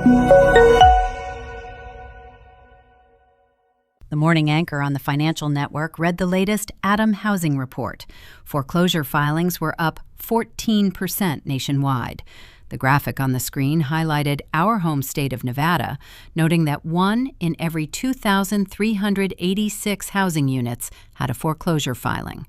The morning anchor on the Financial Network read the latest Adam housing report. Foreclosure filings were up 14% nationwide. The graphic on the screen highlighted our home state of Nevada, noting that 1 in every 2,386 housing units had a foreclosure filing.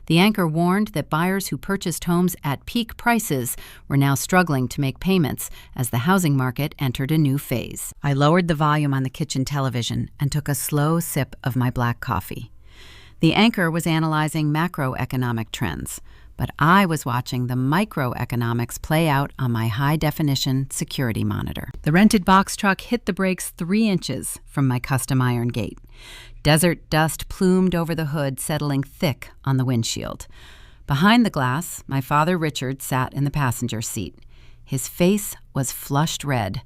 The anchor warned that buyers who purchased homes at peak prices were now struggling to make payments as the housing market entered a new phase. I lowered the volume on the kitchen television and took a slow sip of my black coffee. The anchor was analyzing macroeconomic trends, but I was watching the microeconomics play out on my high-definition security monitor. The rented box truck hit the brakes 3 inches from my custom iron gate. Desert dust plumed over the hood, settling thick on the windshield. Behind the glass, my father Richard sat in the passenger seat. His face was flushed red.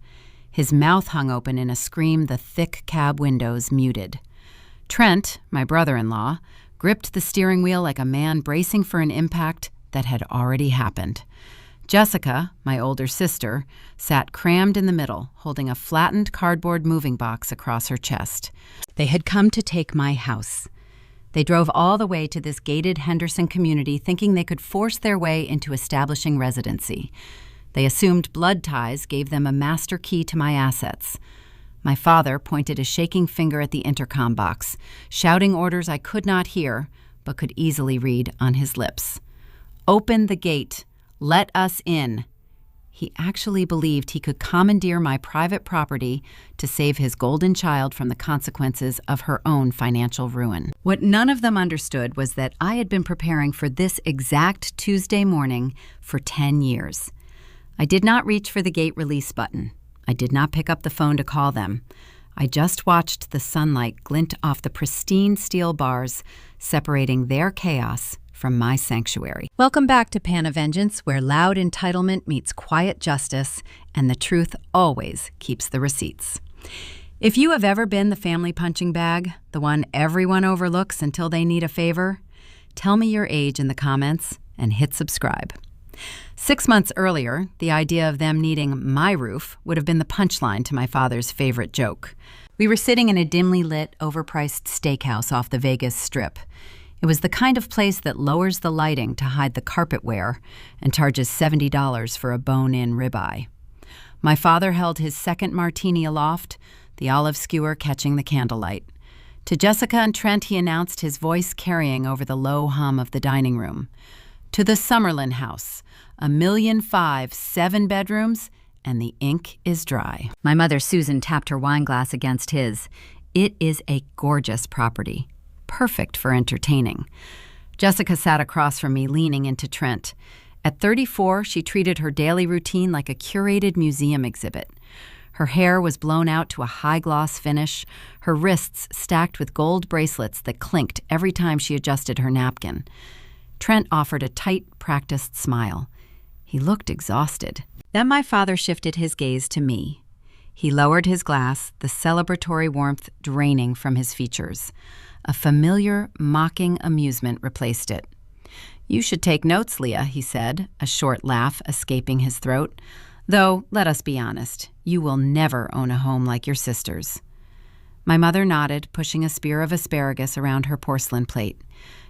His mouth hung open in a scream the thick cab windows muted. Trent, my brother-in-law, gripped the steering wheel like a man bracing for an impact that had already happened. Jessica, my older sister, sat crammed in the middle, holding a flattened cardboard moving box across her chest. They had come to take my house. They drove all the way to this gated Henderson community thinking they could force their way into establishing residency. They assumed blood ties gave them a master key to my assets. My father pointed a shaking finger at the intercom box, shouting orders I could not hear, but could easily read on his lips. "Open the gate. Let us in." He actually believed he could commandeer my private property to save his golden child from the consequences of her own financial ruin. What none of them understood was that I had been preparing for this exact Tuesday morning for 10 years. I did not reach for the gate release button. I did not pick up the phone to call them. I just watched the sunlight glint off the pristine steel bars separating their chaos from my sanctuary. Welcome back to Pan of Vengeance, where loud entitlement meets quiet justice, and the truth always keeps the receipts. If you have ever been the family punching bag, the one everyone overlooks until they need a favor, tell me your age in the comments and hit subscribe. 6 months earlier, the idea of them needing my roof would have been the punchline to my father's favorite joke. We were sitting in a dimly lit, overpriced steakhouse off the Vegas Strip. It was the kind of place that lowers the lighting to hide the carpet wear and charges $70 for a bone-in ribeye. My father held his second martini aloft, the olive skewer catching the candlelight. To Jessica and Trent, he announced, his voice carrying over the low hum of the dining room. "To the Summerlin House, $1.5 million, 7 bedrooms, and the ink is dry." My mother Susan tapped her wine glass against his. "It is a gorgeous property. Perfect for entertaining." Jessica sat across from me, leaning into Trent. At 34, she treated her daily routine like a curated museum exhibit. Her hair was blown out to a high-gloss finish, her wrists stacked with gold bracelets that clinked every time she adjusted her napkin. Trent offered a tight, practiced smile. He looked exhausted. Then my father shifted his gaze to me. He lowered his glass, the celebratory warmth draining from his features. A familiar, mocking amusement replaced it. "You should take notes, Leah," he said, a short laugh escaping his throat. "Though, let us be honest, you will never own a home like your sister's." My mother nodded, pushing a spear of asparagus around her porcelain plate.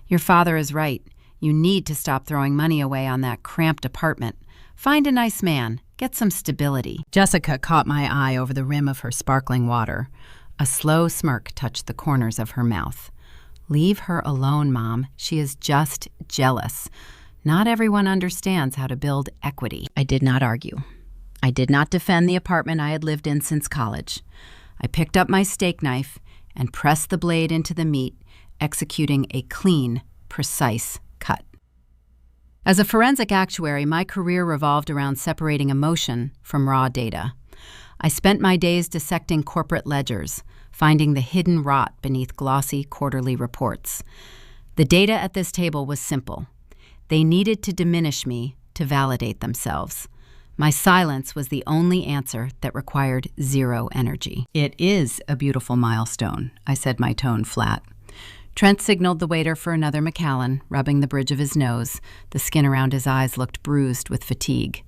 "Your father is right. You need to stop throwing money away on that cramped apartment. Find a nice man. Get some stability." Jessica caught my eye over the rim of her sparkling water. A slow smirk touched the corners of her mouth. "Leave her alone, Mom. She is just jealous. Not everyone understands how to build equity." I did not argue. I did not defend the apartment I had lived in since college. I picked up my steak knife and pressed the blade into the meat, executing a clean, precise cut. As a forensic actuary, my career revolved around separating emotion from raw data. I spent my days dissecting corporate ledgers, finding the hidden rot beneath glossy quarterly reports. The data at this table was simple. They needed to diminish me to validate themselves. My silence was the only answer that required zero energy. "It is a beautiful milestone," I said, my tone flat. Trent signaled the waiter for another Macallan, rubbing the bridge of his nose. The skin around his eyes looked bruised with fatigue.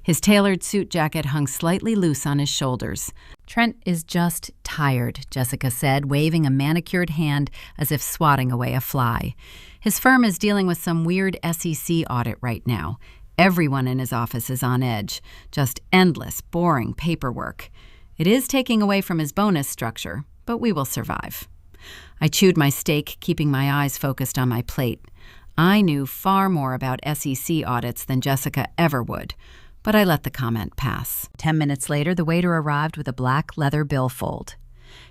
His tailored suit jacket hung slightly loose on his shoulders. "Trent is just tired," Jessica said, waving a manicured hand as if swatting away a fly. "His firm is dealing with some weird SEC audit right now. Everyone in his office is on edge. Just endless, boring paperwork. It is taking away from his bonus structure, but we will survive." I chewed my steak, keeping my eyes focused on my plate. I knew far more about SEC audits than Jessica ever would, but I let the comment pass. 10 minutes later, the waiter arrived with a black leather billfold.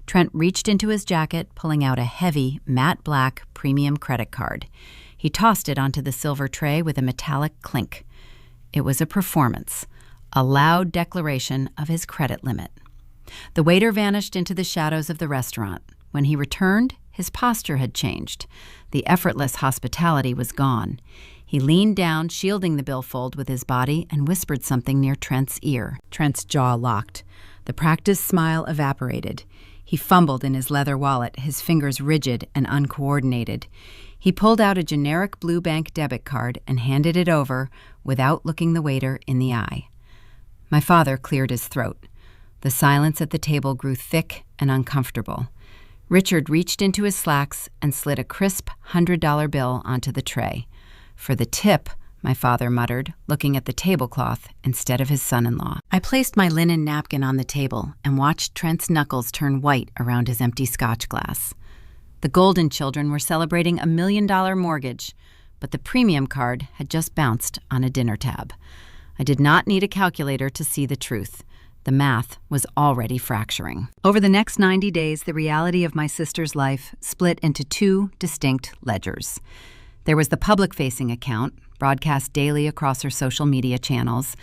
Trent reached into his jacket, pulling out a heavy, matte black premium credit card. He tossed it onto the silver tray with a metallic clink. It was a performance, a loud declaration of his credit limit. The waiter vanished into the shadows of the restaurant. When he returned, his posture had changed. The effortless hospitality was gone. He leaned down, shielding the billfold with his body, and whispered something near Trent's ear. Trent's jaw locked. The practiced smile evaporated. He fumbled in his leather wallet, his fingers rigid and uncoordinated. He pulled out a generic blue bank debit card and handed it over without looking the waiter in the eye. My father cleared his throat. The silence at the table grew thick and uncomfortable. Richard reached into his slacks and slid a crisp $100 bill onto the tray. "For the tip," my father muttered, looking at the tablecloth instead of his son-in-law. I placed my linen napkin on the table and watched Trent's knuckles turn white around his empty scotch glass. The Golden children were celebrating $1 million mortgage, but the premium card had just bounced on a dinner tab. I did not need a calculator to see the truth. The math was already fracturing. Over the next 90 days, the reality of my sister's life split into two distinct ledgers. There was the public-facing account, broadcast daily across her social media channels,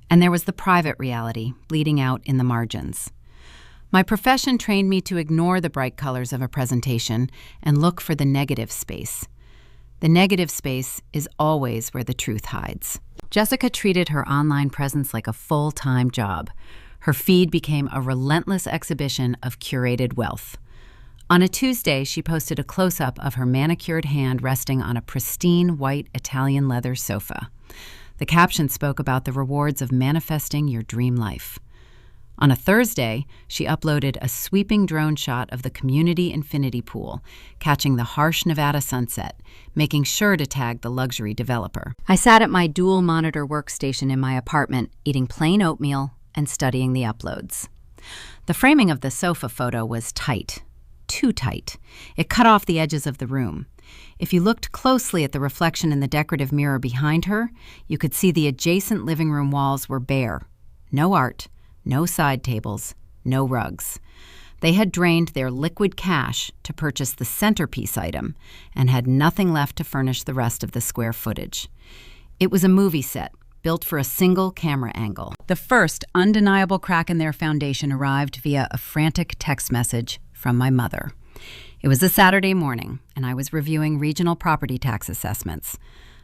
and there was the private reality, bleeding out in the margins. My profession trained me to ignore the bright colors of a presentation and look for the negative space. The negative space is always where the truth hides. Jessica treated her online presence like a full-time job. Her feed became a relentless exhibition of curated wealth. On a Tuesday, she posted a close-up of her manicured hand resting on a pristine white Italian leather sofa. The caption spoke about the rewards of manifesting your dream life. On a Thursday, she uploaded a sweeping drone shot of the community infinity pool, catching the harsh Nevada sunset, making sure to tag the luxury developer. I sat at my dual-monitor workstation in my apartment, eating plain oatmeal and studying the uploads. The framing of the sofa photo was tight. Too tight. It cut off the edges of the room. If you looked closely at the reflection in the decorative mirror behind her, you could see the adjacent living room walls were bare. No art, no side tables, no rugs. They had drained their liquid cash to purchase the centerpiece item and had nothing left to furnish the rest of the square footage. It was a movie set, built for a single camera angle. The first undeniable crack in their foundation arrived via a frantic text message from my mother. It was a Saturday morning, and I was reviewing regional property tax assessments.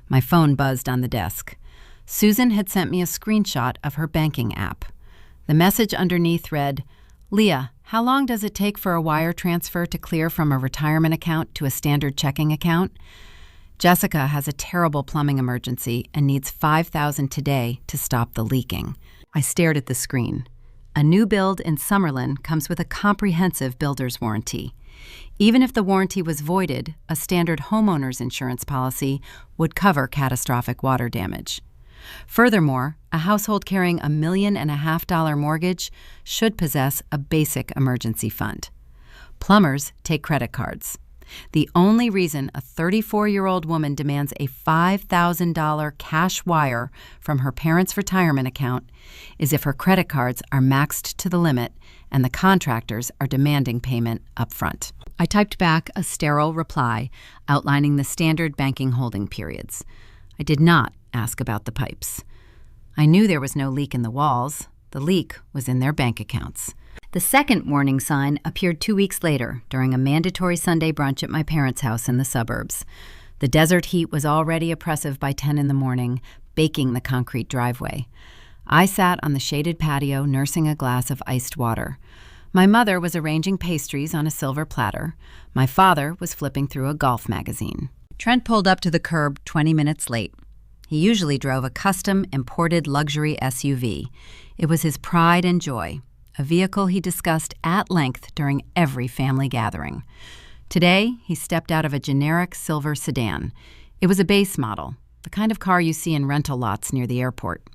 My phone buzzed on the desk. Susan had sent me a screenshot of her banking app. The message underneath read, "Leah, how long does it take for a wire transfer to clear from a retirement account to a standard checking account? Jessica has a terrible plumbing emergency and needs $5,000 today to stop the leaking." I stared at the screen. A new build in Summerlin comes with a comprehensive builder's warranty. Even if the warranty was voided, a standard homeowner's insurance policy would cover catastrophic water damage. Furthermore, a household carrying $1.5 million mortgage should possess a basic emergency fund. Plumbers take credit cards. The only reason a 34-year-old woman demands a $5,000 cash wire from her parents' retirement account is if her credit cards are maxed to the limit and the contractors are demanding payment up front. I typed back a sterile reply outlining the standard banking holding periods. I did not ask about the pipes. I knew there was no leak in the walls. The leak was in their bank accounts. The second warning sign appeared 2 weeks later during a mandatory Sunday brunch at my parents' house in the suburbs. The desert heat was already oppressive by 10 in the morning, baking the concrete driveway. I sat on the shaded patio nursing a glass of iced water. My mother was arranging pastries on a silver platter. My father was flipping through a golf magazine. Trent pulled up to the curb 20 minutes late. He usually drove a custom imported luxury SUV. It was his pride and joy, a vehicle he discussed at length during every family gathering. Today, he stepped out of a generic silver sedan. It was a base model, the kind of car you see in rental lots near the airport.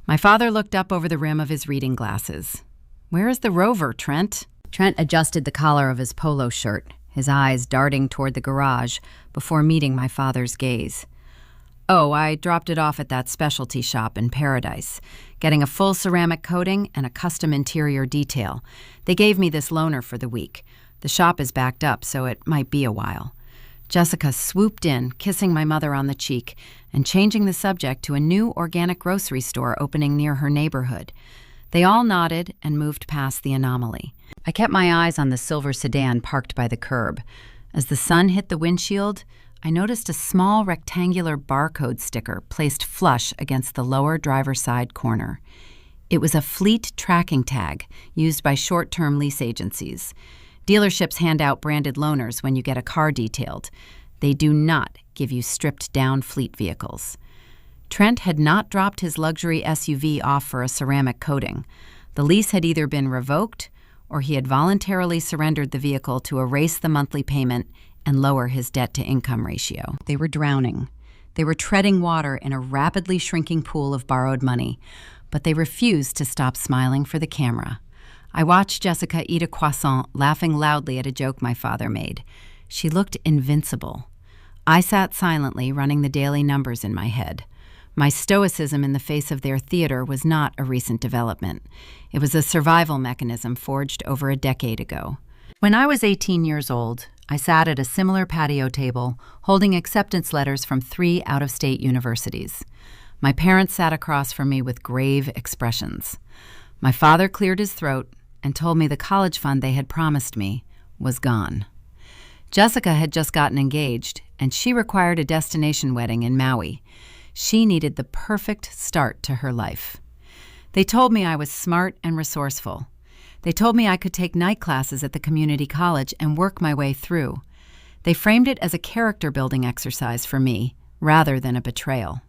My father looked up over the rim of his reading glasses. "Where is the Rover, Trent?" Trent adjusted the collar of his polo shirt, his eyes darting toward the garage before meeting my father's gaze. "Oh, I dropped it off at that specialty shop in Paradise, getting a full ceramic coating and a custom interior detail. They gave me this loaner for the week. The shop is backed up, so it might be a while." Jessica swooped in, kissing my mother on the cheek and changing the subject to a new organic grocery store opening near her neighborhood. They all nodded and moved past the anomaly. I kept my eyes on the silver sedan parked by the curb. As the sun hit the windshield, I noticed a small rectangular barcode sticker placed flush against the lower driver's side corner. It was a fleet tracking tag used by short-term lease agencies. Dealerships hand out branded loaners when you get a car detailed. They do not give you stripped-down fleet vehicles. Trent had not dropped his luxury SUV off for a ceramic coating. The lease had either been revoked or he had voluntarily surrendered the vehicle to erase the monthly payment and lower his debt-to-income ratio. They were drowning. They were treading water in a rapidly shrinking pool of borrowed money, but they refused to stop smiling for the camera. I watched Jessica eat a croissant, laughing loudly at a joke my father made. She looked invincible. I sat silently, running the daily numbers in my head. My stoicism in the face of their theater was not a recent development. It was a survival mechanism forged over a decade ago. When I was 18 years old, I sat at a similar patio table, holding acceptance letters from 3 out-of-state universities. My parents sat across from me with grave expressions. My father cleared his throat and told me the college fund they had promised me was gone. Jessica had just gotten engaged, and she required a destination wedding in Maui. She needed the perfect start to her life. They told me I was smart and resourceful. They told me I could take night classes at the community college and work my way through. They framed it as a character-building exercise for me, rather than a betrayal.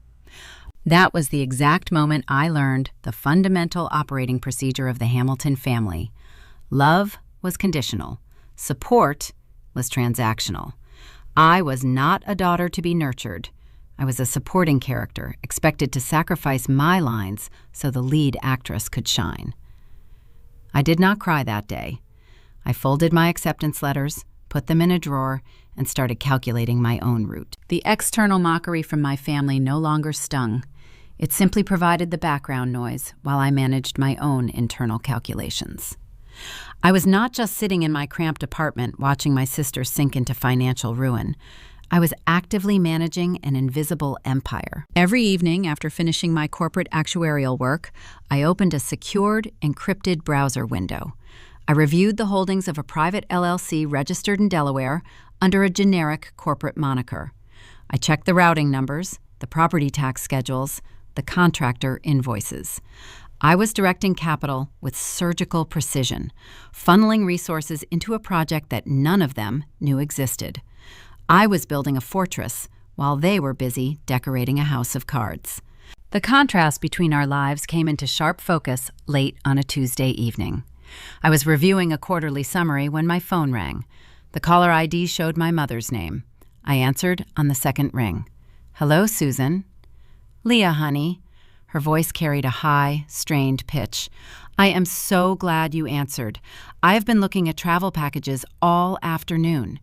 That was the exact moment I learned the fundamental operating procedure of the Hamilton family. Love was conditional. Support was transactional. I was not a daughter to be nurtured. I was a supporting character, expected to sacrifice my lines so the lead actress could shine. I did not cry that day. I folded my acceptance letters, put them in a drawer, and started calculating my own route. The external mockery from my family no longer stung. It simply provided the background noise while I managed my own internal calculations. I was not just sitting in my cramped apartment watching my sister sink into financial ruin. I was actively managing an invisible empire. Every evening after finishing my corporate actuarial work, I opened a secured, encrypted browser window. I reviewed the holdings of a private LLC registered in Delaware under a generic corporate moniker. I checked the routing numbers, the property tax schedules, the contractor invoices. I was directing capital with surgical precision, funneling resources into a project that none of them knew existed. I was building a fortress while they were busy decorating a house of cards. The contrast between our lives came into sharp focus late on a Tuesday evening. I was reviewing a quarterly summary when my phone rang. The caller ID showed my mother's name. I answered on the second ring. "Hello, Susan." "Leah, honey." Her voice carried a high, strained pitch. "I am so glad you answered. I have been looking at travel packages all afternoon."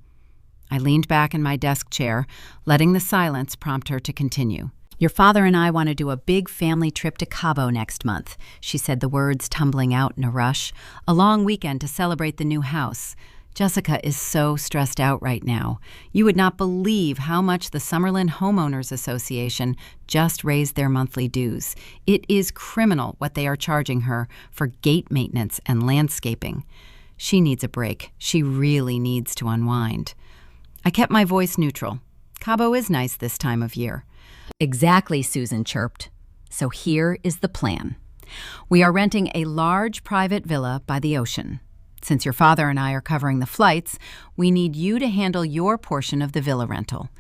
I leaned back in my desk chair, letting the silence prompt her to continue. "Your father and I want to do a big family trip to Cabo next month," she said, the words tumbling out in a rush. "A long weekend to celebrate the new house. Jessica is so stressed out right now. You would not believe how much the Summerlin Homeowners Association just raised their monthly dues. It is criminal what they are charging her for gate maintenance and landscaping. She needs a break. She really needs to unwind." I kept my voice neutral. Cabo is nice this time of year. "Exactly," Susan chirped. "So here is the plan. We are renting a large private villa by the ocean. Since your father and I are covering the flights, we need you to handle your portion of the villa rental.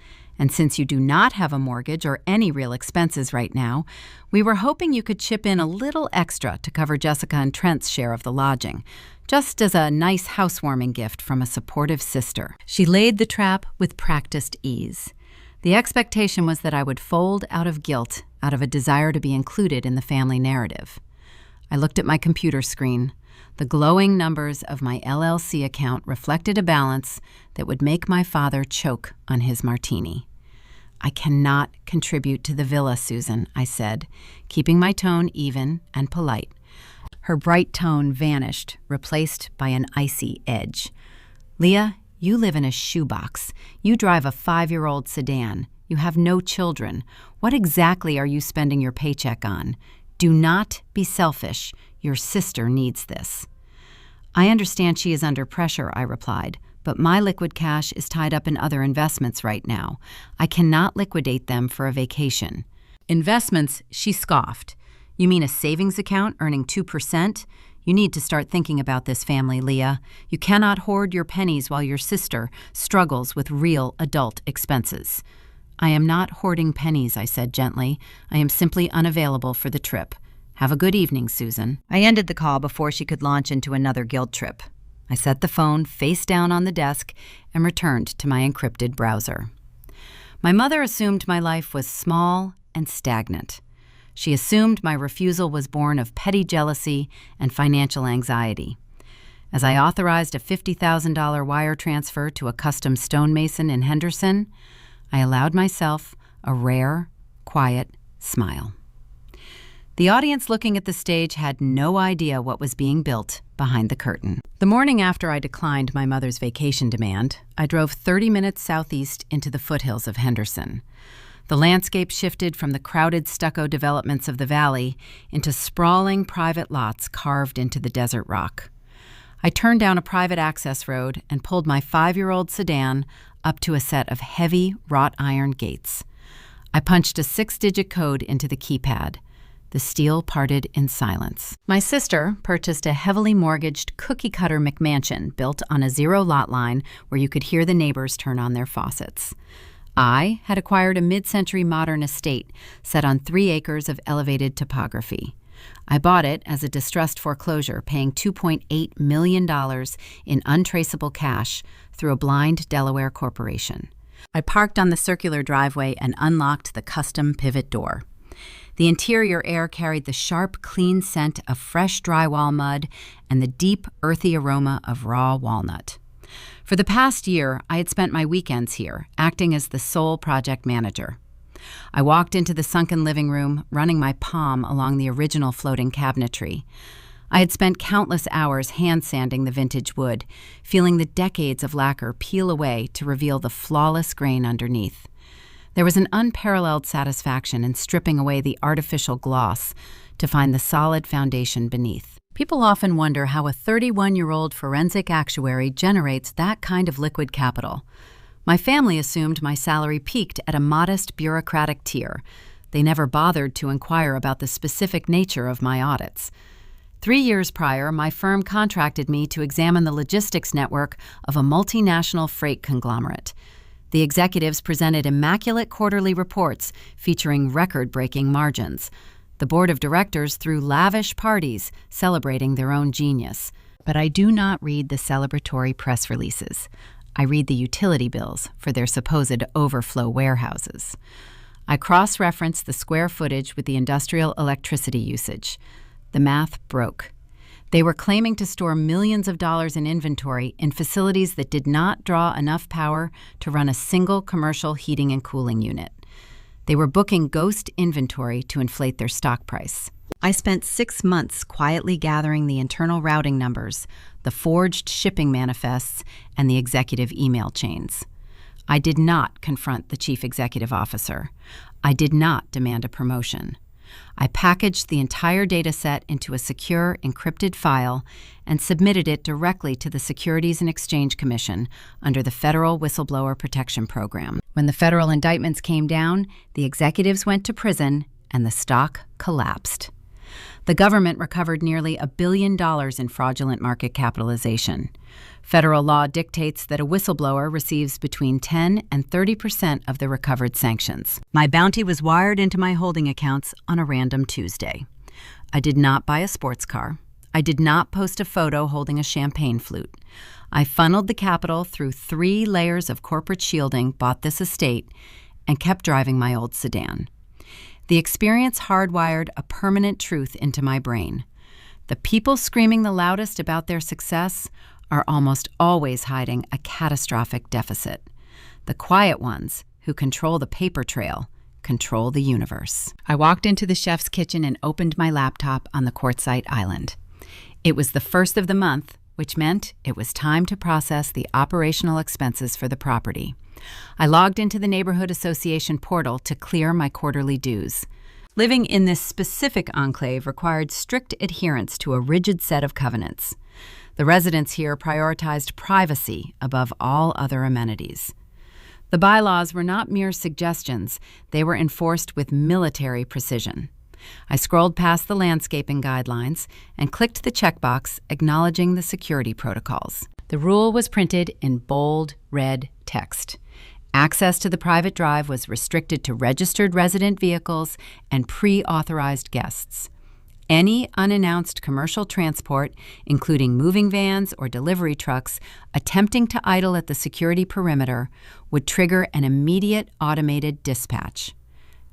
And since you do not have a mortgage or any real expenses right now, we were hoping you could chip in a little extra to cover Jessica and Trent's share of the lodging, just as a nice housewarming gift from a supportive sister. She laid the trap with practiced ease. The expectation was that I would fold out of guilt, out of a desire to be included in the family narrative. I looked at my computer screen. The glowing numbers of my LLC account reflected a balance that would make my father choke on his martini. "I cannot contribute to the villa, Susan," I said, keeping my tone even and polite. Her bright tone vanished, replaced by an icy edge. "Leah, you live in a shoebox. You drive a 5-year-old sedan. You have no children. What exactly are you spending your paycheck on? Do not be selfish. Your sister needs this." "I understand she is under pressure," I replied, "but my liquid cash is tied up in other investments right now. I cannot liquidate them for a vacation." "Investments?" she scoffed. "You mean a savings account earning 2%? You need to start thinking about this family, Leah. You cannot hoard your pennies while your sister struggles with real adult expenses." "I am not hoarding pennies," I said gently. "I am simply unavailable for the trip. Have a good evening, Susan." I ended the call before she could launch into another guilt trip. I set the phone face down on the desk and returned to my encrypted browser. My mother assumed my life was small and stagnant. She assumed my refusal was born of petty jealousy and financial anxiety. As I authorized a $50,000 wire transfer to a custom stonemason in Henderson, I allowed myself a rare, quiet smile. The audience looking at the stage had no idea what was being built behind the curtain. The morning after I declined my mother's vacation demand, I drove 30 minutes southeast into the foothills of Henderson. The landscape shifted from the crowded stucco developments of the valley into sprawling private lots carved into the desert rock. I turned down a private access road and pulled my 5-year-old sedan up to a set of heavy wrought iron gates. I punched a 6-digit code into the keypad. The steel parted in silence. My sister purchased a heavily mortgaged cookie-cutter McMansion built on a 0 lot line where you could hear the neighbors turn on their faucets. I had acquired a mid-century modern estate set on 3 acres of elevated topography. I bought it as a distressed foreclosure, paying $2.8 million in untraceable cash through a blind Delaware corporation. I parked on the circular driveway and unlocked the custom pivot door. The interior air carried the sharp, clean scent of fresh drywall mud and the deep, earthy aroma of raw walnut. For the past year, I had spent my weekends here, acting as the sole project manager. I walked into the sunken living room, running my palm along the original floating cabinetry. I had spent countless hours hand-sanding the vintage wood, feeling the decades of lacquer peel away to reveal the flawless grain underneath. There was an unparalleled satisfaction in stripping away the artificial gloss to find the solid foundation beneath. People often wonder how a 31-year-old forensic actuary generates that kind of liquid capital. My family assumed my salary peaked at a modest bureaucratic tier. They never bothered to inquire about the specific nature of my audits. 3 years prior, my firm contracted me to examine the logistics network of a multinational freight conglomerate. The executives presented immaculate quarterly reports featuring record-breaking margins. The board of directors threw lavish parties celebrating their own genius. But I do not read the celebratory press releases. I read the utility bills for their supposed overflow warehouses. I cross-referenced the square footage with the industrial electricity usage. The math broke. They were claiming to store millions of dollars in inventory in facilities that did not draw enough power to run a single commercial heating and cooling unit. They were booking ghost inventory to inflate their stock price. I spent 6 months quietly gathering the internal routing numbers, the forged shipping manifests, and the executive email chains. I did not confront the chief executive officer. I did not demand a promotion. I packaged the entire data set into a secure, encrypted file and submitted it directly to the Securities and Exchange Commission under the Federal Whistleblower Protection Program. When the federal indictments came down, the executives went to prison and the stock collapsed. The government recovered nearly $1 billion in fraudulent market capitalization. Federal law dictates that a whistleblower receives between 10 and 30% of the recovered sanctions. My bounty was wired into my holding accounts on a random Tuesday. I did not buy a sports car. I did not post a photo holding a champagne flute. I funneled the capital through 3 layers of corporate shielding, bought this estate, and kept driving my old sedan. The experience hardwired a permanent truth into my brain. The people screaming the loudest about their success are almost always hiding a catastrophic deficit. The quiet ones, who control the paper trail, control the universe. I walked into the chef's kitchen and opened my laptop on the quartzite island. It was the first of the month, which meant it was time to process the operational expenses for the property. I logged into the Neighborhood Association portal to clear my quarterly dues. Living in this specific enclave required strict adherence to a rigid set of covenants. The residents here prioritized privacy above all other amenities. The bylaws were not mere suggestions, they were enforced with military precision. I scrolled past the landscaping guidelines and clicked the checkbox acknowledging the security protocols. The rule was printed in bold, red text. Access to the private drive was restricted to registered resident vehicles and pre-authorized guests. Any unannounced commercial transport, including moving vans or delivery trucks, attempting to idle at the security perimeter would trigger an immediate automated dispatch.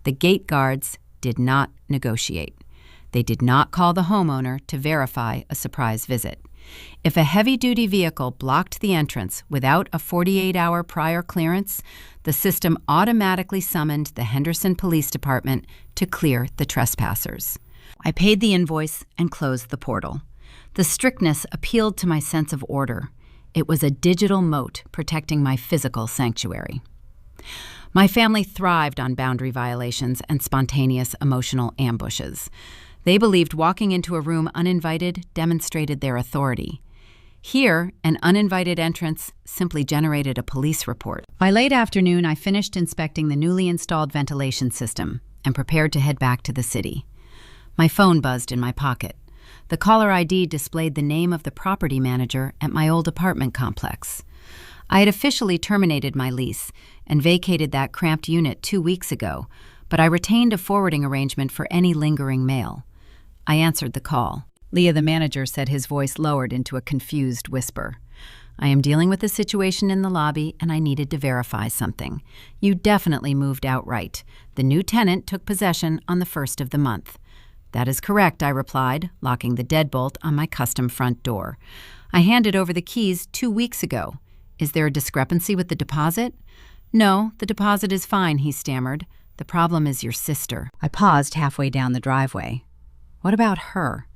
The gate guards did not negotiate. They did not call the homeowner to verify a surprise visit. If a heavy-duty vehicle blocked the entrance without a 48-hour prior clearance, the system automatically summoned the Henderson Police Department to clear the trespassers. I paid the invoice and closed the portal. The strictness appealed to my sense of order. It was a digital moat protecting my physical sanctuary. My family thrived on boundary violations and spontaneous emotional ambushes. They believed walking into a room uninvited demonstrated their authority. Here, an uninvited entrance simply generated a police report. By late afternoon, I finished inspecting the newly installed ventilation system and prepared to head back to the city. My phone buzzed in my pocket. The caller ID displayed the name of the property manager at my old apartment complex. I had officially terminated my lease and vacated that cramped unit 2 weeks ago, but I retained a forwarding arrangement for any lingering mail. I answered the call. Leah, the manager, said, his voice lowered into a confused whisper. I am dealing with a situation in the lobby and I needed to verify something. You definitely moved out right. The new tenant took possession on the 1st of the month. That is correct, I replied, locking the deadbolt on my custom front door. I handed over the keys 2 weeks ago. Is there a discrepancy with the deposit? No, the deposit is fine, he stammered. The problem is your sister. I paused halfway down the driveway. What about her?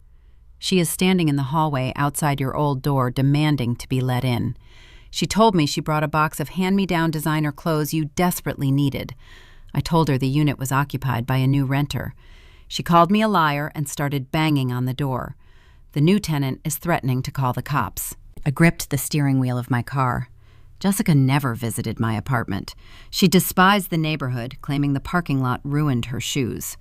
She is standing in the hallway outside your old door demanding to be let in. She told me she brought a box of hand-me-down designer clothes you desperately needed. I told her the unit was occupied by a new renter. She called me a liar and started banging on the door. The new tenant is threatening to call the cops. I gripped the steering wheel of my car. Jessica never visited my apartment. She despised the neighborhood, claiming the parking lot ruined her shoes.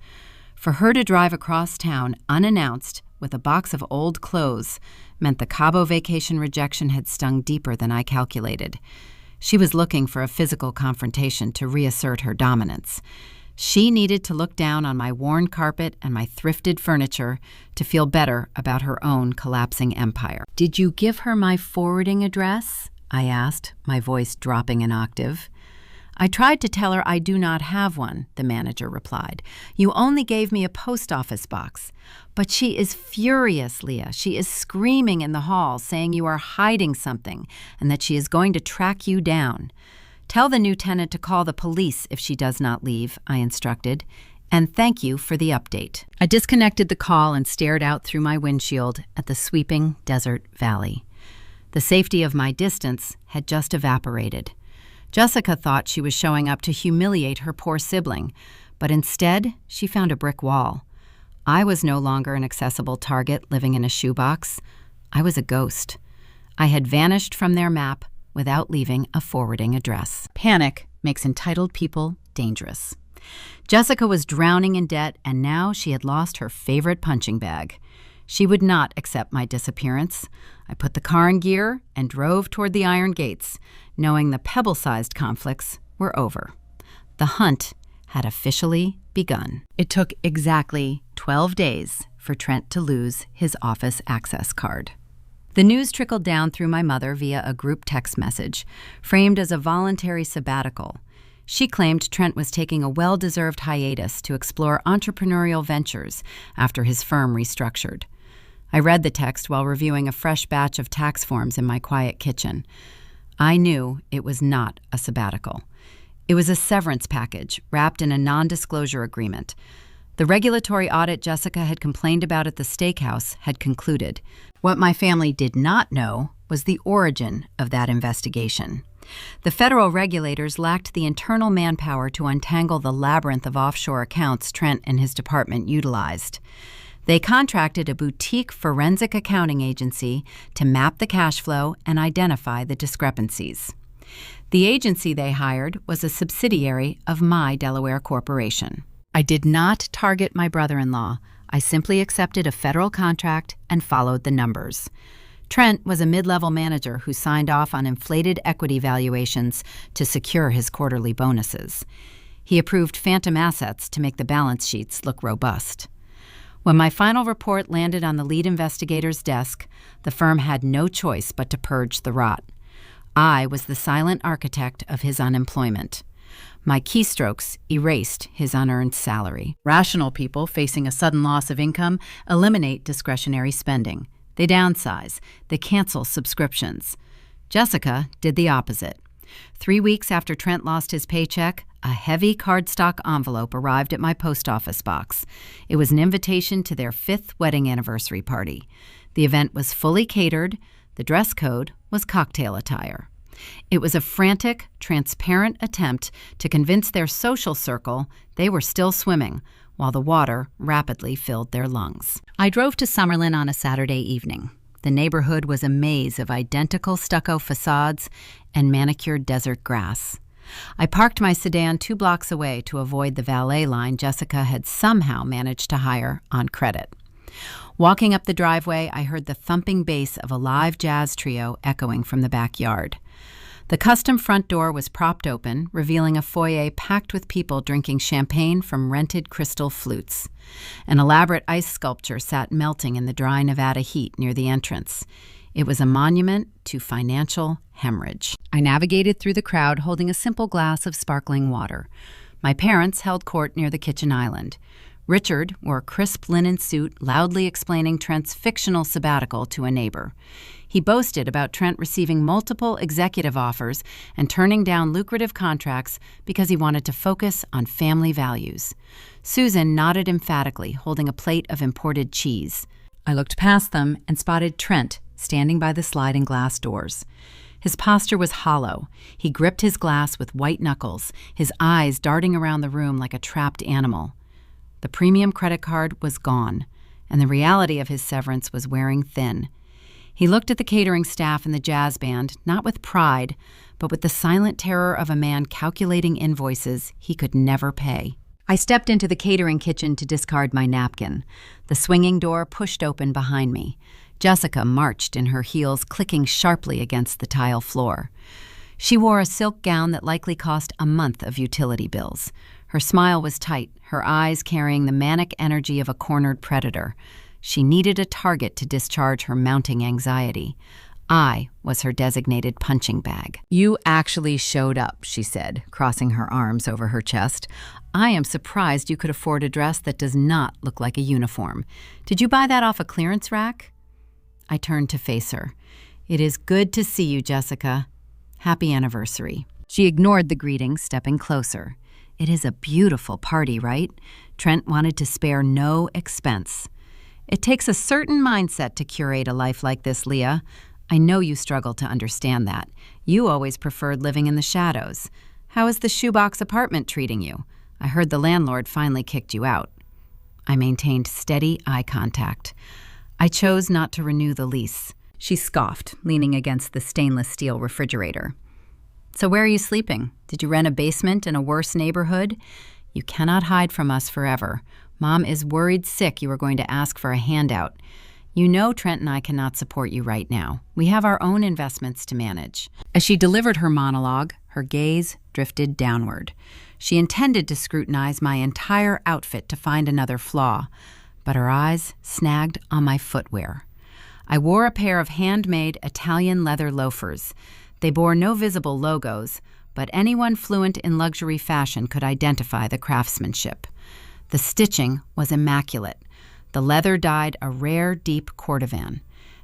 For her to drive across town unannounced with a box of old clothes meant the Cabo vacation rejection had stung deeper than I calculated. She was looking for a physical confrontation to reassert her dominance. She needed to look down on my worn carpet and my thrifted furniture to feel better about her own collapsing empire. Did you give her my forwarding address? I asked, my voice dropping an octave. I tried to tell her I do not have one, the manager replied. You only gave me a post office box. But she is furious, Leah. She is screaming in the hall, saying you are hiding something and that she is going to track you down. Tell the new tenant to call the police if she does not leave, I instructed, and thank you for the update. I disconnected the call and stared out through my windshield at the sweeping desert valley. The safety of my distance had just evaporated. Jessica thought she was showing up to humiliate her poor sibling, but instead she found a brick wall. I was no longer an accessible target living in a shoebox. I was a ghost. I had vanished from their map without leaving a forwarding address. Panic makes entitled people dangerous. Jessica was drowning in debt, and now she had lost her favorite punching bag. She would not accept my disappearance. I put the car in gear and drove toward the iron gates, knowing the pebble-sized conflicts were over. The hunt had officially begun. It took exactly 12 days for Trent to lose his office access card. The news trickled down through my mother via a group text message, framed as a voluntary sabbatical. She claimed Trent was taking a well-deserved hiatus to explore entrepreneurial ventures after his firm restructured. I read the text while reviewing a fresh batch of tax forms in my quiet kitchen. I knew it was not a sabbatical. It was a severance package wrapped in a non-disclosure agreement. The regulatory audit Jessica had complained about at the steakhouse had concluded. What my family did not know was the origin of that investigation. The federal regulators lacked the internal manpower to untangle the labyrinth of offshore accounts Trent and his department utilized. They contracted a boutique forensic accounting agency to map the cash flow and identify the discrepancies. The agency they hired was a subsidiary of my Delaware corporation. I did not target my brother-in-law. I simply accepted a federal contract and followed the numbers. Trent was a mid-level manager who signed off on inflated equity valuations to secure his quarterly bonuses. He approved phantom assets to make the balance sheets look robust. When my final report landed on the lead investigator's desk, the firm had no choice but to purge the rot. I was the silent architect of his unemployment. My keystrokes erased his unearned salary. Rational people facing a sudden loss of income eliminate discretionary spending. They downsize. They cancel subscriptions. Jessica did the opposite. 3 weeks after Trent lost his paycheck, a heavy cardstock envelope arrived at my post office box. It was an invitation to their 5th wedding anniversary party. The event was fully catered. The dress code was cocktail attire. It was a frantic, transparent attempt to convince their social circle they were still swimming, while the water rapidly filled their lungs. I drove to Summerlin on a Saturday evening. The neighborhood was a maze of identical stucco facades and manicured desert grass. I parked my sedan 2 blocks away to avoid the valet line Jessica had somehow managed to hire on credit. Walking up the driveway, I heard the thumping bass of a live jazz trio echoing from the backyard. The custom front door was propped open, revealing a foyer packed with people drinking champagne from rented crystal flutes. An elaborate ice sculpture sat melting in the dry Nevada heat near the entrance. It was a monument to financial hemorrhage. I navigated through the crowd holding a simple glass of sparkling water. My parents held court near the kitchen island. Richard wore a crisp linen suit, loudly explaining Trent's fictional sabbatical to a neighbor. He boasted about Trent receiving multiple executive offers and turning down lucrative contracts because he wanted to focus on family values. Susan nodded emphatically, holding a plate of imported cheese. I looked past them and spotted Trent standing by the sliding glass doors. His posture was hollow. He gripped his glass with white knuckles, his eyes darting around the room like a trapped animal. The premium credit card was gone, and the reality of his severance was wearing thin. He looked at the catering staff and the jazz band, not with pride, but with the silent terror of a man calculating invoices he could never pay. I stepped into the catering kitchen to discard my napkin. The swinging door pushed open behind me. Jessica marched in her heels, clicking sharply against the tile floor. She wore a silk gown that likely cost a month of utility bills. Her smile was tight, her eyes carrying the manic energy of a cornered predator. She needed a target to discharge her mounting anxiety. I was her designated punching bag. "You actually showed up," she said, crossing her arms over her chest. "I am surprised you could afford a dress that does not look like a uniform. Did you buy that off a clearance rack?" I turned to face her. "It is good to see you, Jessica. Happy anniversary." She ignored the greeting, stepping closer. "It is a beautiful party, right?" Trent wanted to spare no expense. "It takes a certain mindset to curate a life like this, Leah. I know you struggle to understand that. You always preferred living in the shadows. How is the shoebox apartment treating you? I heard the landlord finally kicked you out." I maintained steady eye contact. "I chose not to renew the lease." She scoffed, leaning against the stainless steel refrigerator. "So where are you sleeping? Did you rent a basement in a worse neighborhood? You cannot hide from us forever. Mom is worried sick you are going to ask for a handout. You know Trent and I cannot support you right now. We have our own investments to manage." As she delivered her monologue, her gaze drifted downward. She intended to scrutinize my entire outfit to find another flaw, but her eyes snagged on my footwear. I wore a pair of handmade Italian leather loafers. They bore no visible logos, but anyone fluent in luxury fashion could identify the craftsmanship. The stitching was immaculate. The leather dyed a rare, deep cordovan.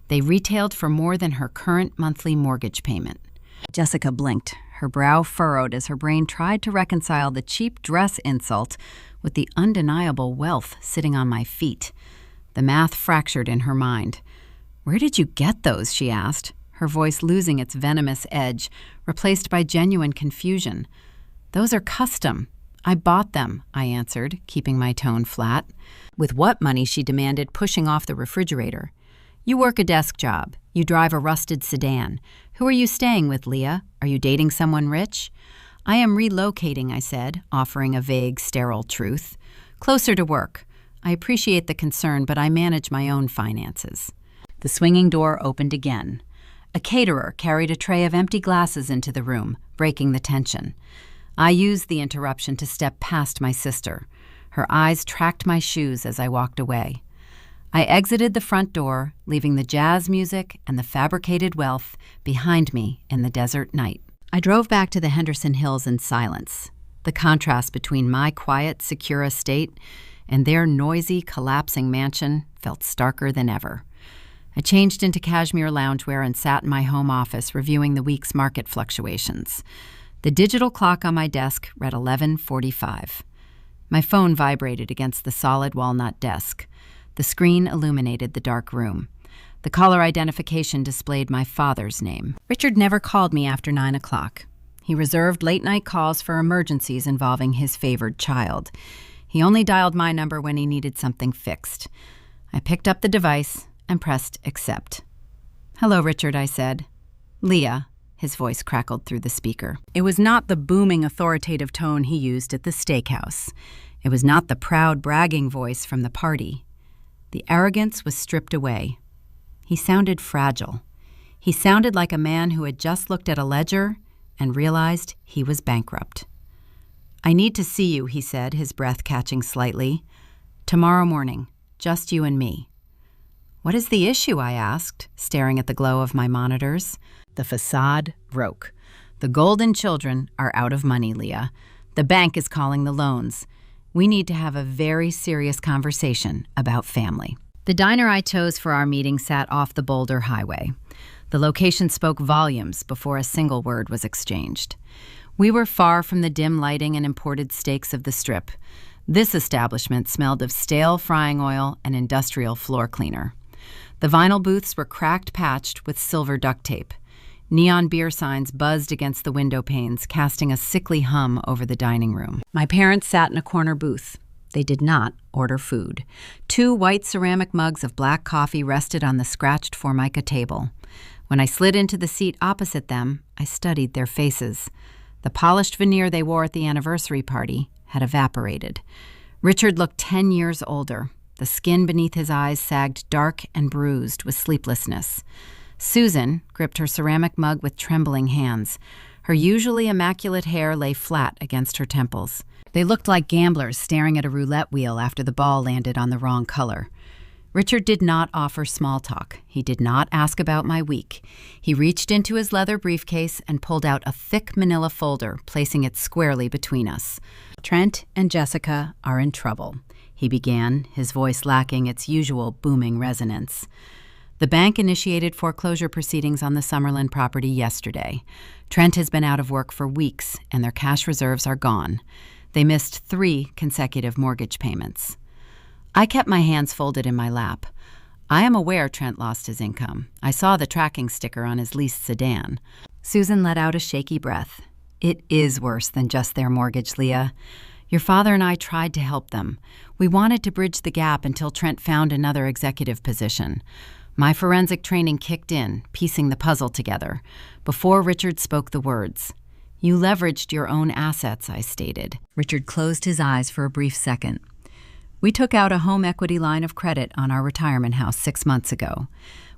They retailed for more than her current monthly mortgage payment. Jessica blinked, her brow furrowed as her brain tried to reconcile the cheap dress insult with the undeniable wealth sitting on my feet. The math fractured in her mind. "Where did you get those?" she asked, her voice losing its venomous edge, replaced by genuine confusion. "Those are custom. I bought them," I answered, keeping my tone flat. "With what money?" she demanded, pushing off the refrigerator. "You work a desk job. You drive a rusted sedan. Who are you staying with, Leah? Are you dating someone rich?" "I am relocating," I said, offering a vague, sterile truth. "Closer to work. I appreciate the concern, but I manage my own finances." The swinging door opened again. A caterer carried a tray of empty glasses into the room, breaking the tension. I used the interruption to step past my sister. Her eyes tracked my shoes as I walked away. I exited the front door, leaving the jazz music and the fabricated wealth behind me in the desert night. I drove back to the Henderson Hills in silence. The contrast between my quiet, secure estate and their noisy, collapsing mansion felt starker than ever. I changed into cashmere loungewear and sat in my home office reviewing the week's market fluctuations. The digital clock on my desk read 11:45. My phone vibrated against the solid walnut desk. The screen illuminated the dark room. The caller identification displayed my father's name. Richard never called me after 9 o'clock. He reserved late-night calls for emergencies involving his favored child. He only dialed my number when he needed something fixed. I picked up the device and pressed accept. "Hello, Richard," I said. "Leah," his voice crackled through the speaker. It was not the booming, authoritative tone he used at the steakhouse. It was not the proud, bragging voice from the party. The arrogance was stripped away. He sounded fragile. He sounded like a man who had just looked at a ledger and realized he was bankrupt. "I need to see you," he said, his breath catching slightly. "Tomorrow morning, just you and me." "What is the issue?" I asked, staring at the glow of my monitors. The facade broke. "The Golden children are out of money, Leah. The bank is calling the loans. We need to have a very serious conversation about family." The diner I chose for our meeting sat off the Boulder Highway. The location spoke volumes before a single word was exchanged. We were far from the dim lighting and imported steaks of the Strip. This establishment smelled of stale frying oil and industrial floor cleaner. The vinyl booths were cracked patched with silver duct tape. Neon beer signs buzzed against the window panes, casting a sickly hum over the dining room. My parents sat in a corner booth. They did not order food. 2 white ceramic mugs of black coffee rested on the scratched Formica table. When I slid into the seat opposite them, I studied their faces. The polished veneer they wore at the anniversary party had evaporated. Richard looked 10 years older. The skin beneath his eyes sagged dark and bruised with sleeplessness. Susan gripped her ceramic mug with trembling hands. Her usually immaculate hair lay flat against her temples. They looked like gamblers staring at a roulette wheel after the ball landed on the wrong color. Richard did not offer small talk. He did not ask about my week. He reached into his leather briefcase and pulled out a thick manila folder, placing it squarely between us. "Trent and Jessica are in trouble," he began, his voice lacking its usual booming resonance. "The bank initiated foreclosure proceedings on the Summerlin property yesterday. Trent has been out of work for weeks, and their cash reserves are gone. They missed 3 consecutive mortgage payments." I kept my hands folded in my lap. I am aware Trent lost his income. I saw the tracking sticker on his leased sedan. Susan let out a shaky breath. "It is worse than just their mortgage, Leah. Your father and I tried to help them. We wanted to bridge the gap until Trent found another executive position. My forensic training kicked in, piecing the puzzle together, before Richard spoke the words. "You leveraged your own assets," I stated. Richard closed his eyes for a brief second. We took out a home equity line of credit on our retirement house 6 months ago.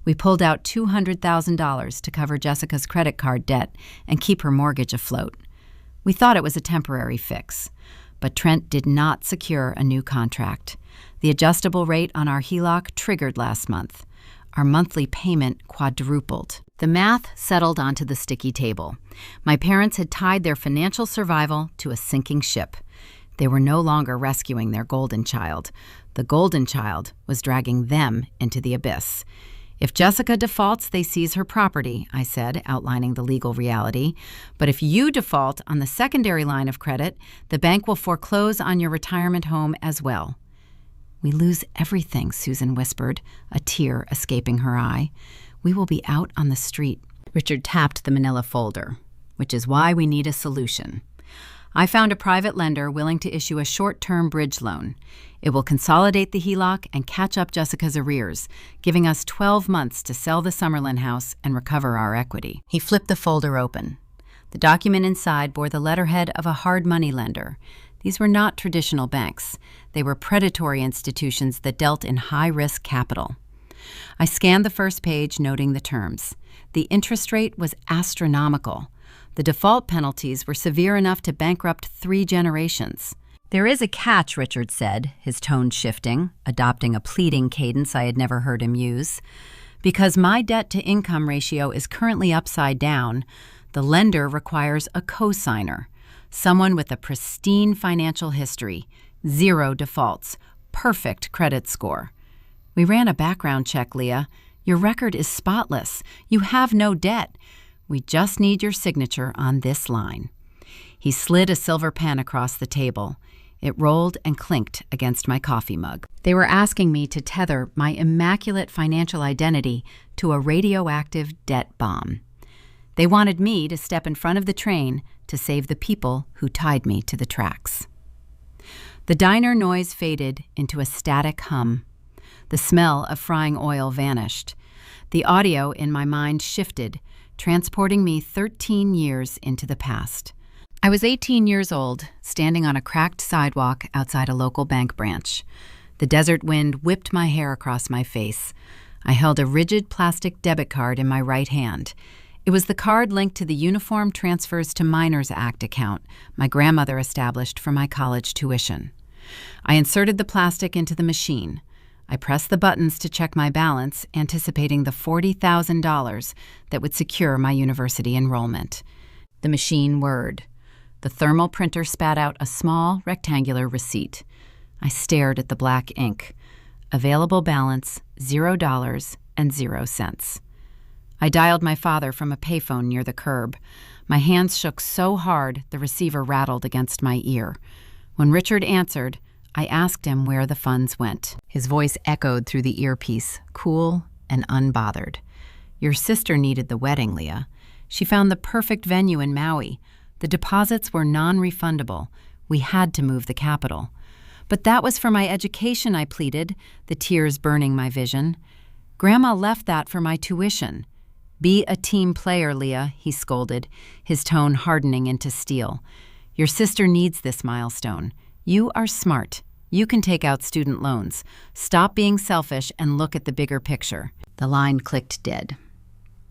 We pulled out $200,000 to cover Jessica's credit card debt and keep her mortgage afloat. We thought it was a temporary fix, but Trent did not secure a new contract. The adjustable rate on our HELOC triggered last month. Our monthly payment quadrupled. The math settled onto the sticky table. My parents had tied their financial survival to a sinking ship. They were no longer rescuing their golden child. The golden child was dragging them into the abyss. If Jessica defaults, they seize her property, I said, outlining the legal reality. But if you default on the secondary line of credit, the bank will foreclose on your retirement home as well. We lose everything, Susan whispered, a tear escaping her eye. We will be out on the street. Richard tapped the manila folder, which is why we need a solution. I found a private lender willing to issue a short-term bridge loan. It will consolidate the HELOC and catch up Jessica's arrears, giving us 12 months to sell the Summerlin house and recover our equity. He flipped the folder open. The document inside bore the letterhead of a hard money lender. These were not traditional banks. They were predatory institutions that dealt in high-risk capital. I scanned the first page, noting the terms. The interest rate was astronomical. The default penalties were severe enough to bankrupt 3 generations. There is a catch, Richard said, his tone shifting, adopting a pleading cadence I had never heard him use. Because my debt-to-income ratio is currently upside down, the lender requires a co-signer, someone with a pristine financial history, 0 defaults, perfect credit score. We ran a background check, Leah. Your record is spotless. You have no debt. We just need your signature on this line. He slid a silver pen across the table. It rolled and clinked against my coffee mug. They were asking me to tether my immaculate financial identity to a radioactive debt bomb. They wanted me to step in front of the train to save the people who tied me to the tracks. The diner noise faded into a static hum. The smell of frying oil vanished. The audio in my mind shifted, transporting me 13 years into the past. I was 18 years old, standing on a cracked sidewalk outside a local bank branch. The desert wind whipped my hair across my face. I held a rigid plastic debit card in my right hand. It was the card linked to the Uniform Transfers to Minors Act account my grandmother established for my college tuition. I inserted the plastic into the machine. I pressed the buttons to check my balance, anticipating the $40,000 that would secure my university enrollment. The machine whirred. The thermal printer spat out a small, rectangular receipt. I stared at the black ink. Available balance, $0.00. I dialed my father from a payphone near the curb. My hands shook so hard the receiver rattled against my ear. When Richard answered, I asked him where the funds went. His voice echoed through the earpiece, cool and unbothered. Your sister needed the wedding, Leah. She found the perfect venue in Maui. The deposits were non-refundable. We had to move the capital. But that was for my education, I pleaded, the tears burning my vision. Grandma left that for my tuition. Be a team player, Leah, he scolded, his tone hardening into steel. Your sister needs this milestone. You are smart. You can take out student loans. Stop being selfish and look at the bigger picture. The line clicked dead.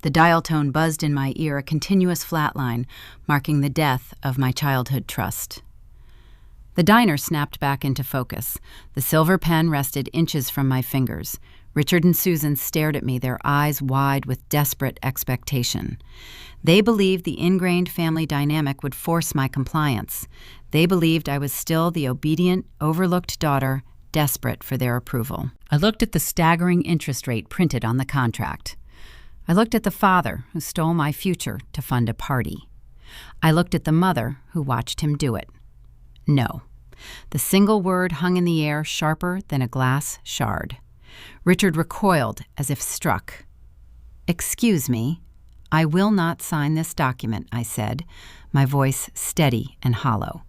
The dial tone buzzed in my ear, a continuous flat line, marking the death of my childhood trust. The diner snapped back into focus. The silver pen rested inches from my fingers. Richard and Susan stared at me, their eyes wide with desperate expectation. They believed the ingrained family dynamic would force my compliance. They believed I was still the obedient, overlooked daughter, desperate for their approval. I looked at the staggering interest rate printed on the contract. I looked at the father who stole my future to fund a party. I looked at the mother who watched him do it. No. The single word hung in the air, sharper than a glass shard. Richard recoiled as if struck. Excuse me, I will not sign this document, I said, my voice steady and hollow.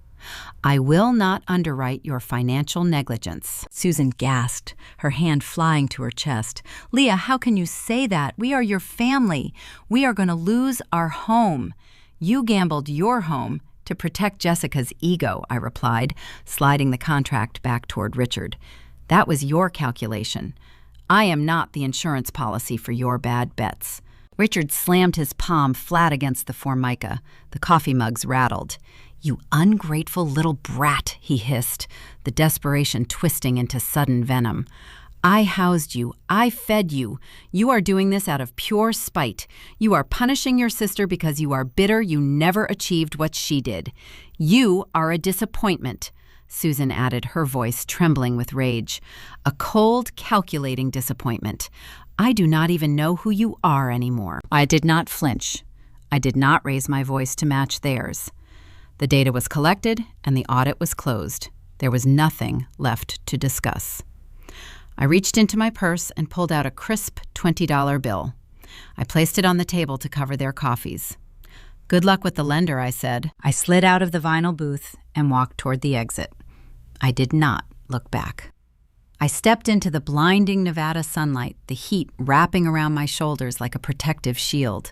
I will not underwrite your financial negligence. Susan gasped, her hand flying to her chest. Leah, how can you say that? We are your family. We are going to lose our home. You gambled your home To protect Jessica's ego, I replied, sliding the contract back toward Richard. That was your calculation. I am not the insurance policy for your bad bets. Richard slammed his palm flat against the Formica. The coffee mugs rattled. You ungrateful little brat, he hissed, the desperation twisting into sudden venom. I housed you. I fed you. You are doing this out of pure spite. You are punishing your sister because you are bitter you never achieved what she did. You are a disappointment, Susan added, her voice trembling with rage. A cold, calculating disappointment. I do not even know who you are anymore. I did not flinch. I did not raise my voice to match theirs. The data was collected and the audit was closed. There was nothing left to discuss. I reached into my purse and pulled out a crisp $20 bill. I placed it on the table to cover their coffees. Good luck with the lender, I said. I slid out of the vinyl booth and walked toward the exit. I did not look back. I stepped into the blinding Nevada sunlight, the heat wrapping around my shoulders like a protective shield.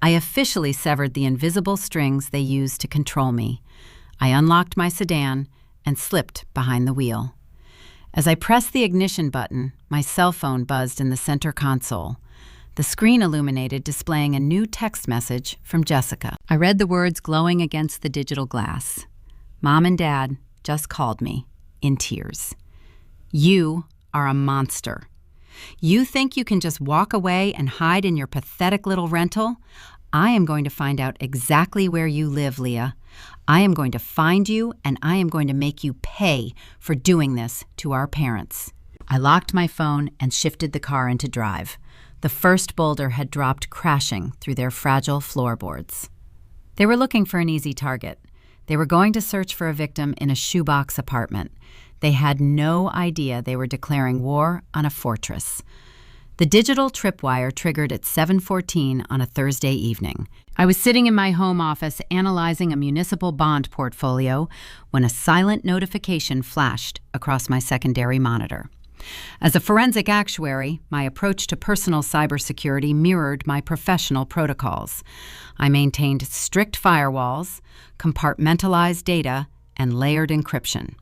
I officially severed the invisible strings they used to control me. I unlocked my sedan and slipped behind the wheel. As I pressed the ignition button, my cell phone buzzed in the center console. The screen illuminated, displaying a new text message from Jessica. I read the words glowing against the digital glass. Mom and Dad just called me, in tears. You are a monster. You think you can just walk away and hide in your pathetic little rental? I am going to find out exactly where you live, Leah. I am going to find you, and I am going to make you pay for doing this to our parents. I locked my phone and shifted the car into drive. The first boulder had dropped crashing through their fragile floorboards. They were looking for an easy target. They were going to search for a victim in a shoebox apartment. They had no idea they were declaring war on a fortress. The digital tripwire triggered at 7:14 on a Thursday evening. I was sitting in my home office analyzing a municipal bond portfolio when a silent notification flashed across my secondary monitor. As a forensic actuary, my approach to personal cybersecurity mirrored my professional protocols. I maintained strict firewalls, compartmentalized data, and layered encryption.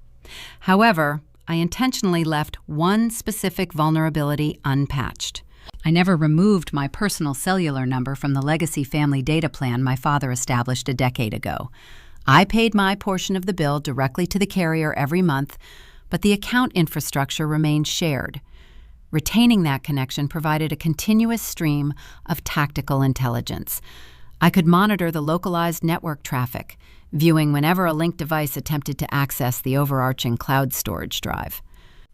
However, I intentionally left one specific vulnerability unpatched. I never removed my personal cellular number from the legacy family data plan my father established a decade ago. I paid my portion of the bill directly to the carrier every month, but the account infrastructure remained shared. Retaining that connection provided a continuous stream of tactical intelligence. I could monitor the localized network traffic, viewing whenever a linked device attempted to access the overarching cloud storage drive.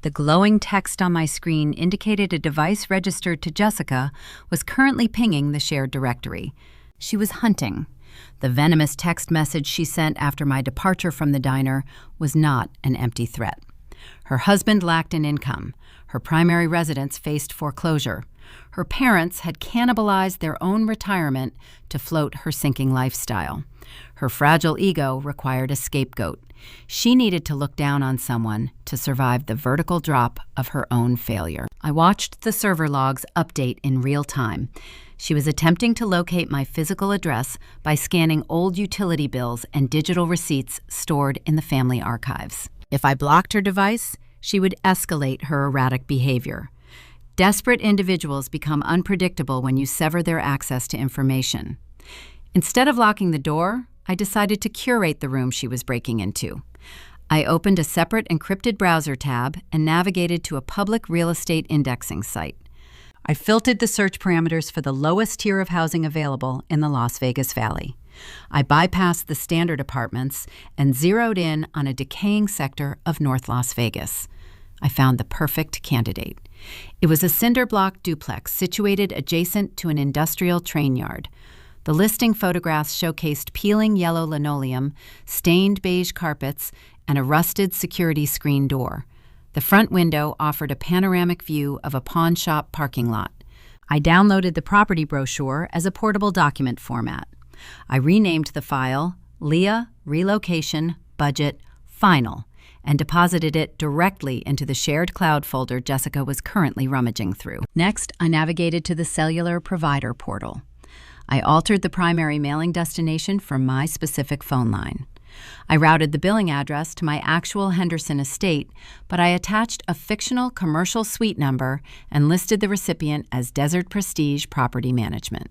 The glowing text on my screen indicated a device registered to Jessica was currently pinging the shared directory. She was hunting. The venomous text message she sent after my departure from the diner was not an empty threat. Her husband lacked an income. Her primary residence faced foreclosure. Her parents had cannibalized their own retirement to float her sinking lifestyle. Her fragile ego required a scapegoat. She needed to look down on someone to survive the vertical drop of her own failure. I watched the server logs update in real time. She was attempting to locate my physical address by scanning old utility bills and digital receipts stored in the family archives. If I blocked her device, she would escalate her erratic behavior. Desperate individuals become unpredictable when you sever their access to information. Instead of locking the door, I decided to curate the room she was breaking into. I opened a separate encrypted browser tab and navigated to a public real estate indexing site. I filtered the search parameters for the lowest tier of housing available in the Las Vegas Valley. I bypassed the standard apartments and zeroed in on a decaying sector of North Las Vegas. I found the perfect candidate. It was a cinder block duplex situated adjacent to an industrial train yard. The listing photographs showcased peeling yellow linoleum, stained beige carpets, and a rusted security screen door. The front window offered a panoramic view of a pawn shop parking lot. I downloaded the property brochure as a portable document format. I renamed the file Leah Relocation Budget Final and deposited it directly into the shared cloud folder Jessica was currently rummaging through. Next, I navigated to the cellular provider portal. I altered the primary mailing destination for my specific phone line. I routed the billing address to my actual Henderson estate, but I attached a fictional commercial suite number and listed the recipient as Desert Prestige Property Management.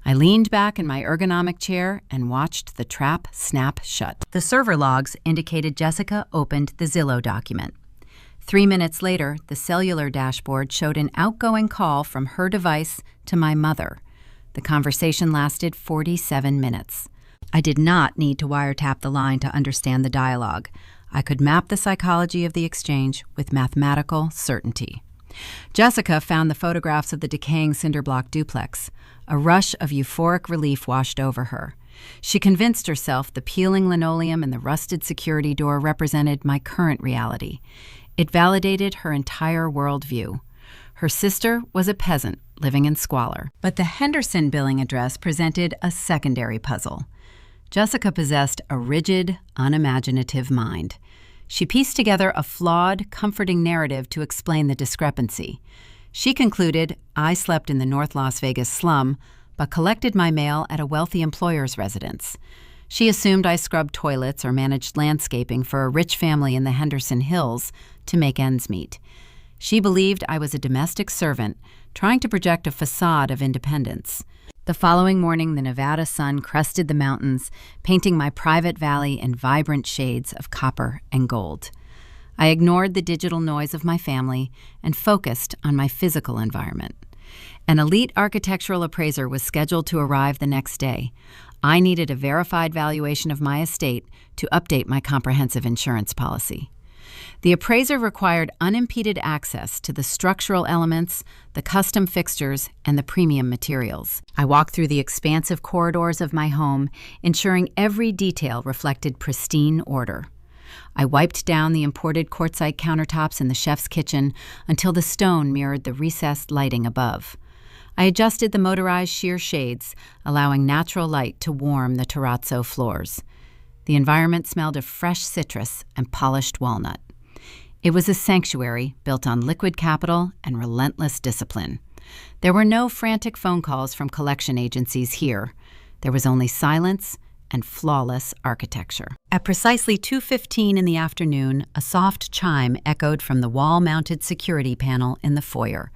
I leaned back in my ergonomic chair and watched the trap snap shut. The server logs indicated Jessica opened the Zillow document. 3 minutes later, the cellular dashboard showed an outgoing call from her device to my mother. The conversation lasted 47 minutes. I did not need to wiretap the line to understand the dialogue. I could map the psychology of the exchange with mathematical certainty. Jessica found the photographs of the decaying cinder block duplex. A rush of euphoric relief washed over her. She convinced herself the peeling linoleum and the rusted security door represented my current reality. It validated her entire worldview. Her sister was a peasant living in squalor. But the Henderson billing address presented a secondary puzzle. Jessica possessed a rigid, unimaginative mind. She pieced together a flawed, comforting narrative to explain the discrepancy. She concluded I slept in the North Las Vegas slum, but collected my mail at a wealthy employer's residence. She assumed I scrubbed toilets or managed landscaping for a rich family in the Henderson Hills to make ends meet. She believed I was a domestic servant, trying to project a facade of independence. The following morning, the Nevada sun crested the mountains, painting my private valley in vibrant shades of copper and gold. I ignored the digital noise of my family and focused on my physical environment. An elite architectural appraiser was scheduled to arrive the next day. I needed a verified valuation of my estate to update my comprehensive insurance policy. The appraiser required unimpeded access to the structural elements, the custom fixtures, and the premium materials. I walked through the expansive corridors of my home, ensuring every detail reflected pristine order. I wiped down the imported quartzite countertops in the chef's kitchen until the stone mirrored the recessed lighting above. I adjusted the motorized sheer shades, allowing natural light to warm the terrazzo floors. The environment smelled of fresh citrus and polished walnut. It was a sanctuary built on liquid capital and relentless discipline. There were no frantic phone calls from collection agencies here. There was only silence and flawless architecture. At precisely 2:15 in the afternoon, a soft chime echoed from the wall-mounted security panel in the foyer.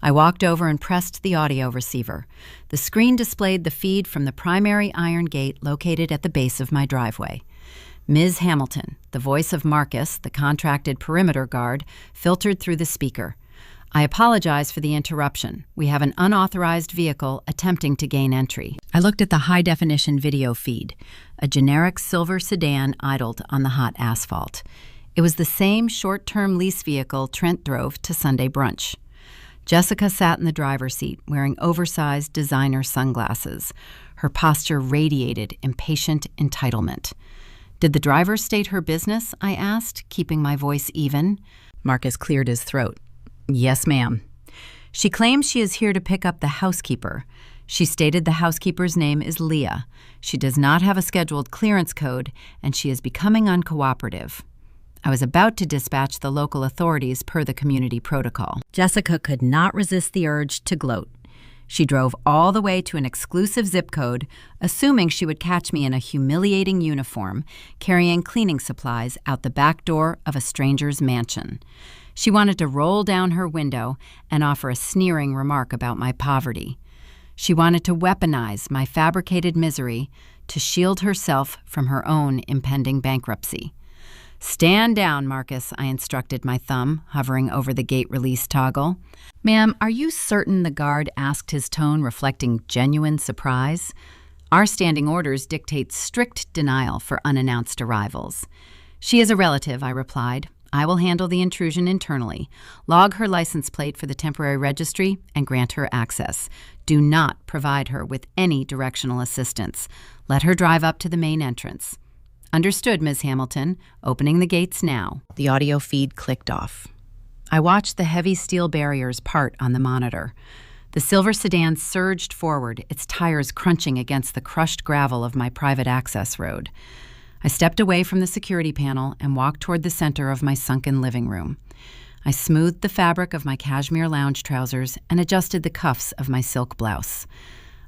I walked over and pressed the audio receiver. The screen displayed the feed from the primary iron gate located at the base of my driveway. Ms. Hamilton, the voice of Marcus, the contracted perimeter guard, filtered through the speaker. I apologize for the interruption. We have an unauthorized vehicle attempting to gain entry. I looked at the high-definition video feed. A generic silver sedan idled on the hot asphalt. It was the same short-term lease vehicle Trent drove to Sunday brunch. Jessica sat in the driver's seat, wearing oversized designer sunglasses. Her posture radiated impatient entitlement. Did the driver state her business? I asked, keeping my voice even. Marcus cleared his throat. Yes, ma'am. She claims she is here to pick up the housekeeper. She stated the housekeeper's name is Leah. She does not have a scheduled clearance code, and she is becoming uncooperative. I was about to dispatch the local authorities per the community protocol. Jessica could not resist the urge to gloat. She drove all the way to an exclusive zip code, assuming she would catch me in a humiliating uniform, carrying cleaning supplies out the back door of a stranger's mansion. She wanted to roll down her window and offer a sneering remark about my poverty. She wanted to weaponize my fabricated misery to shield herself from her own impending bankruptcy. Stand down, Marcus, I instructed my thumb, hovering over the gate release toggle. Ma'am, are you certain? The guard asked, his tone reflecting genuine surprise. Our standing orders dictate strict denial for unannounced arrivals. She is a relative, I replied. I will handle the intrusion internally, log her license plate for the temporary registry, and grant her access. Do not provide her with any directional assistance. Let her drive up to the main entrance. Understood, Ms. Hamilton. Opening the gates now. The audio feed clicked off. I watched the heavy steel barriers part on the monitor. The silver sedan surged forward, its tires crunching against the crushed gravel of my private access road. I stepped away from the security panel and walked toward the center of my sunken living room. I smoothed the fabric of my cashmere lounge trousers and adjusted the cuffs of my silk blouse.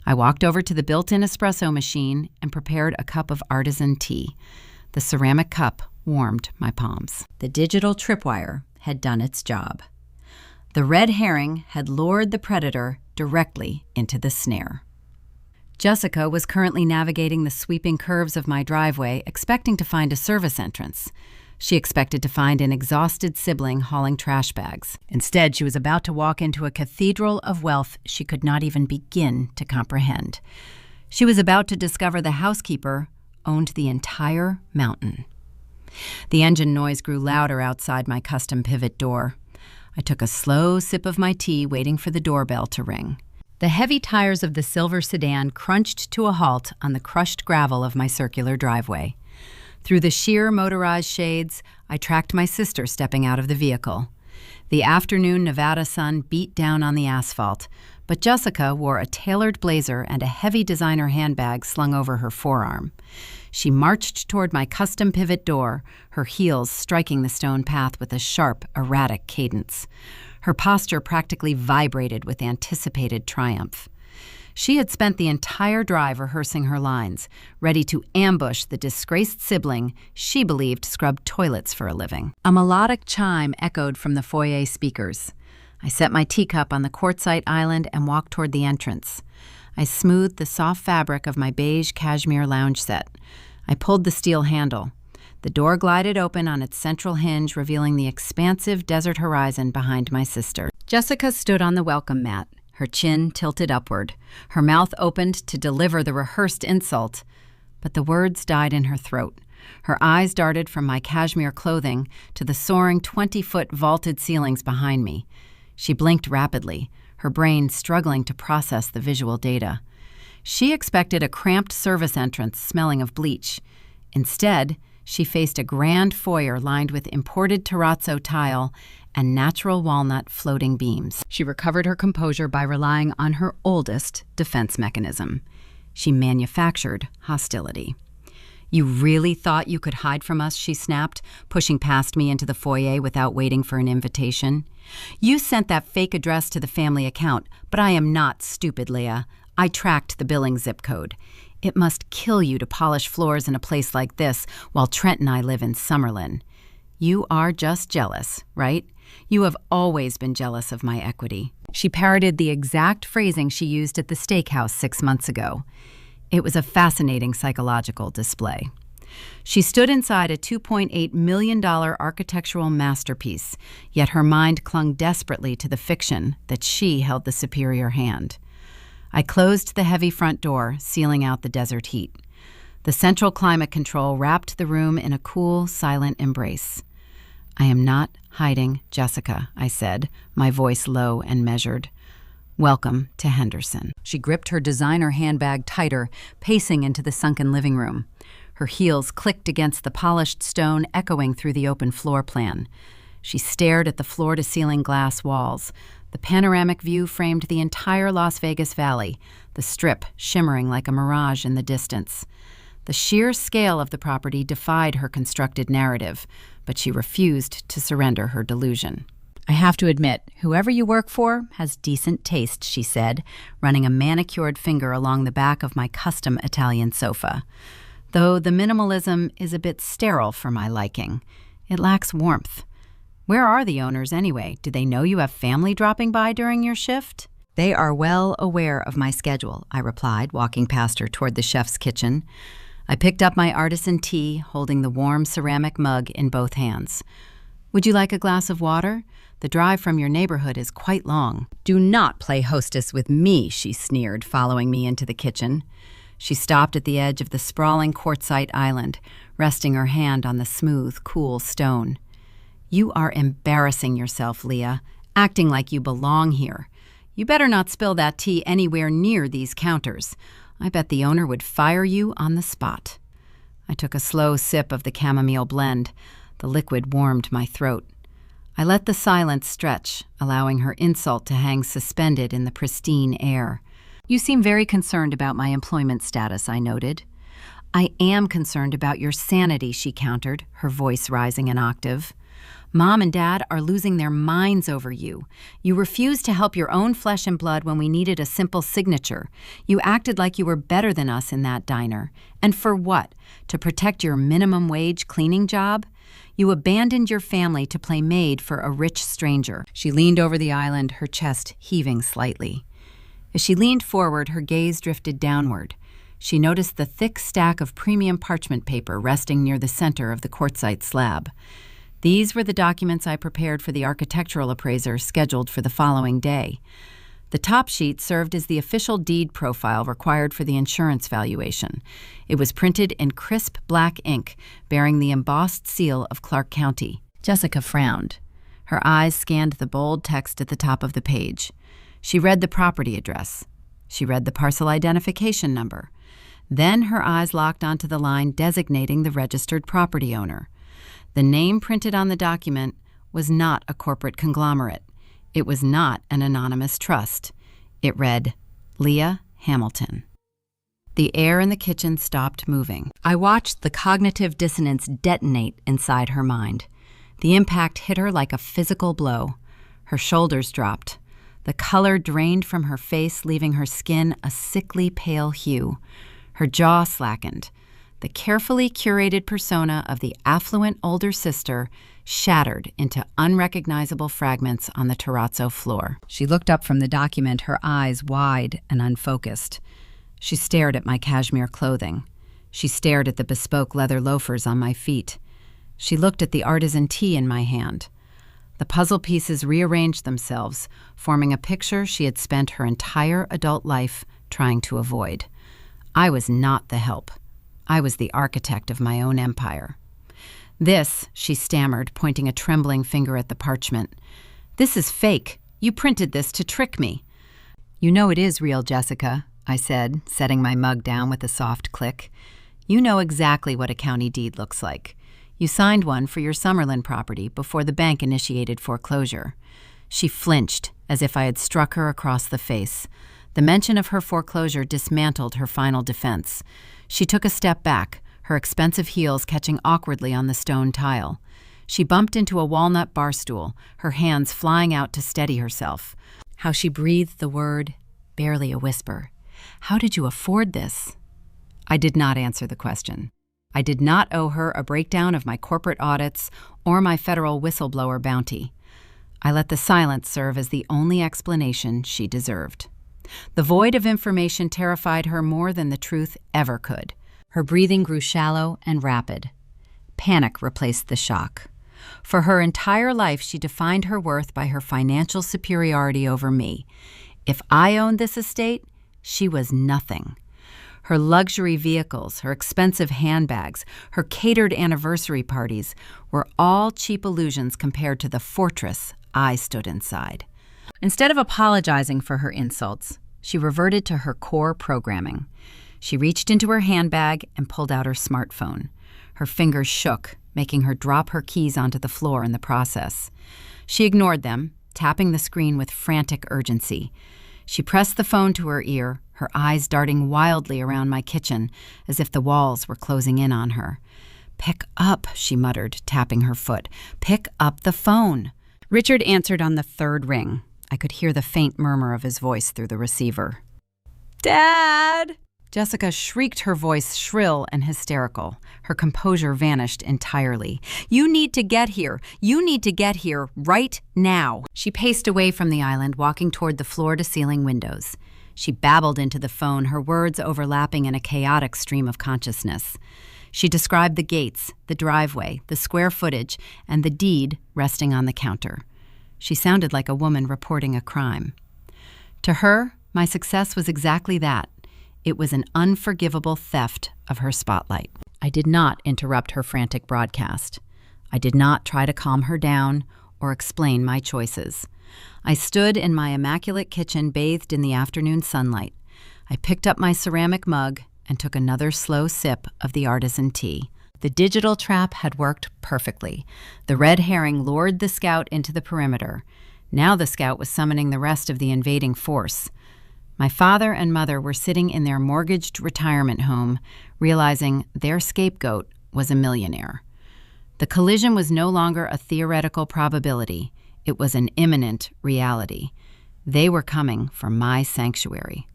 I walked over to the built-in espresso machine and prepared a cup of artisan tea. The ceramic cup warmed my palms. The digital tripwire had done its job. The red herring had lured the predator directly into the snare. Jessica was currently navigating the sweeping curves of my driveway, expecting to find a service entrance. She expected to find an exhausted sibling hauling trash bags. Instead, she was about to walk into a cathedral of wealth she could not even begin to comprehend. She was about to discover the housekeeper owned the entire mountain. The engine noise grew louder outside my custom pivot door. I took a slow sip of my tea, waiting for the doorbell to ring. The heavy tires of the silver sedan crunched to a halt on the crushed gravel of my circular driveway. Through the sheer motorized shades, I tracked my sister stepping out of the vehicle. The afternoon Nevada sun beat down on the asphalt, but Jessica wore a tailored blazer and a heavy designer handbag slung over her forearm. She marched toward my custom pivot door, her heels striking the stone path with a sharp, erratic cadence. Her posture practically vibrated with anticipated triumph. She had spent the entire drive rehearsing her lines, ready to ambush the disgraced sibling she believed scrubbed toilets for a living. A melodic chime echoed from the foyer speakers. I set my teacup on the quartzite island and walked toward the entrance. I smoothed the soft fabric of my beige cashmere lounge set. I pulled the steel handle. The door glided open on its central hinge, revealing the expansive desert horizon behind my sister. Jessica stood on the welcome mat, her chin tilted upward, her mouth opened to deliver the rehearsed insult, but the words died in her throat. Her eyes darted from my cashmere clothing to the soaring 20-foot vaulted ceilings behind me. She blinked rapidly, her brain struggling to process the visual data. She expected a cramped service entrance smelling of bleach. Instead, she faced a grand foyer lined with imported terrazzo tile and natural walnut floating beams. She recovered her composure by relying on her oldest defense mechanism. She manufactured hostility. "You really thought you could hide from us," she snapped, pushing past me into the foyer without waiting for an invitation. "You sent that fake address to the family account, but I am not stupid, Leah. I tracked the billing zip code. It must kill you to polish floors in a place like this while Trent and I live in Summerlin. You are just jealous, right? You have always been jealous of my equity." She parroted the exact phrasing she used at the steakhouse 6 months ago. It was a fascinating psychological display. She stood inside a $2.8 million architectural masterpiece, yet her mind clung desperately to the fiction that she held the superior hand. I closed the heavy front door, sealing out the desert heat. The central climate control wrapped the room in a cool, silent embrace. "I am not hiding, Jessica," I said, my voice low and measured. "Welcome to Henderson." She gripped her designer handbag tighter, pacing into the sunken living room. Her heels clicked against the polished stone, echoing through the open floor plan. She stared at the floor-to-ceiling glass walls. The panoramic view framed the entire Las Vegas Valley, the Strip shimmering like a mirage in the distance. The sheer scale of the property defied her constructed narrative, but she refused to surrender her delusion. "I have to admit, whoever you work for has decent taste," she said, running a manicured finger along the back of my custom Italian sofa. "Though the minimalism is a bit sterile for my liking. It lacks warmth. Where are the owners anyway? Do they know you have family dropping by during your shift?" "They are well aware of my schedule," I replied, walking past her toward the chef's kitchen. I picked up my artisan tea, holding the warm ceramic mug in both hands. "Would you like a glass of water? The drive from your neighborhood is quite long." "Do not play hostess with me," she sneered, following me into the kitchen. She stopped at the edge of the sprawling quartzite island, resting her hand on the smooth, cool stone. "You are embarrassing yourself, Leah, acting like you belong here. You better not spill that tea anywhere near these counters. I bet the owner would fire you on the spot." I took a slow sip of the chamomile blend. The liquid warmed my throat. I let the silence stretch, allowing her insult to hang suspended in the pristine air. "You seem very concerned about my employment status," I noted. "I am concerned about your sanity," she countered, her voice rising an octave. Mom and Dad are losing their minds over you. You refused to help your own flesh and blood when we needed a simple signature. You acted like you were better than us in that diner. And for what? To protect your minimum wage cleaning job? You abandoned your family to play maid for a rich stranger. She leaned over the island, her chest heaving slightly. As she leaned forward, her gaze drifted downward. She noticed the thick stack of premium parchment paper resting near the center of the quartzite slab. These were the documents I prepared for the architectural appraiser scheduled for the following day. The top sheet served as the official deed profile required for the insurance valuation. It was printed in crisp black ink, bearing the embossed seal of Clark County. Jessica frowned. Her eyes scanned the bold text at the top of the page. She read the property address. She read the parcel identification number. Then her eyes locked onto the line designating the registered property owner. The name printed on the document was not a corporate conglomerate. It was not an anonymous trust. It read, Leah Hamilton. The air in the kitchen stopped moving. I watched the cognitive dissonance detonate inside her mind. The impact hit her like a physical blow. Her shoulders dropped. The color drained from her face, leaving her skin a sickly pale hue. Her jaw slackened. The carefully curated persona of the affluent older sister shattered into unrecognizable fragments on the terrazzo floor. She looked up from the document, her eyes wide and unfocused. She stared at my cashmere clothing. She stared at the bespoke leather loafers on my feet. She looked at the artisan tea in my hand. The puzzle pieces rearranged themselves, forming a picture she had spent her entire adult life trying to avoid. I was not the help. I was the architect of my own empire. This, she stammered, pointing a trembling finger at the parchment. This is fake. You printed this to trick me. You know it is real, Jessica, I said, setting my mug down with a soft click. You know exactly what a county deed looks like. You signed one for your Summerlin property before the bank initiated foreclosure. She flinched, as if I had struck her across the face. The mention of her foreclosure dismantled her final defense. She took a step back, her expensive heels catching awkwardly on the stone tile. She bumped into a walnut bar stool, her hands flying out to steady herself. How she breathed the word, barely a whisper. How did you afford this? I did not answer the question. I did not owe her a breakdown of my corporate audits or my federal whistleblower bounty. I let the silence serve as the only explanation she deserved. The void of information terrified her more than the truth ever could. Her breathing grew shallow and rapid. Panic replaced the shock. For her entire life, she defined her worth by her financial superiority over me. If I owned this estate, she was nothing. Her luxury vehicles, her expensive handbags, her catered anniversary parties were all cheap illusions compared to the fortress I stood inside. Instead of apologizing for her insults, she reverted to her core programming. She reached into her handbag and pulled out her smartphone. Her fingers shook, making her drop her keys onto the floor in the process. She ignored them, tapping the screen with frantic urgency. She pressed the phone to her ear, her eyes darting wildly around my kitchen, as if the walls were closing in on her. "Pick up," she muttered, tapping her foot. "Pick up the phone." Richard answered on the third ring. I could hear the faint murmur of his voice through the receiver. "Dad!" Jessica shrieked, her voice shrill and hysterical. Her composure vanished entirely. "You need to get here. You need to get here right now." She paced away from the island, walking toward the floor-to-ceiling windows. She babbled into the phone, her words overlapping in a chaotic stream of consciousness. She described the gates, the driveway, the square footage, and the deed resting on the counter. She sounded like a woman reporting a crime. To her, my success was exactly that. It was an unforgivable theft of her spotlight. I did not interrupt her frantic broadcast. I did not try to calm her down or explain my choices. I stood in my immaculate kitchen bathed in the afternoon sunlight. I picked up my ceramic mug and took another slow sip of the artisan tea. The digital trap had worked perfectly. The red herring lured the scout into the perimeter. Now the scout was summoning the rest of the invading force. My father and mother were sitting in their mortgaged retirement home, realizing their scapegoat was a millionaire. The collision was no longer a theoretical probability. It was an imminent reality. They were coming for my sanctuary.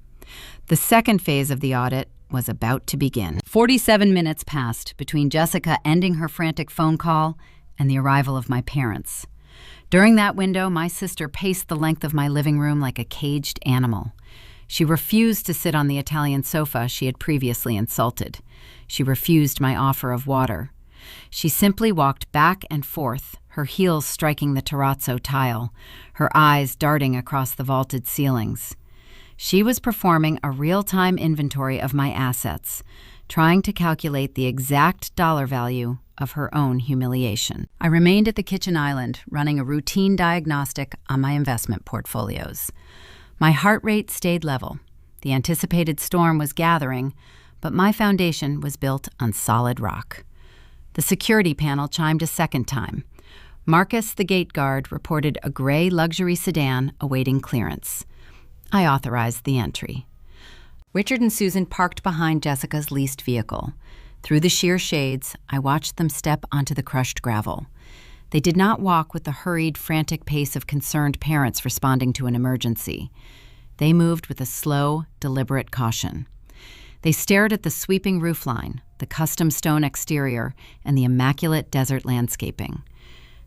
The second phase of the audit was about to begin. 47 minutes passed between Jessica ending her frantic phone call and the arrival of my parents. During that window, my sister paced the length of my living room like a caged animal. She refused to sit on the Italian sofa she had previously insulted. She refused my offer of water. She simply walked back and forth, her heels striking the terrazzo tile, her eyes darting across the vaulted ceilings. She was performing a real-time inventory of my assets, trying to calculate the exact dollar value of her own humiliation. I remained at the kitchen island, running a routine diagnostic on my investment portfolios. My heart rate stayed level. The anticipated storm was gathering, but my foundation was built on solid rock. The security panel chimed a second time. Marcus, the gate guard, reported a gray luxury sedan awaiting clearance. I authorized the entry. Richard and Susan parked behind Jessica's leased vehicle. Through the sheer shades, I watched them step onto the crushed gravel. They did not walk with the hurried, frantic pace of concerned parents responding to an emergency. They moved with a slow, deliberate caution. They stared at the sweeping roofline, the custom stone exterior, and the immaculate desert landscaping.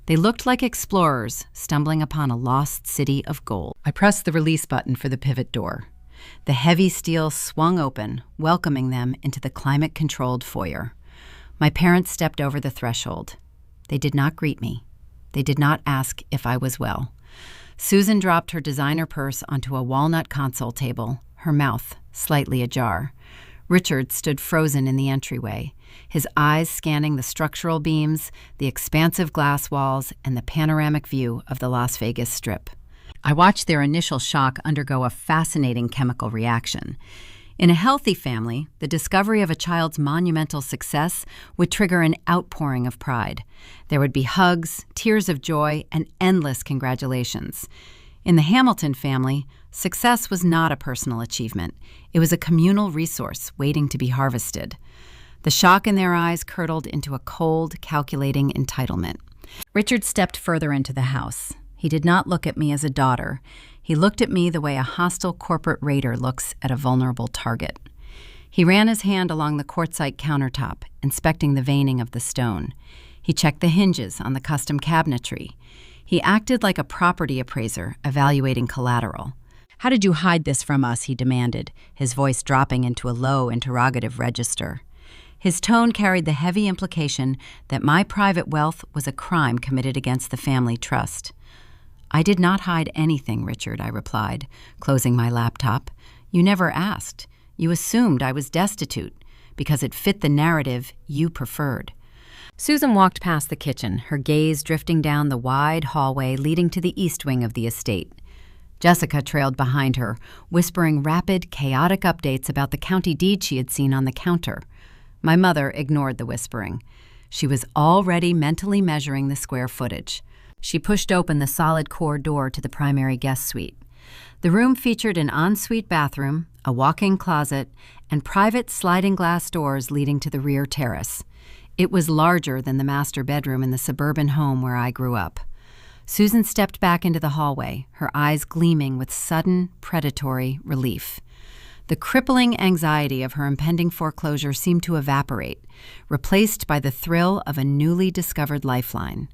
They looked like explorers stumbling upon a lost city of gold. I pressed the release button for the pivot door. The heavy steel swung open, welcoming them into the climate-controlled foyer. My parents stepped over the threshold. They did not greet me. They did not ask if I was well. Susan dropped her designer purse onto a walnut console table, her mouth slightly ajar. Richard stood frozen in the entryway, his eyes scanning the structural beams, the expansive glass walls, and the panoramic view of the Las Vegas Strip. I watched their initial shock undergo a fascinating chemical reaction. In a healthy family, the discovery of a child's monumental success would trigger an outpouring of pride. There would be hugs, tears of joy, and endless congratulations. In the Hamilton family, success was not a personal achievement. It was a communal resource waiting to be harvested. The shock in their eyes curdled into a cold, calculating entitlement. Richard stepped further into the house. He did not look at me as a daughter. He looked at me the way a hostile corporate raider looks at a vulnerable target. He ran his hand along the quartzite countertop, inspecting the veining of the stone. He checked the hinges on the custom cabinetry. He acted like a property appraiser evaluating collateral. "How did you hide this from us?" he demanded, his voice dropping into a low interrogative register. His tone carried the heavy implication that my private wealth was a crime committed against the family trust. "I did not hide anything, Richard," I replied, closing my laptop. "You never asked. You assumed I was destitute because it fit the narrative you preferred." Susan walked past the kitchen, her gaze drifting down the wide hallway leading to the east wing of the estate. Jessica trailed behind her, whispering rapid, chaotic updates about the county deed she had seen on the counter. My mother ignored the whispering. She was already mentally measuring the square footage. She pushed open the solid core door to the primary guest suite. The room featured an ensuite bathroom, a walk-in closet, and private sliding glass doors leading to the rear terrace. It was larger than the master bedroom in the suburban home where I grew up. Susan stepped back into the hallway, her eyes gleaming with sudden, predatory relief. The crippling anxiety of her impending foreclosure seemed to evaporate, replaced by the thrill of a newly discovered lifeline.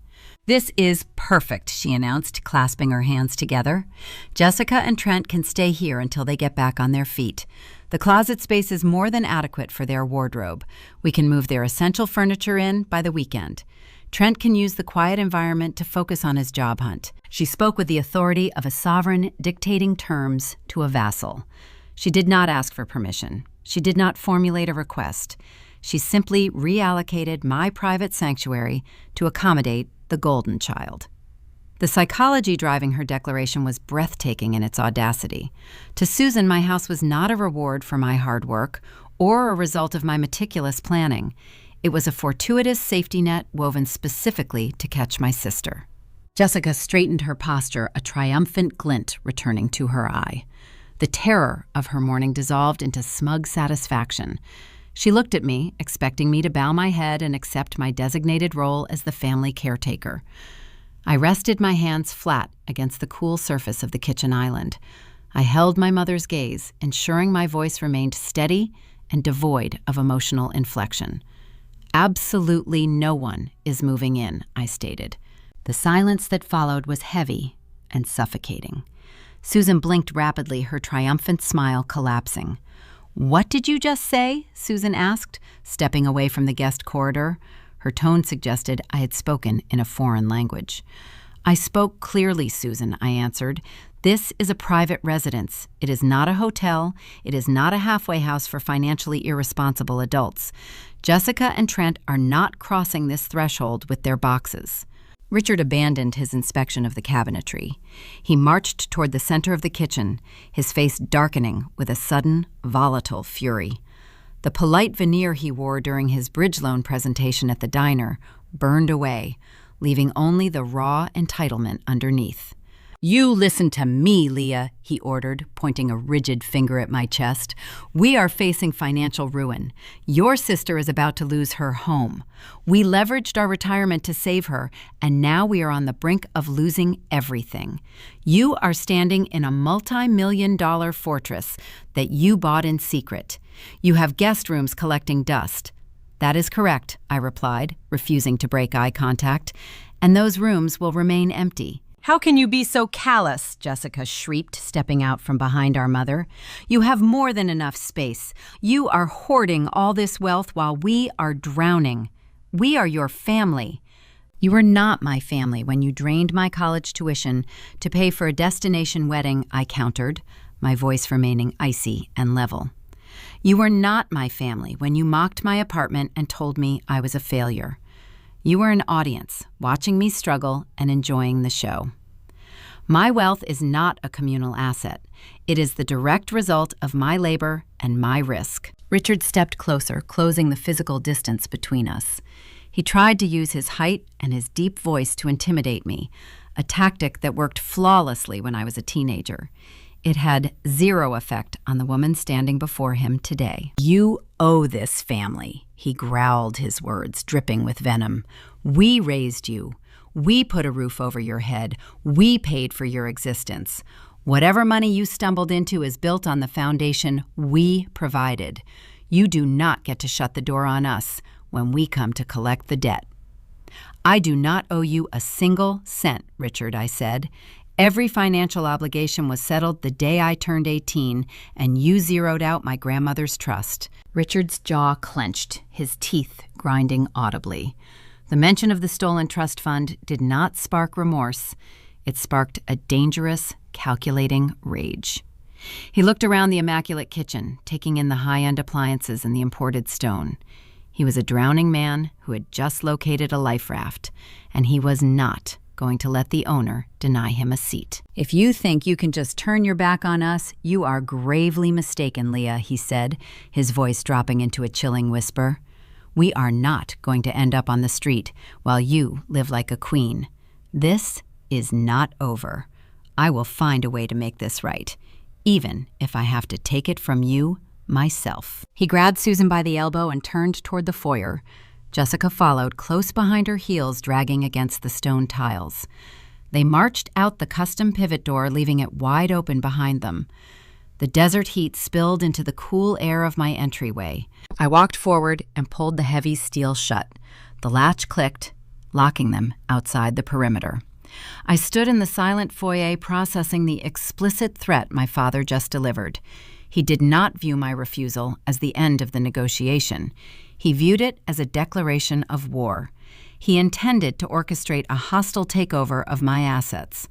"This is perfect," she announced, clasping her hands together. "Jessica and Trent can stay here until they get back on their feet. The closet space is more than adequate for their wardrobe. We can move their essential furniture in by the weekend. Trent can use the quiet environment to focus on his job hunt." She spoke with the authority of a sovereign dictating terms to a vassal. She did not ask for permission. She did not formulate a request. She simply reallocated my private sanctuary to accommodate the golden child. The psychology driving her declaration was breathtaking in its audacity. To Susan, my house was not a reward for my hard work or a result of my meticulous planning. It was a fortuitous safety net woven specifically to catch my sister. Jessica straightened her posture, a triumphant glint returning to her eye. The terror of her morning dissolved into smug satisfaction. She looked at me, expecting me to bow my head and accept my designated role as the family caretaker. I rested my hands flat against the cool surface of the kitchen island. I held my mother's gaze, ensuring my voice remained steady and devoid of emotional inflection. "Absolutely no one is moving in," I stated. The silence that followed was heavy and suffocating. Susan blinked rapidly, her triumphant smile collapsing. "What did you just say?" Susan asked, stepping away from the guest corridor. Her tone suggested I had spoken in a foreign language. "I spoke clearly, Susan," I answered. "This is a private residence. It is not a hotel. It is not a halfway house for financially irresponsible adults. Jessica and Trent are not crossing this threshold with their boxes." Richard abandoned his inspection of the cabinetry. He marched toward the center of the kitchen, his face darkening with a sudden, volatile fury. The polite veneer he wore during his bridge loan presentation at the diner burned away, leaving only the raw entitlement underneath. "You listen to me, Leah," he ordered, pointing a rigid finger at my chest. "We are facing financial ruin. Your sister is about to lose her home. We leveraged our retirement to save her, and now we are on the brink of losing everything. You are standing in a multi-million-dollar fortress that you bought in secret. You have guest rooms collecting dust." "That is correct," I replied, refusing to break eye contact, "and those rooms will remain empty." "How can you be so callous?" Jessica shrieked, stepping out from behind our mother. "You have more than enough space. You are hoarding all this wealth while we are drowning. We are your family." "You were not my family when you drained my college tuition to pay for a destination wedding," I countered, my voice remaining icy and level. "You were not my family when you mocked my apartment and told me I was a failure. You were an audience, watching me struggle and enjoying the show. My wealth is not a communal asset. It is the direct result of my labor and my risk." Richard stepped closer, closing the physical distance between us. He tried to use his height and his deep voice to intimidate me, a tactic that worked flawlessly when I was a teenager. It had zero effect on the woman standing before him today. "You owe this family," he growled, his words dripping with venom. "We raised you. We put a roof over your head. We paid for your existence. Whatever money you stumbled into is built on the foundation we provided. You do not get to shut the door on us when we come to collect the debt." "I do not owe you a single cent, Richard," I said. "Every financial obligation was settled the day I turned 18, and you zeroed out my grandmother's trust." Richard's jaw clenched, his teeth grinding audibly. The mention of the stolen trust fund did not spark remorse. It sparked a dangerous, calculating rage. He looked around the immaculate kitchen, taking in the high-end appliances and the imported stone. He was a drowning man who had just located a life raft, and he was not going to let the owner deny him a seat. "If you think you can just turn your back on us, you are gravely mistaken, Leah," he said, his voice dropping into a chilling whisper. "We are not going to end up on the street while you live like a queen. This is not over. I will find a way to make this right, even if I have to take it from you myself." He grabbed Susan by the elbow and turned toward the foyer. Jessica followed, close behind her heels dragging against the stone tiles. They marched out the custom pivot door, leaving it wide open behind them. The desert heat spilled into the cool air of my entryway. I walked forward and pulled the heavy steel shut. The latch clicked, locking them outside the perimeter. I stood in the silent foyer processing the explicit threat my father just delivered. He did not view my refusal as the end of the negotiation. He viewed it as a declaration of war. He intended to orchestrate a hostile takeover of my assets.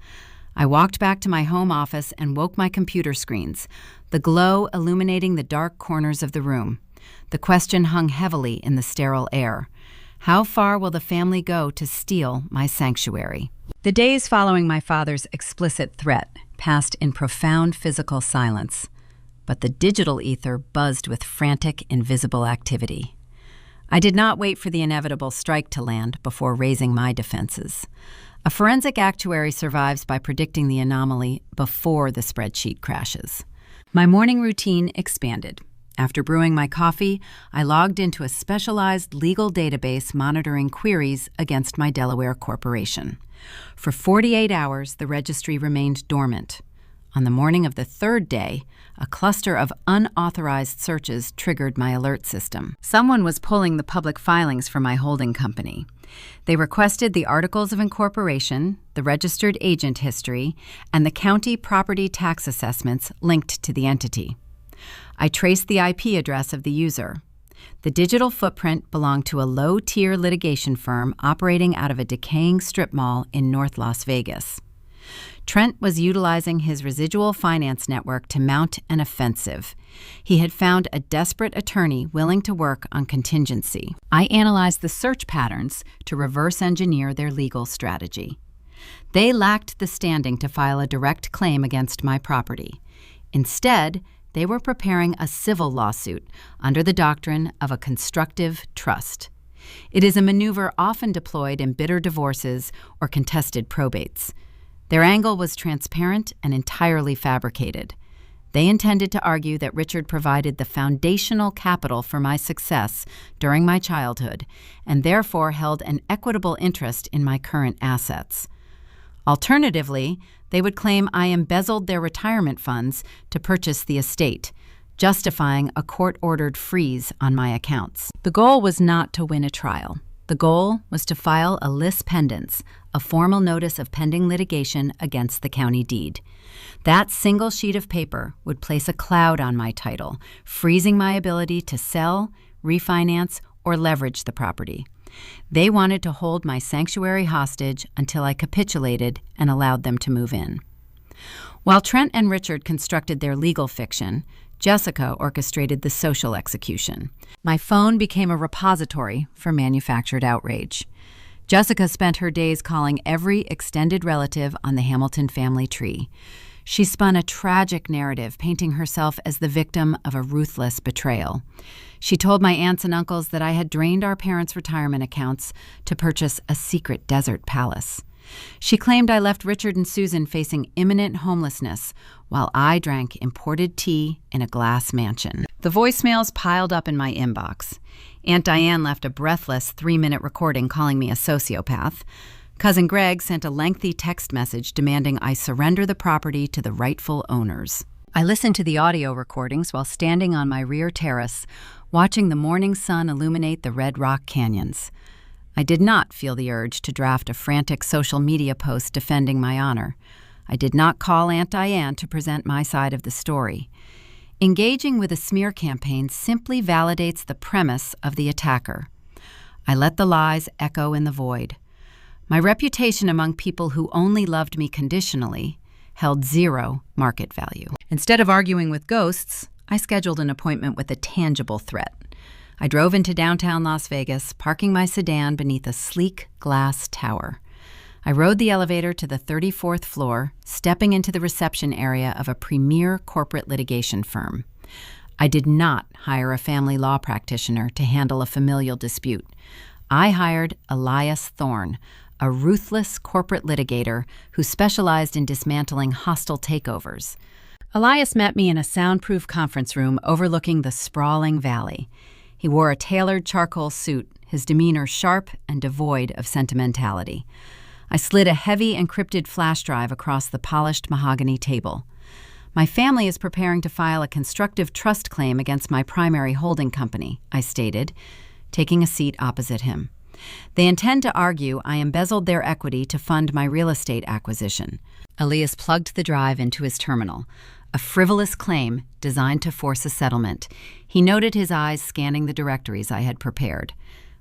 I walked back to my home office and woke my computer screens, the glow illuminating the dark corners of the room. The question hung heavily in the sterile air. How far will the family go to steal my sanctuary? The days following my father's explicit threat passed in profound physical silence, but the digital ether buzzed with frantic, invisible activity. I did not wait for the inevitable strike to land before raising my defenses. A forensic actuary survives by predicting the anomaly before the spreadsheet crashes. My morning routine expanded. After brewing my coffee, I logged into a specialized legal database monitoring queries against my Delaware corporation. For 48 hours, the registry remained dormant. On the morning of the third day, a cluster of unauthorized searches triggered my alert system. Someone was pulling the public filings for my holding company. They requested the articles of incorporation, the registered agent history, and the county property tax assessments linked to the entity. I traced the IP address of the user. The digital footprint belonged to a low-tier litigation firm operating out of a decaying strip mall in North Las Vegas. Trent was utilizing his residual finance network to mount an offensive. He had found a desperate attorney willing to work on contingency. I analyzed the search patterns to reverse engineer their legal strategy. They lacked the standing to file a direct claim against my property. Instead, they were preparing a civil lawsuit under the doctrine of a constructive trust. It is a maneuver often deployed in bitter divorces or contested probates. Their angle was transparent and entirely fabricated. They intended to argue that Richard provided the foundational capital for my success during my childhood and therefore held an equitable interest in my current assets. Alternatively, they would claim I embezzled their retirement funds to purchase the estate, justifying a court-ordered freeze on my accounts. The goal was not to win a trial. The goal was to file a lis pendens, a formal notice of pending litigation against the county deed. That single sheet of paper would place a cloud on my title, freezing my ability to sell, refinance, or leverage the property. They wanted to hold my sanctuary hostage until I capitulated and allowed them to move in. While Trent and Richard constructed their legal fiction, Jessica orchestrated the social execution. My phone became a repository for manufactured outrage. Jessica spent her days calling every extended relative on the Hamilton family tree. She spun a tragic narrative, painting herself as the victim of a ruthless betrayal. She told my aunts and uncles that I had drained our parents' retirement accounts to purchase a secret desert palace. She claimed I left Richard and Susan facing imminent homelessness while I drank imported tea in a glass mansion. The voicemails piled up in my inbox. Aunt Diane left a breathless 3-minute recording calling me a sociopath. Cousin Greg sent a lengthy text message demanding I surrender the property to the rightful owners. I listened to the audio recordings while standing on my rear terrace, watching the morning sun illuminate the Red Rock canyons. I did not feel the urge to draft a frantic social media post defending my honor. I did not call Aunt Diane to present my side of the story. Engaging with a smear campaign simply validates the premise of the attacker. I let the lies echo in the void. My reputation among people who only loved me conditionally held zero market value. Instead of arguing with ghosts, I scheduled an appointment with a tangible threat. I drove into downtown Las Vegas, parking my sedan beneath a sleek glass tower. I rode the elevator to the 34th floor, stepping into the reception area of a premier corporate litigation firm. I did not hire a family law practitioner to handle a familial dispute. I hired Elias Thorne, a ruthless corporate litigator who specialized in dismantling hostile takeovers. Elias met me in a soundproof conference room overlooking the sprawling valley. He wore a tailored charcoal suit, his demeanor sharp and devoid of sentimentality. I slid a heavy encrypted flash drive across the polished mahogany table. My family is preparing to file a constructive trust claim against my primary holding company, I stated, taking a seat opposite him. They intend to argue I embezzled their equity to fund my real estate acquisition. Elias plugged the drive into his terminal, a frivolous claim designed to force a settlement. He noted his eyes scanning the directories I had prepared.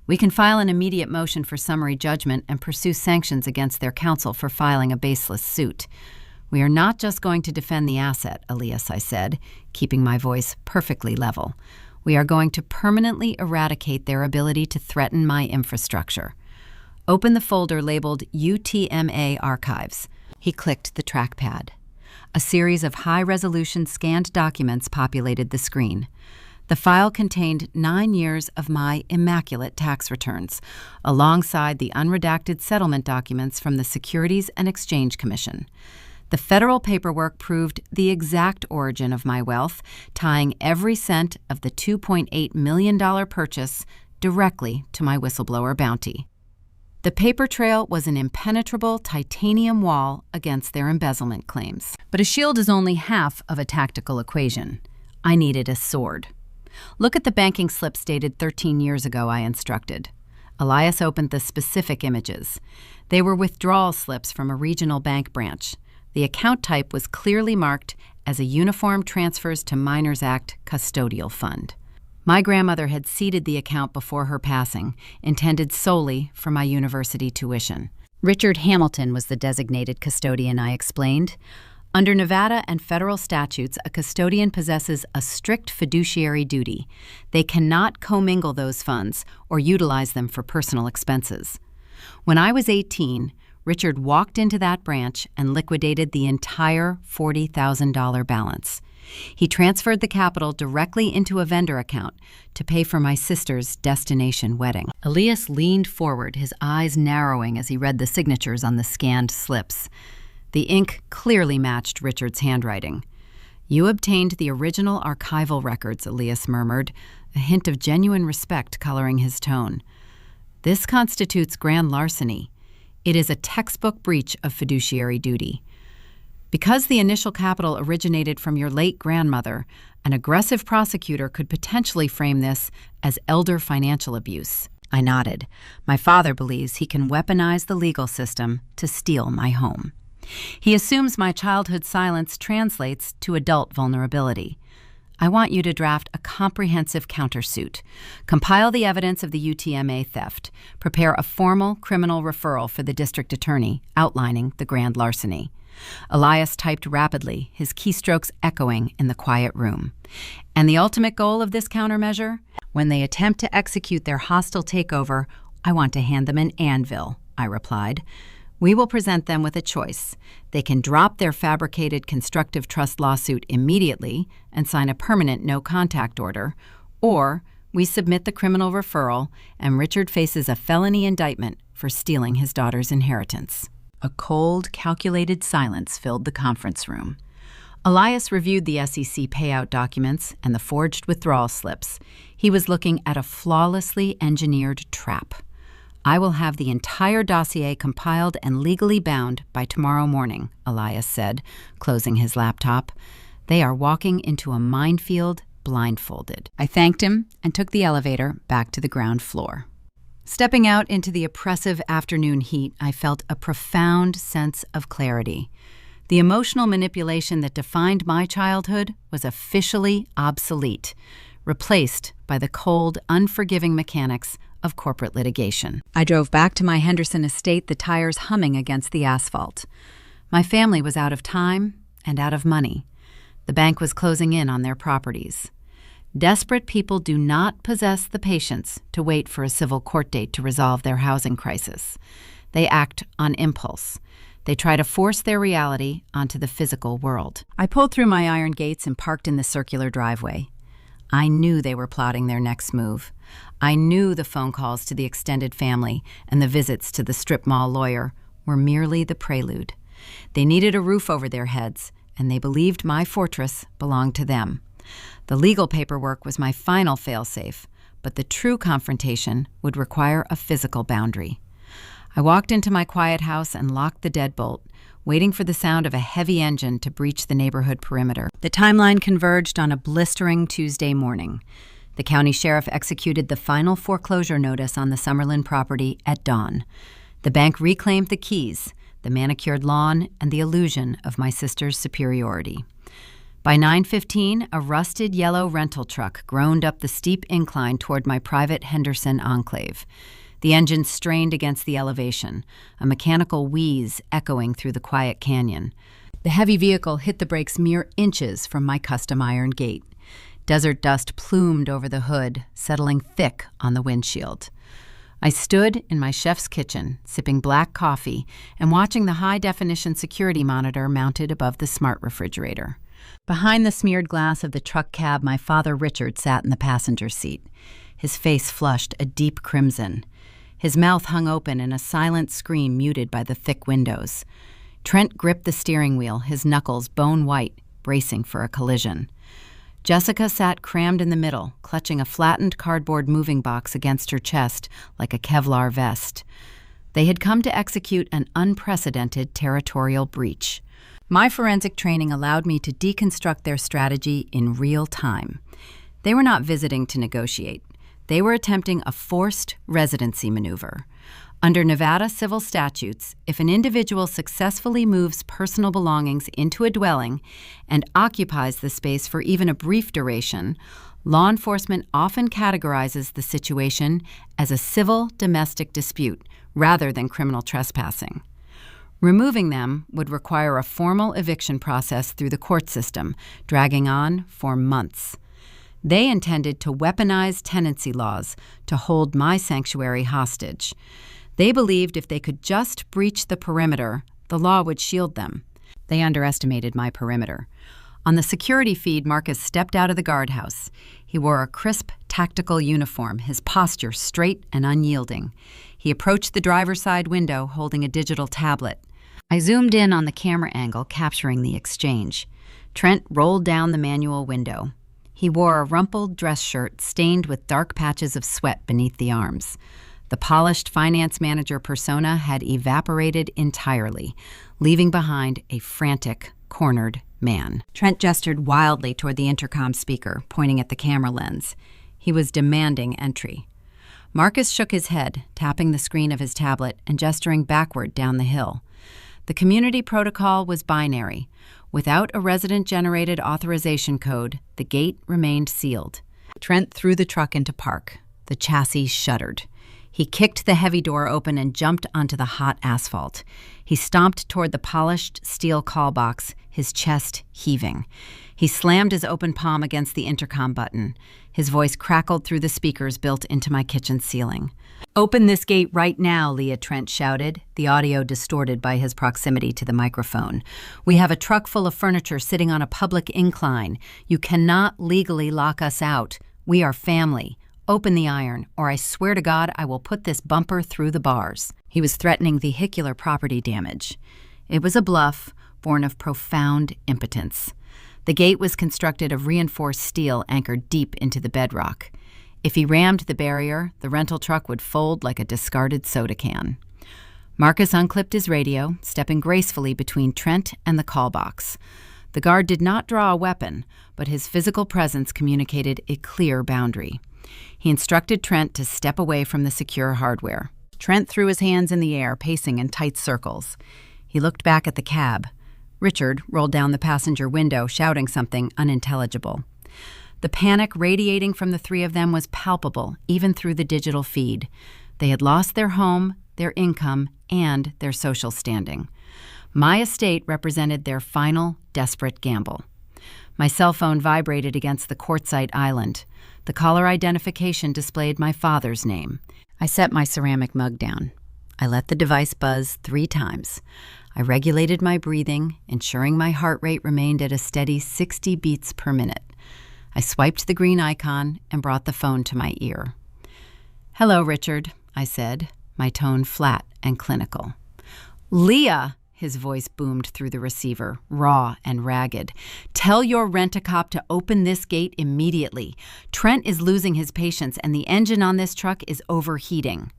We can file an immediate motion for summary judgment and pursue sanctions against their counsel for filing a baseless suit. We are not just going to defend the asset, Elias, I said, keeping my voice perfectly level. We are going to permanently eradicate their ability to threaten my infrastructure. Open the folder labeled UTMA Archives. He clicked the trackpad. A series of high-resolution scanned documents populated the screen. The file contained 9 years of my immaculate tax returns, alongside the unredacted settlement documents from the Securities and Exchange Commission. The federal paperwork proved the exact origin of my wealth, tying every cent of the $2.8 million purchase directly to my whistleblower bounty. The paper trail was an impenetrable titanium wall against their embezzlement claims. But a shield is only half of a tactical equation. I needed a sword. Look at the banking slips dated 13 years ago, I instructed. Elias opened the specific images. They were withdrawal slips from a regional bank branch. The account type was clearly marked as a Uniform Transfers to Minors Act custodial fund. My grandmother had seeded the account before her passing, intended solely for my university tuition. Richard Hamilton was the designated custodian, I explained. Under Nevada and federal statutes, a custodian possesses a strict fiduciary duty. They cannot commingle those funds or utilize them for personal expenses. When I was 18, Richard walked into that branch and liquidated the entire $40,000 balance. He transferred the capital directly into a vendor account to pay for my sister's destination wedding. Elias leaned forward, his eyes narrowing as he read the signatures on the scanned slips. The ink clearly matched Richard's handwriting. "You obtained the original archival records," Elias murmured, a hint of genuine respect coloring his tone. "This constitutes grand larceny. It is a textbook breach of fiduciary duty. Because the initial capital originated from your late grandmother, an aggressive prosecutor could potentially frame this as elder financial abuse." I nodded. My father believes he can weaponize the legal system to steal my home. He assumes my childhood silence translates to adult vulnerability. "I want you to draft a comprehensive countersuit, compile the evidence of the UTMA theft, prepare a formal criminal referral for the district attorney outlining the grand larceny." Elias typed rapidly, his keystrokes echoing in the quiet room. "And the ultimate goal of this countermeasure? When they attempt to execute their hostile takeover, I want to hand them an anvil," I replied. "We will present them with a choice. They can drop their fabricated constructive trust lawsuit immediately and sign a permanent no-contact order, or we submit the criminal referral and Richard faces a felony indictment for stealing his daughter's inheritance." A cold, calculated silence filled the conference room. Elias reviewed the SEC payout documents and the forged withdrawal slips. He was looking at a flawlessly engineered trap. "I will have the entire dossier compiled and legally bound by tomorrow morning," Elias said, closing his laptop. "They are walking into a minefield blindfolded." I thanked him and took the elevator back to the ground floor. Stepping out into the oppressive afternoon heat, I felt a profound sense of clarity. The emotional manipulation that defined my childhood was officially obsolete, replaced by the cold, unforgiving mechanics of corporate litigation. I drove back to my Henderson estate, the tires humming against the asphalt. My family was out of time and out of money. The bank was closing in on their properties. Desperate people do not possess the patience to wait for a civil court date to resolve their housing crisis. They act on impulse. They try to force their reality onto the physical world. I pulled through my iron gates and parked in the circular driveway. I knew they were plotting their next move. I knew the phone calls to the extended family and the visits to the strip mall lawyer were merely the prelude. They needed a roof over their heads, and they believed my fortress belonged to them. The legal paperwork was my final failsafe, but the true confrontation would require a physical boundary. I walked into my quiet house and locked the deadbolt, waiting for the sound of a heavy engine to breach the neighborhood perimeter. The timeline converged on a blistering Tuesday morning. The county sheriff executed the final foreclosure notice on the Summerlin property at dawn. The bank reclaimed the keys, the manicured lawn, and the illusion of my sister's superiority. By 9:15, a rusted yellow rental truck groaned up the steep incline toward my private Henderson enclave. The engine strained against the elevation, a mechanical wheeze echoing through the quiet canyon. The heavy vehicle hit the brakes mere inches from my custom iron gate. Desert dust plumed over the hood, settling thick on the windshield. I stood in my chef's kitchen, sipping black coffee and watching the high-definition security monitor mounted above the smart refrigerator. Behind the smeared glass of the truck cab, my father Richard sat in the passenger seat. His face flushed a deep crimson. His mouth hung open in a silent scream muted by the thick windows. Trent gripped the steering wheel, his knuckles bone white, bracing for a collision. Jessica sat crammed in the middle, clutching a flattened cardboard moving box against her chest like a Kevlar vest. They had come to execute an unprecedented territorial breach. My forensic training allowed me to deconstruct their strategy in real time. They were not visiting to negotiate. They were attempting a forced residency maneuver. Under Nevada civil statutes, if an individual successfully moves personal belongings into a dwelling and occupies the space for even a brief duration, law enforcement often categorizes the situation as a civil domestic dispute rather than criminal trespassing. Removing them would require a formal eviction process through the court system, dragging on for months. They intended to weaponize tenancy laws to hold my sanctuary hostage. They believed if they could just breach the perimeter, the law would shield them. They underestimated my perimeter. On the security feed, Marcus stepped out of the guardhouse. He wore a crisp, tactical uniform, his posture straight and unyielding. He approached the driver's side window, holding a digital tablet. I zoomed in on the camera angle, capturing the exchange. Trent rolled down the manual window. He wore a rumpled dress shirt stained with dark patches of sweat beneath the arms. The polished finance manager persona had evaporated entirely, leaving behind a frantic, cornered man. Trent gestured wildly toward the intercom speaker, pointing at the camera lens. He was demanding entry. Marcus shook his head, tapping the screen of his tablet and gesturing backward down the hill. The community protocol was binary. Without a resident-generated authorization code, the gate remained sealed. Trent threw the truck into park. The chassis shuddered. He kicked the heavy door open and jumped onto the hot asphalt. He stomped toward the polished steel call box, his chest heaving. He slammed his open palm against the intercom button. His voice crackled through the speakers built into my kitchen ceiling. "Open this gate right now," Leah Trent shouted, the audio distorted by his proximity to the microphone. "We have a truck full of furniture sitting on a public incline. You cannot legally lock us out. We are family. Open the iron, or I swear to God I will put this bumper through the bars." He was threatening vehicular property damage. It was a bluff born of profound impotence. The gate was constructed of reinforced steel anchored deep into the bedrock. If he rammed the barrier, the rental truck would fold like a discarded soda can. Marcus unclipped his radio, stepping gracefully between Trent and the call box. The guard did not draw a weapon, but his physical presence communicated a clear boundary. He instructed Trent to step away from the secure hardware. Trent threw his hands in the air, pacing in tight circles. He looked back at the cab. Richard rolled down the passenger window, shouting something unintelligible. The panic radiating from the three of them was palpable, even through the digital feed. They had lost their home, their income, and their social standing. My estate represented their final, desperate gamble. My cell phone vibrated against the quartzite island. The caller identification displayed my father's name. I set my ceramic mug down. I let the device buzz 3 times. I regulated my breathing, ensuring my heart rate remained at a steady 60 beats per minute. I swiped the green icon and brought the phone to my ear. "Hello, Richard," I said, my tone flat and clinical. "Leah," his voice boomed through the receiver, raw and ragged. "Tell your rent-a-cop to open this gate immediately. Trent is losing his patience and the engine on this truck is overheating."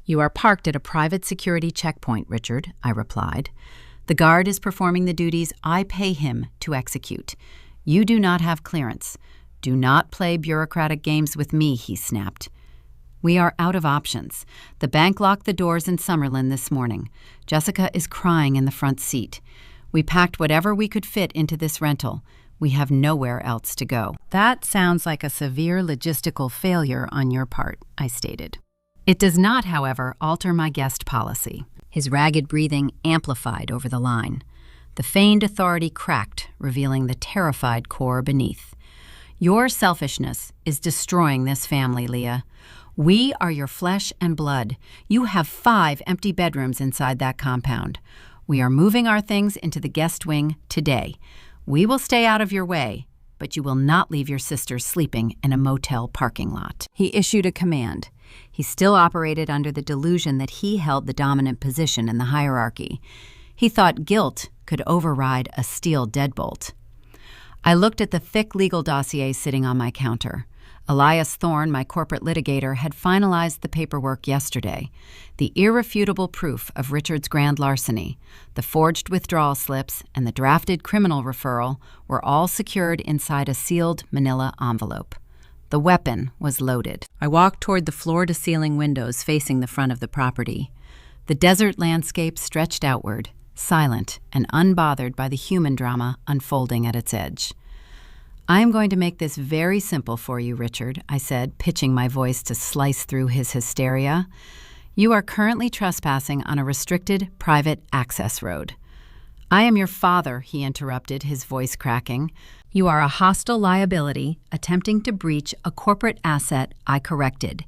"You are parked at a private security checkpoint, Richard," I replied. "The guard is performing the duties I pay him to execute. You do not have clearance. Do not play bureaucratic games with me," he snapped. "We are out of options. The bank locked the doors in Summerlin this morning. Jessica is crying in the front seat. We packed whatever we could fit into this rental. We have nowhere else to go." "That sounds like a severe logistical failure on your part," I stated. "It does not, however, alter my guest policy." His ragged breathing amplified over the line. The feigned authority cracked, revealing the terrified core beneath. "Your selfishness is destroying this family, Leah. We are your flesh and blood. You have 5 empty bedrooms inside that compound. We are moving our things into the guest wing today. We will stay out of your way, but you will not leave your sisters sleeping in a motel parking lot." He issued a command. He still operated under the delusion that he held the dominant position in the hierarchy. He thought guilt could override a steel deadbolt. I looked at the thick legal dossier sitting on my counter. Elias Thorne, my corporate litigator, had finalized the paperwork yesterday. The irrefutable proof of Richard's grand larceny, the forged withdrawal slips, and the drafted criminal referral were all secured inside a sealed manila envelope. The weapon was loaded. I walked toward the floor-to-ceiling windows facing the front of the property. The desert landscape stretched outward, silent and unbothered by the human drama unfolding at its edge. "I am going to make this very simple for you, Richard," I said, pitching my voice to slice through his hysteria. "You are currently trespassing on a restricted private access road." "I am your father," he interrupted, his voice cracking. "You are a hostile liability attempting to breach a corporate asset I corrected.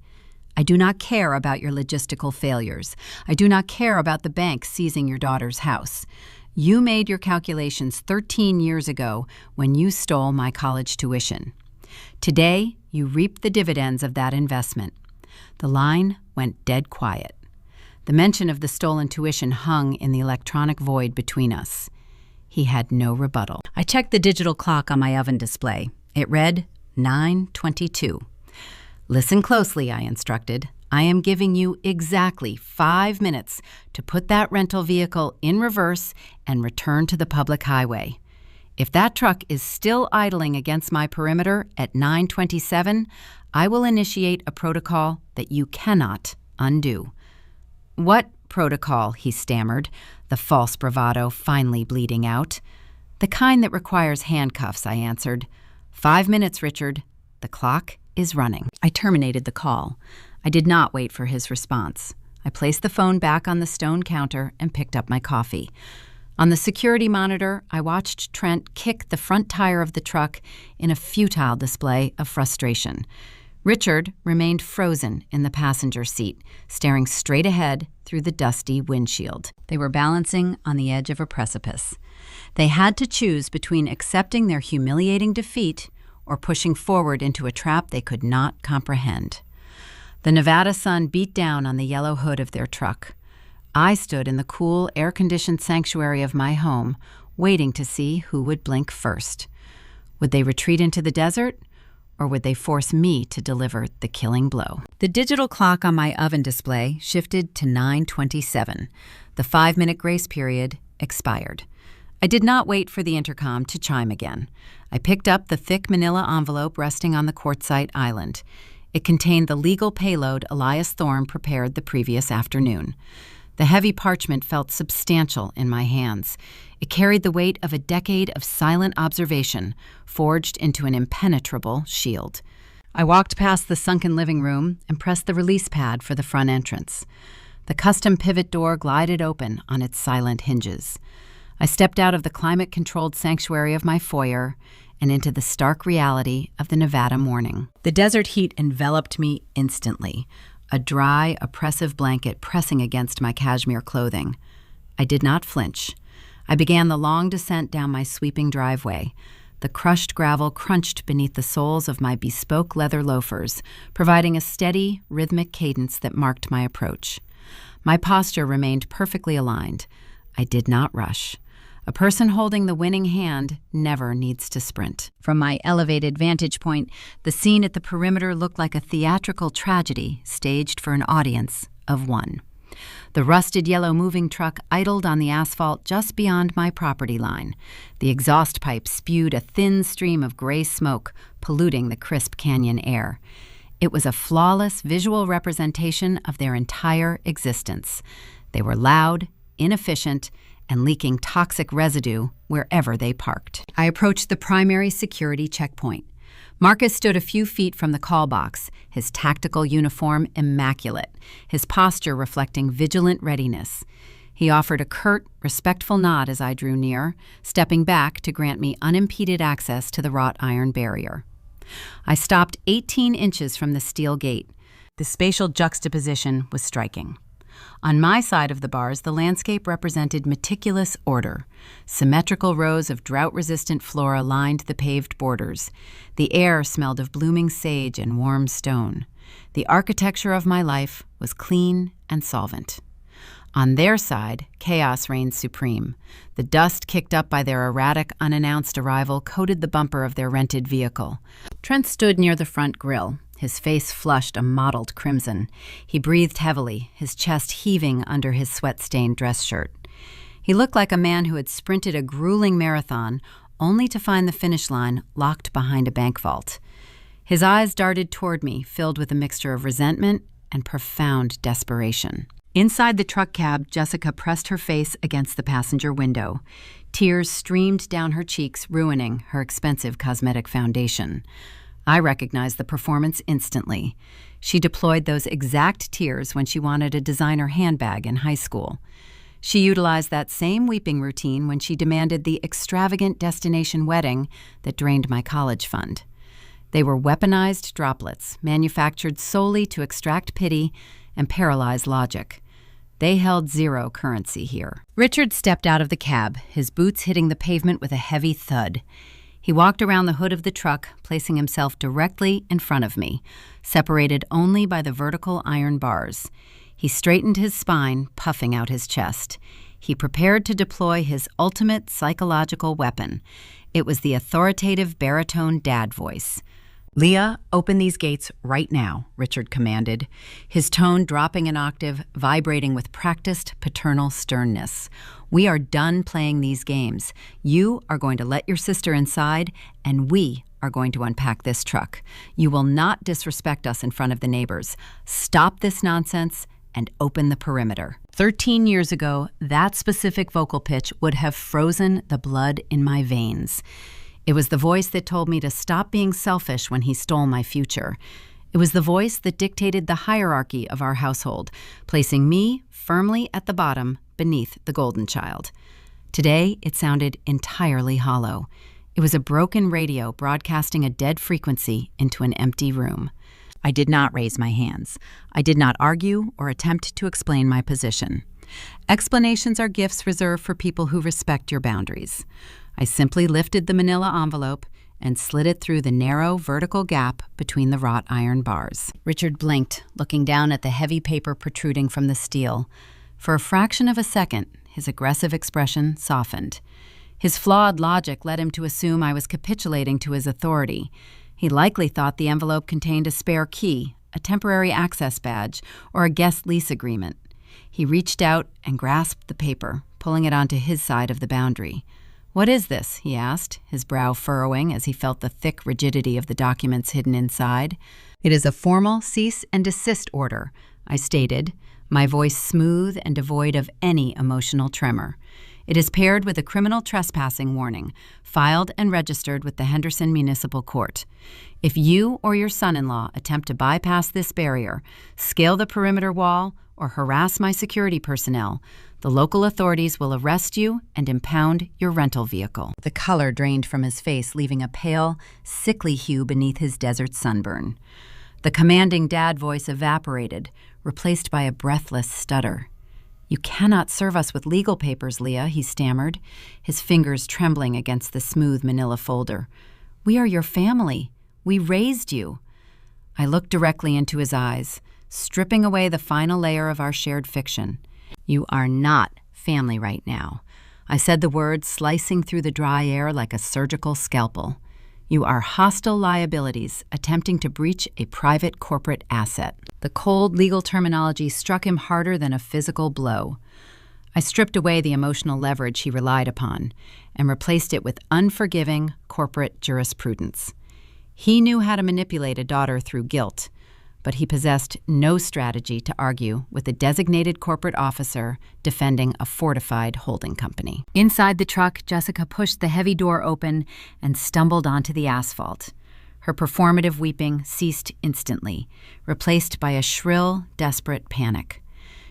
I do not care about your logistical failures. I do not care about the bank seizing your daughter's house. You made your calculations 13 years ago when you stole my college tuition. Today, you reap the dividends of that investment." The line went dead quiet. The mention of the stolen tuition hung in the electronic void between us. He had no rebuttal. I checked the digital clock on my oven display. It read 9:22. "Listen closely," I instructed. "I am giving you exactly 5 minutes to put that rental vehicle in reverse and return to the public highway. If that truck is still idling against my perimeter at 9:27, I will initiate a protocol that you cannot undo." "What protocol?" he stammered, the false bravado finally bleeding out. "The kind that requires handcuffs," I answered. 5 minutes, Richard. The clock is running." I terminated the call. I did not wait for his response. I placed the phone back on the stone counter and picked up my coffee. On the security monitor, I watched Trent kick the front tire of the truck in a futile display of frustration. Richard remained frozen in the passenger seat, staring straight ahead through the dusty windshield. They were balancing on the edge of a precipice. They had to choose between accepting their humiliating defeat or pushing forward into a trap they could not comprehend. The Nevada sun beat down on the yellow hood of their truck. I stood in the cool, air-conditioned sanctuary of my home, waiting to see who would blink first. Would they retreat into the desert, or would they force me to deliver the killing blow? The digital clock on my oven display shifted to 9:27. The 5-minute grace period expired. I did not wait for the intercom to chime again. I picked up the thick manila envelope resting on the quartzite island. It contained the legal payload Elias Thorne prepared the previous afternoon. The heavy parchment felt substantial in my hands. It carried the weight of a decade of silent observation, forged into an impenetrable shield. I walked past the sunken living room and pressed the release pad for the front entrance. The custom pivot door glided open on its silent hinges. I stepped out of the climate-controlled sanctuary of my foyer and into the stark reality of the Nevada morning. The desert heat enveloped me instantly, a dry, oppressive blanket pressing against my cashmere clothing. I did not flinch. I began the long descent down my sweeping driveway. The crushed gravel crunched beneath the soles of my bespoke leather loafers, providing a steady, rhythmic cadence that marked my approach. My posture remained perfectly aligned. I did not rush. A person holding the winning hand never needs to sprint. From my elevated vantage point, the scene at the perimeter looked like a theatrical tragedy staged for an audience of one. The rusted yellow moving truck idled on the asphalt just beyond my property line. The exhaust pipe spewed a thin stream of gray smoke, polluting the crisp canyon air. It was a flawless visual representation of their entire existence. They were loud, inefficient, and leaking toxic residue wherever they parked. I approached the primary security checkpoint. Marcus stood a few feet from the call box, his tactical uniform immaculate, his posture reflecting vigilant readiness. He offered a curt, respectful nod as I drew near, stepping back to grant me unimpeded access to the wrought iron barrier. I stopped 18 inches from the steel gate. The spatial juxtaposition was striking. On my side of the bars, the landscape represented meticulous order. Symmetrical rows of drought-resistant flora lined the paved borders. The air smelled of blooming sage and warm stone. The architecture of my life was clean and solvent. On their side, chaos reigned supreme. The dust kicked up by their erratic, unannounced arrival coated the bumper of their rented vehicle. Trent stood near the front grille, his face flushed a mottled crimson. He breathed heavily, his chest heaving under his sweat-stained dress shirt. He looked like a man who had sprinted a grueling marathon only to find the finish line locked behind a bank vault. His eyes darted toward me, filled with a mixture of resentment and profound desperation. Inside the truck cab, Jessica pressed her face against the passenger window. Tears streamed down her cheeks, ruining her expensive cosmetic foundation. I recognized the performance instantly. She deployed those exact tears when she wanted a designer handbag in high school. She utilized that same weeping routine when she demanded the extravagant destination wedding that drained my college fund. They were weaponized droplets, manufactured solely to extract pity and paralyze logic. They held zero currency here. Richard stepped out of the cab, his boots hitting the pavement with a heavy thud. He walked around the hood of the truck, placing himself directly in front of me, separated only by the vertical iron bars. He straightened his spine, puffing out his chest. He prepared to deploy his ultimate psychological weapon. It was the authoritative baritone dad voice. "Leah, open these gates right now," Richard commanded, his tone dropping an octave, vibrating with practiced paternal sternness. "We are done playing these games. You are going to let your sister inside, and we are going to unpack this truck. You will not disrespect us in front of the neighbors. Stop this nonsense and open the perimeter." 13 years ago, that specific vocal pitch would have frozen the blood in my veins. It was the voice that told me to stop being selfish when he stole my future. It was the voice that dictated the hierarchy of our household, placing me firmly at the bottom beneath the golden child. Today, it sounded entirely hollow. It was a broken radio broadcasting a dead frequency into an empty room. I did not raise my hands. I did not argue or attempt to explain my position. Explanations are gifts reserved for people who respect your boundaries. I simply lifted the manila envelope and slid it through the narrow vertical gap between the wrought iron bars. Richard blinked, looking down at the heavy paper protruding from the steel. For a fraction of a second, his aggressive expression softened. His flawed logic led him to assume I was capitulating to his authority. He likely thought the envelope contained a spare key, a temporary access badge, or a guest lease agreement. He reached out and grasped the paper, pulling it onto his side of the boundary. "What is this?" he asked, his brow furrowing as he felt the thick rigidity of the documents hidden inside. "It is a formal cease and desist order," I stated, my voice smooth and devoid of any emotional tremor. "It is paired with a criminal trespassing warning, filed and registered with the Henderson Municipal Court. If you or your son-in-law attempt to bypass this barrier, scale the perimeter wall, or harass my security personnel, the local authorities will arrest you and impound your rental vehicle." The color drained from his face, leaving a pale, sickly hue beneath his desert sunburn. The commanding dad voice evaporated, replaced by a breathless stutter. "You cannot serve us with legal papers, Leah," he stammered, his fingers trembling against the smooth manila folder. "We are your family. We raised you." I looked directly into his eyes, stripping away the final layer of our shared fiction. "You are not family right now." I said the words, slicing through the dry air like a surgical scalpel. "You are hostile liabilities attempting to breach a private corporate asset." The cold legal terminology struck him harder than a physical blow. I stripped away the emotional leverage he relied upon and replaced it with unforgiving corporate jurisprudence. He knew how to manipulate a daughter through guilt, but he possessed no strategy to argue with a designated corporate officer defending a fortified holding company. Inside the truck, Jessica pushed the heavy door open and stumbled onto the asphalt. Her performative weeping ceased instantly, replaced by a shrill, desperate panic.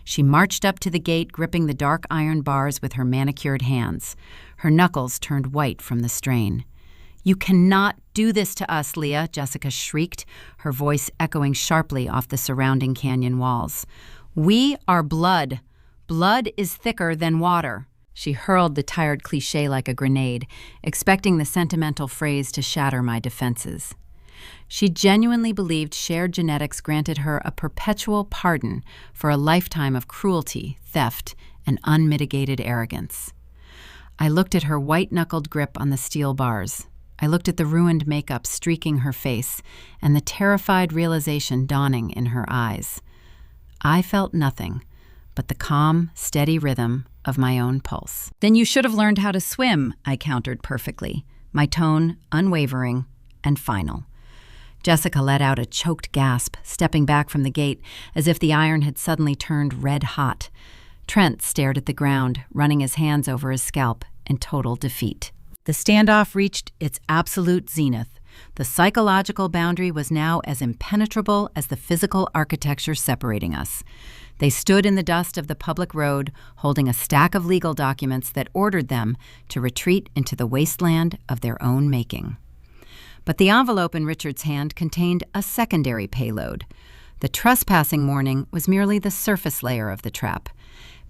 She marched up to the gate, gripping the dark iron bars with her manicured hands. Her knuckles turned white from the strain. "You cannot do this to us, Leah," Jessica shrieked, her voice echoing sharply off the surrounding canyon walls. "We are blood. Blood is thicker than water." She hurled the tired cliché like a grenade, expecting the sentimental phrase to shatter my defenses. She genuinely believed shared genetics granted her a perpetual pardon for a lifetime of cruelty, theft, and unmitigated arrogance. I looked at her white-knuckled grip on the steel bars. I looked at the ruined makeup streaking her face and the terrified realization dawning in her eyes. I felt nothing but the calm, steady rhythm of my own pulse. "Then you should have learned how to swim," I countered perfectly, my tone unwavering and final. Jessica let out a choked gasp, stepping back from the gate as if the iron had suddenly turned red hot. Trent stared at the ground, running his hands over his scalp in total defeat. The standoff reached its absolute zenith. The psychological boundary was now as impenetrable as the physical architecture separating us. They stood in the dust of the public road, holding a stack of legal documents that ordered them to retreat into the wasteland of their own making. But the envelope in Richard's hand contained a secondary payload. The trespassing warning was merely the surface layer of the trap.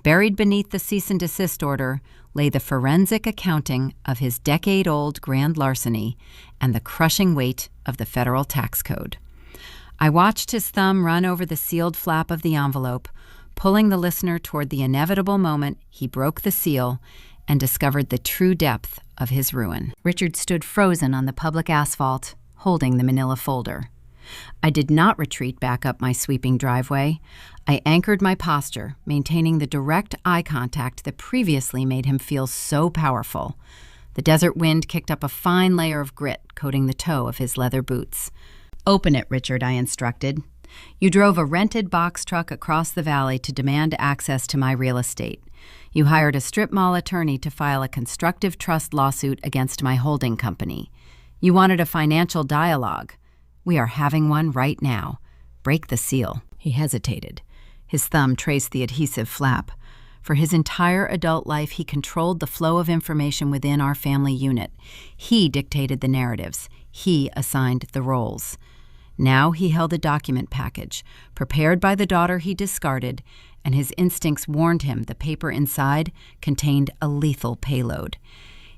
Buried beneath the cease and desist order lay the forensic accounting of his decade-old grand larceny and the crushing weight of the federal tax code. I watched his thumb run over the sealed flap of the envelope, pulling the listener toward the inevitable moment he broke the seal and discovered the true depth of his ruin. Richard stood frozen on the public asphalt, holding the manila folder. I did not retreat back up my sweeping driveway. I anchored my posture, maintaining the direct eye contact that previously made him feel so powerful. The desert wind kicked up a fine layer of grit, coating the toe of his leather boots. "Open it, Richard," I instructed. "You drove a rented box truck across the valley to demand access to my real estate. You hired a strip mall attorney to file a constructive trust lawsuit against my holding company. You wanted a financial dialogue. We are having one right now. Break the seal." He hesitated. His thumb traced the adhesive flap. For his entire adult life, he controlled the flow of information within our family unit. He dictated the narratives. He assigned the roles. Now he held a document package, prepared by the daughter he discarded, and his instincts warned him the paper inside contained a lethal payload.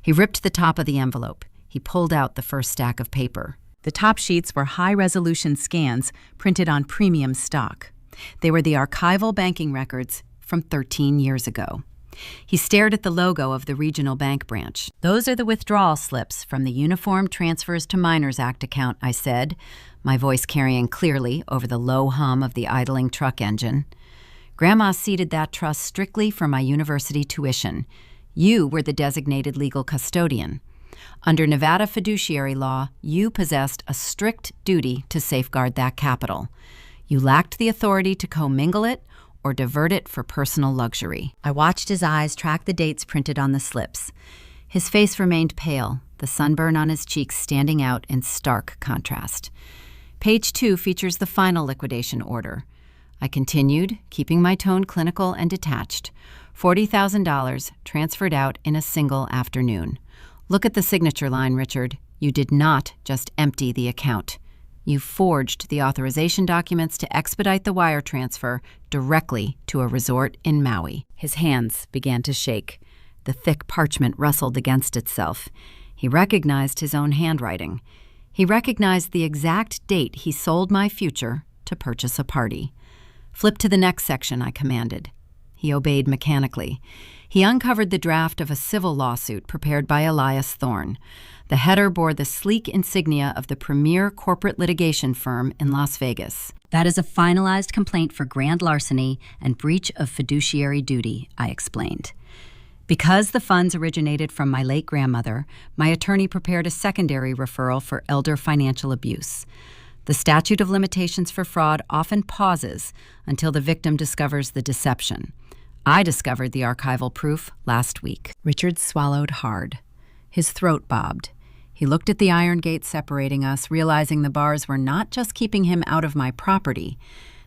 He ripped the top of the envelope. He pulled out the first stack of paper. The top sheets were high-resolution scans printed on premium stock. They were the archival banking records from 13 years ago. He stared at the logo of the regional bank branch. "Those are the withdrawal slips from the Uniform Transfers to Minors Act account," I said, my voice carrying clearly over the low hum of the idling truck engine. "Grandma seeded that trust strictly for my university tuition. You were the designated legal custodian. Under Nevada fiduciary law, you possessed a strict duty to safeguard that capital. You lacked the authority to commingle it or divert it for personal luxury." I watched his eyes track the dates printed on the slips. His face remained pale, the sunburn on his cheeks standing out in stark contrast. Page 2 features the final liquidation order. I continued, keeping my tone clinical and detached. $40,000 transferred out in a single afternoon. Look at the signature line, Richard. You did not just empty the account. You forged the authorization documents to expedite the wire transfer directly to a resort in Maui. His hands began to shake. The thick parchment rustled against itself. He recognized his own handwriting. He recognized the exact date he sold my future to purchase a party. "Flip to the next section," I commanded. He obeyed mechanically. He uncovered the draft of a civil lawsuit prepared by Elias Thorne. The header bore the sleek insignia of the premier corporate litigation firm in Las Vegas. "That is a finalized complaint for grand larceny and breach of fiduciary duty," I explained. Because the funds originated from my late grandmother, my attorney prepared a secondary referral for elder financial abuse. The statute of limitations for fraud often pauses until the victim discovers the deception. I discovered the archival proof last week. Richard swallowed hard. His throat bobbed. He looked at the iron gate separating us, realizing the bars were not just keeping him out of my property.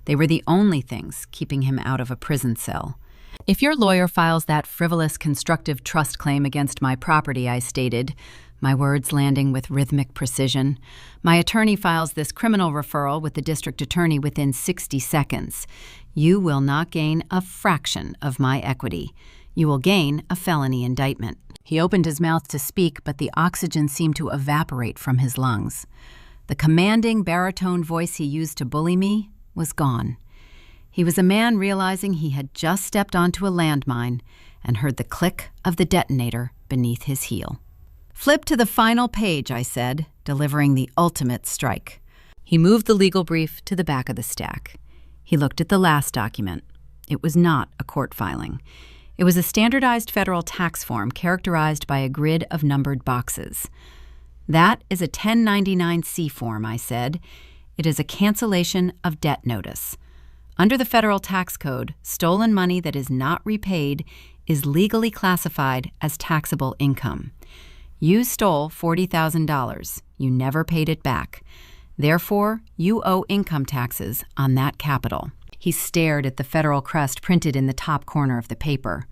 They were the only things keeping him out of a prison cell. "If your lawyer files that frivolous constructive trust claim against my property," I stated, my words landing with rhythmic precision, "my attorney files this criminal referral with the district attorney within 60 seconds. You will not gain a fraction of my equity. You will gain a felony indictment." He opened his mouth to speak, but the oxygen seemed to evaporate from his lungs. The commanding baritone voice he used to bully me was gone. He was a man realizing he had just stepped onto a landmine and heard the click of the detonator beneath his heel. "Flip to the final page," I said, delivering the ultimate strike. He moved the legal brief to the back of the stack. He looked at the last document. It was not a court filing. It was a standardized federal tax form characterized by a grid of numbered boxes. "That is a 1099-C form," I said. "It is a cancellation of debt notice. Under the federal tax code, stolen money that is not repaid is legally classified as taxable income. You stole $40,000. You never paid it back. Therefore, you owe income taxes on that capital." He stared at the federal crest printed in the top corner of the paper.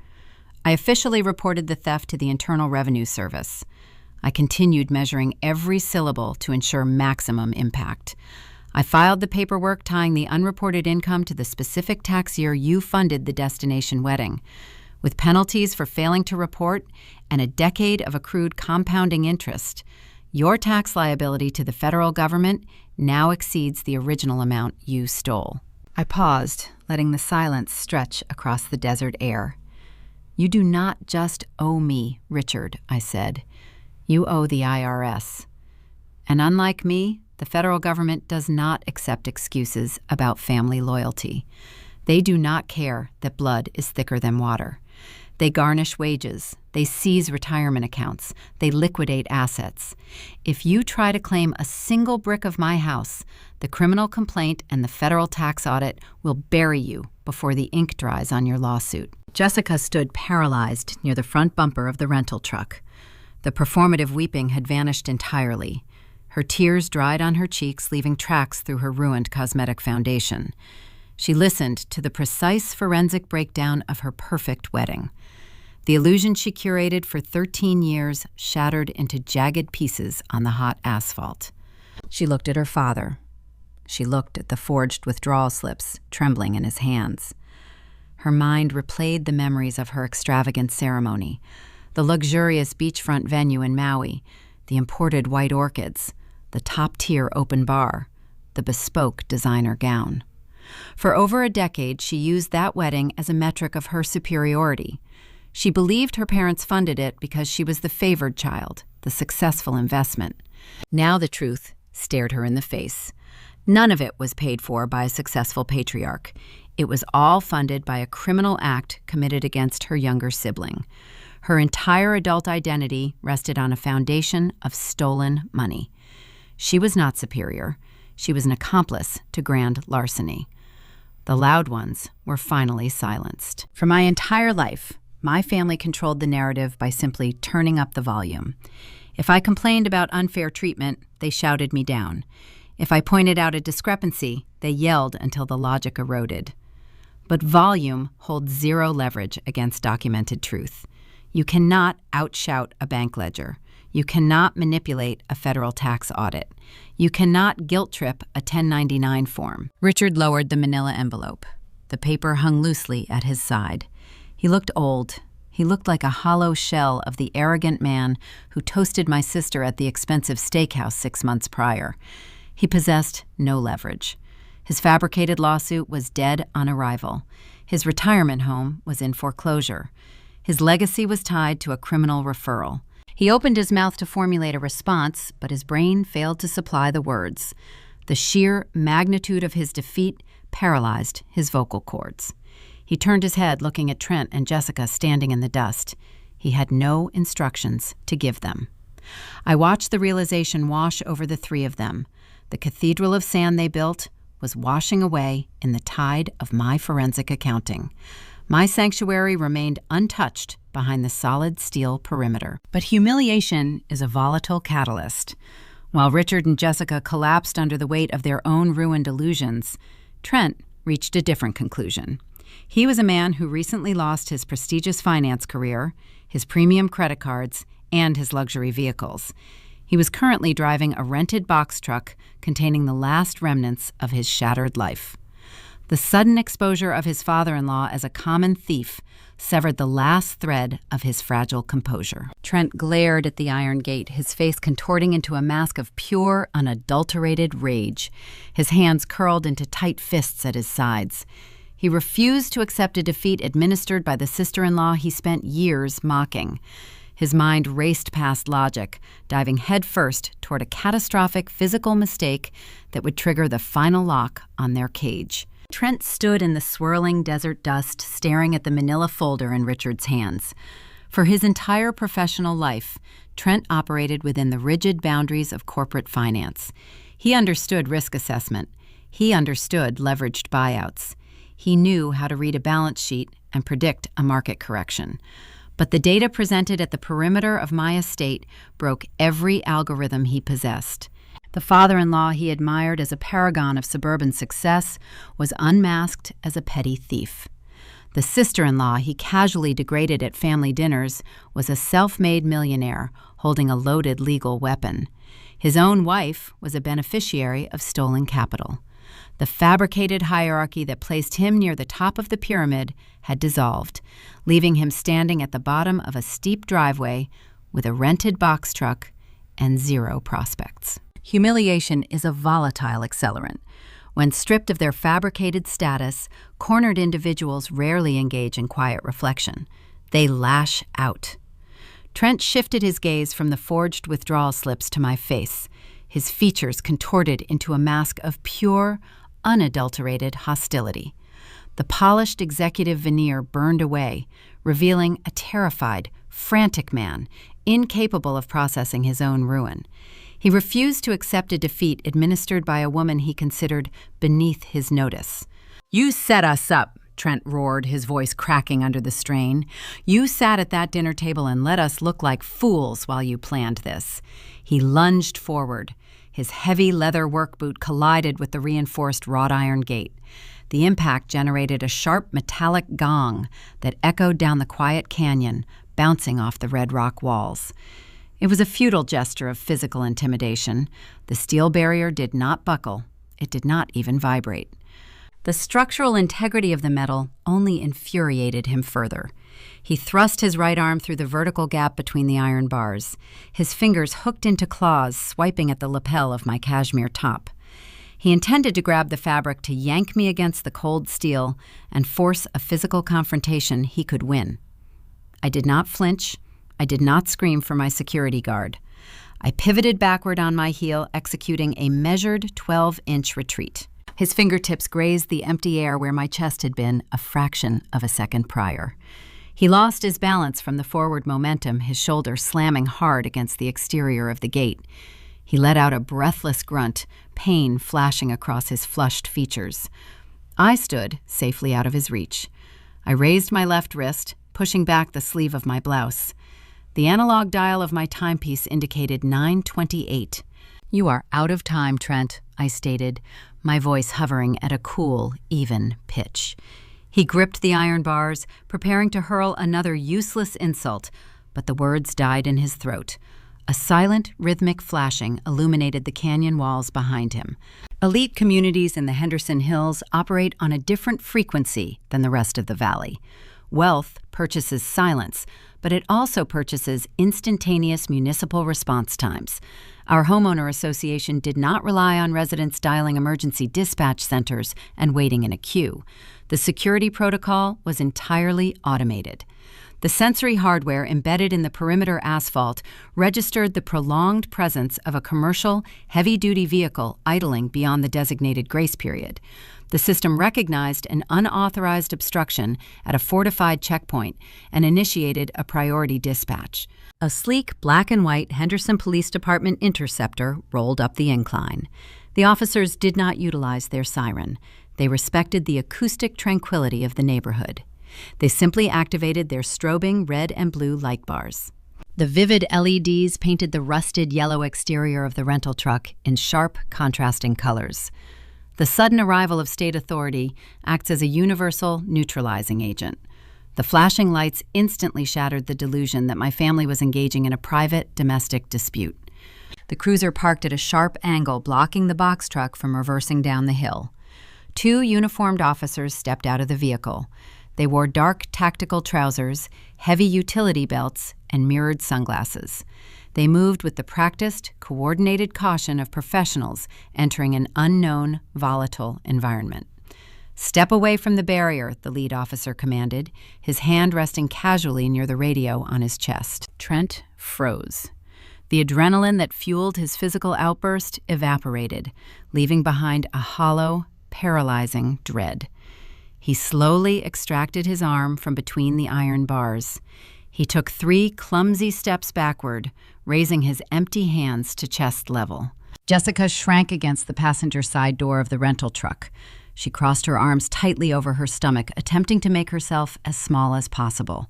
I officially reported the theft to the Internal Revenue Service. I continued measuring every syllable to ensure maximum impact. I filed the paperwork tying the unreported income to the specific tax year you funded the destination wedding. With penalties for failing to report and a decade of accrued compounding interest, your tax liability to the federal government now exceeds the original amount you stole. I paused, letting the silence stretch across the desert air. "You do not just owe me, Richard," I said. "You owe the IRS. And unlike me, the federal government does not accept excuses about family loyalty. They do not care that blood is thicker than water. They garnish wages. They seize retirement accounts. They liquidate assets. If you try to claim a single brick of my house, the criminal complaint and the federal tax audit will bury you before the ink dries on your lawsuit." Jessica stood paralyzed near the front bumper of the rental truck. The performative weeping had vanished entirely. Her tears dried on her cheeks, leaving tracks through her ruined cosmetic foundation. She listened to the precise forensic breakdown of her perfect wedding. The illusion she curated for 13 years shattered into jagged pieces on the hot asphalt. She looked at her father. She looked at the forged withdrawal slips trembling in his hands. Her mind replayed the memories of her extravagant ceremony, the luxurious beachfront venue in Maui, the imported white orchids, the top-tier open bar, the bespoke designer gown. For over a decade, she used that wedding as a metric of her superiority. She believed her parents funded it because she was the favored child, the successful investment. Now the truth stared her in the face. None of it was paid for by a successful patriarch. It was all funded by a criminal act committed against her younger sibling. Her entire adult identity rested on a foundation of stolen money. She was not superior. She was an accomplice to grand larceny. The loud ones were finally silenced. For my entire life, my family controlled the narrative by simply turning up the volume. If I complained about unfair treatment, they shouted me down. If I pointed out a discrepancy, they yelled until the logic eroded. But volume holds zero leverage against documented truth. You cannot outshout a bank ledger. You cannot manipulate a federal tax audit. You cannot guilt-trip a 1099 form. Richard lowered the manila envelope. The paper hung loosely at his side. He looked old. He looked like a hollow shell of the arrogant man who toasted my sister at the expensive steakhouse 6 months prior. He possessed no leverage. His fabricated lawsuit was dead on arrival. His retirement home was in foreclosure. His legacy was tied to a criminal referral. He opened his mouth to formulate a response, but his brain failed to supply the words. The sheer magnitude of his defeat paralyzed his vocal cords. He turned his head, looking at Trent and Jessica standing in the dust. He had no instructions to give them. I watched the realization wash over the three of them. The cathedral of sand they built was washing away in the tide of my forensic accounting. My sanctuary remained untouched behind the solid steel perimeter. But humiliation is a volatile catalyst. While Richard and Jessica collapsed under the weight of their own ruined illusions, Trent reached a different conclusion. He was a man who recently lost his prestigious finance career, his premium credit cards, and his luxury vehicles. He was currently driving a rented box truck containing the last remnants of his shattered life. The sudden exposure of his father-in-law as a common thief severed the last thread of his fragile composure. Trent glared at the iron gate, his face contorting into a mask of pure, unadulterated rage, his hands curled into tight fists at his sides. He refused to accept a defeat administered by the sister-in-law he spent years mocking. His mind raced past logic, diving headfirst toward a catastrophic physical mistake that would trigger the final lock on their cage. Trent stood in the swirling desert dust, staring at the manila folder in Richard's hands. For his entire professional life, Trent operated within the rigid boundaries of corporate finance. He understood risk assessment. He understood leveraged buyouts. He knew how to read a balance sheet and predict a market correction. But the data presented at the perimeter of my estate broke every algorithm he possessed. The father-in-law he admired as a paragon of suburban success was unmasked as a petty thief. The sister-in-law he casually degraded at family dinners was a self-made millionaire holding a loaded legal weapon. His own wife was a beneficiary of stolen capital. The fabricated hierarchy that placed him near the top of the pyramid had dissolved, leaving him standing at the bottom of a steep driveway with a rented box truck and zero prospects. Humiliation is a volatile accelerant. When stripped of their fabricated status, cornered individuals rarely engage in quiet reflection. They lash out. Trent shifted his gaze from the forged withdrawal slips to my face, his features contorted into a mask of pure, unadulterated hostility. The polished executive veneer burned away, revealing a terrified, frantic man, incapable of processing his own ruin. He refused to accept a defeat administered by a woman he considered beneath his notice. "You set us up," Trent roared, his voice cracking under the strain. "You sat at that dinner table and let us look like fools while you planned this." He lunged forward. His heavy leather work boot collided with the reinforced wrought iron gate. The impact generated a sharp metallic gong that echoed down the quiet canyon, bouncing off the red rock walls. It was a futile gesture of physical intimidation. The steel barrier did not buckle. It did not even vibrate. The structural integrity of the metal only infuriated him further. He thrust his right arm through the vertical gap between the iron bars. His fingers hooked into claws, swiping at the lapel of my cashmere top. He intended to grab the fabric to yank me against the cold steel and force a physical confrontation he could win. I did not flinch. I did not scream for my security guard. I pivoted backward on my heel, executing a measured 12-inch retreat. His fingertips grazed the empty air where my chest had been a fraction of a second prior. He lost his balance from the forward momentum, his shoulder slamming hard against the exterior of the gate. He let out a breathless grunt, pain flashing across his flushed features. I stood safely out of his reach. I raised my left wrist, pushing back the sleeve of my blouse. The analog dial of my timepiece indicated 9:28. "You are out of time, Trent," I stated, my voice hovering at a cool, even pitch. He gripped the iron bars, preparing to hurl another useless insult, but the words died in his throat. A silent, rhythmic flashing illuminated the canyon walls behind him. Elite communities in the Henderson Hills operate on a different frequency than the rest of the valley. Wealth purchases silence, but it also purchases instantaneous municipal response times. Our homeowner association did not rely on residents dialing emergency dispatch centers and waiting in a queue. The security protocol was entirely automated. The sensory hardware embedded in the perimeter asphalt registered the prolonged presence of a commercial, heavy-duty vehicle idling beyond the designated grace period. The system recognized an unauthorized obstruction at a fortified checkpoint and initiated a priority dispatch. A sleek black and white Henderson Police Department interceptor rolled up the incline. The officers did not utilize their siren. They respected the acoustic tranquility of the neighborhood. They simply activated their strobing red and blue light bars. The vivid LEDs painted the rusted yellow exterior of the rental truck in sharp, contrasting colors. The sudden arrival of state authority acts as a universal neutralizing agent. The flashing lights instantly shattered the delusion that my family was engaging in a private, domestic dispute. The cruiser parked at a sharp angle, blocking the box truck from reversing down the hill. Two uniformed officers stepped out of the vehicle. They wore dark tactical trousers, heavy utility belts, and mirrored sunglasses. They moved with the practiced, coordinated caution of professionals entering an unknown, volatile environment. "Step away from the barrier," the lead officer commanded, his hand resting casually near the radio on his chest. Trent froze. The adrenaline that fueled his physical outburst evaporated, leaving behind a hollow, paralyzing dread. He slowly extracted his arm from between the iron bars. He took 3 clumsy steps backward, raising his empty hands to chest level. Jessica shrank against the passenger side door of the rental truck. She crossed her arms tightly over her stomach, attempting to make herself as small as possible.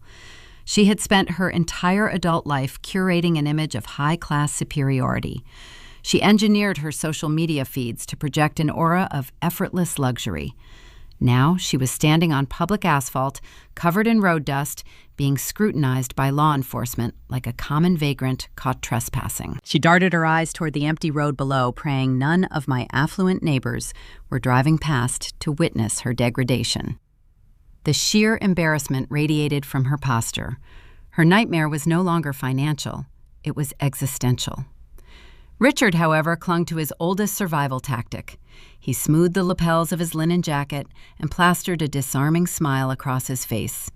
She had spent her entire adult life curating an image of high-class superiority. She engineered her social media feeds to project an aura of effortless luxury. Now she was standing on public asphalt, covered in road dust, being scrutinized by law enforcement like a common vagrant caught trespassing. She darted her eyes toward the empty road below, praying none of my affluent neighbors were driving past to witness her degradation. The sheer embarrassment radiated from her posture. Her nightmare was no longer financial. It was existential. Richard, however, clung to his oldest survival tactic. He smoothed the lapels of his linen jacket and plastered a disarming smile across his face.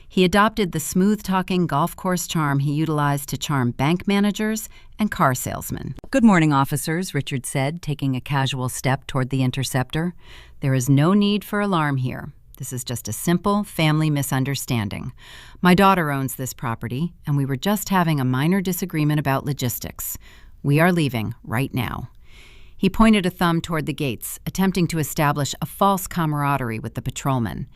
He adopted the smooth-talking golf course charm he utilized to charm bank managers and car salesmen. "Good morning, officers," Richard said, taking a casual step toward the interceptor. "There is no need for alarm here. This is just a simple family misunderstanding. My daughter owns this property, and we were just having a minor disagreement about logistics. We are leaving right now." He pointed a thumb toward the gates, attempting to establish a false camaraderie with the patrolman.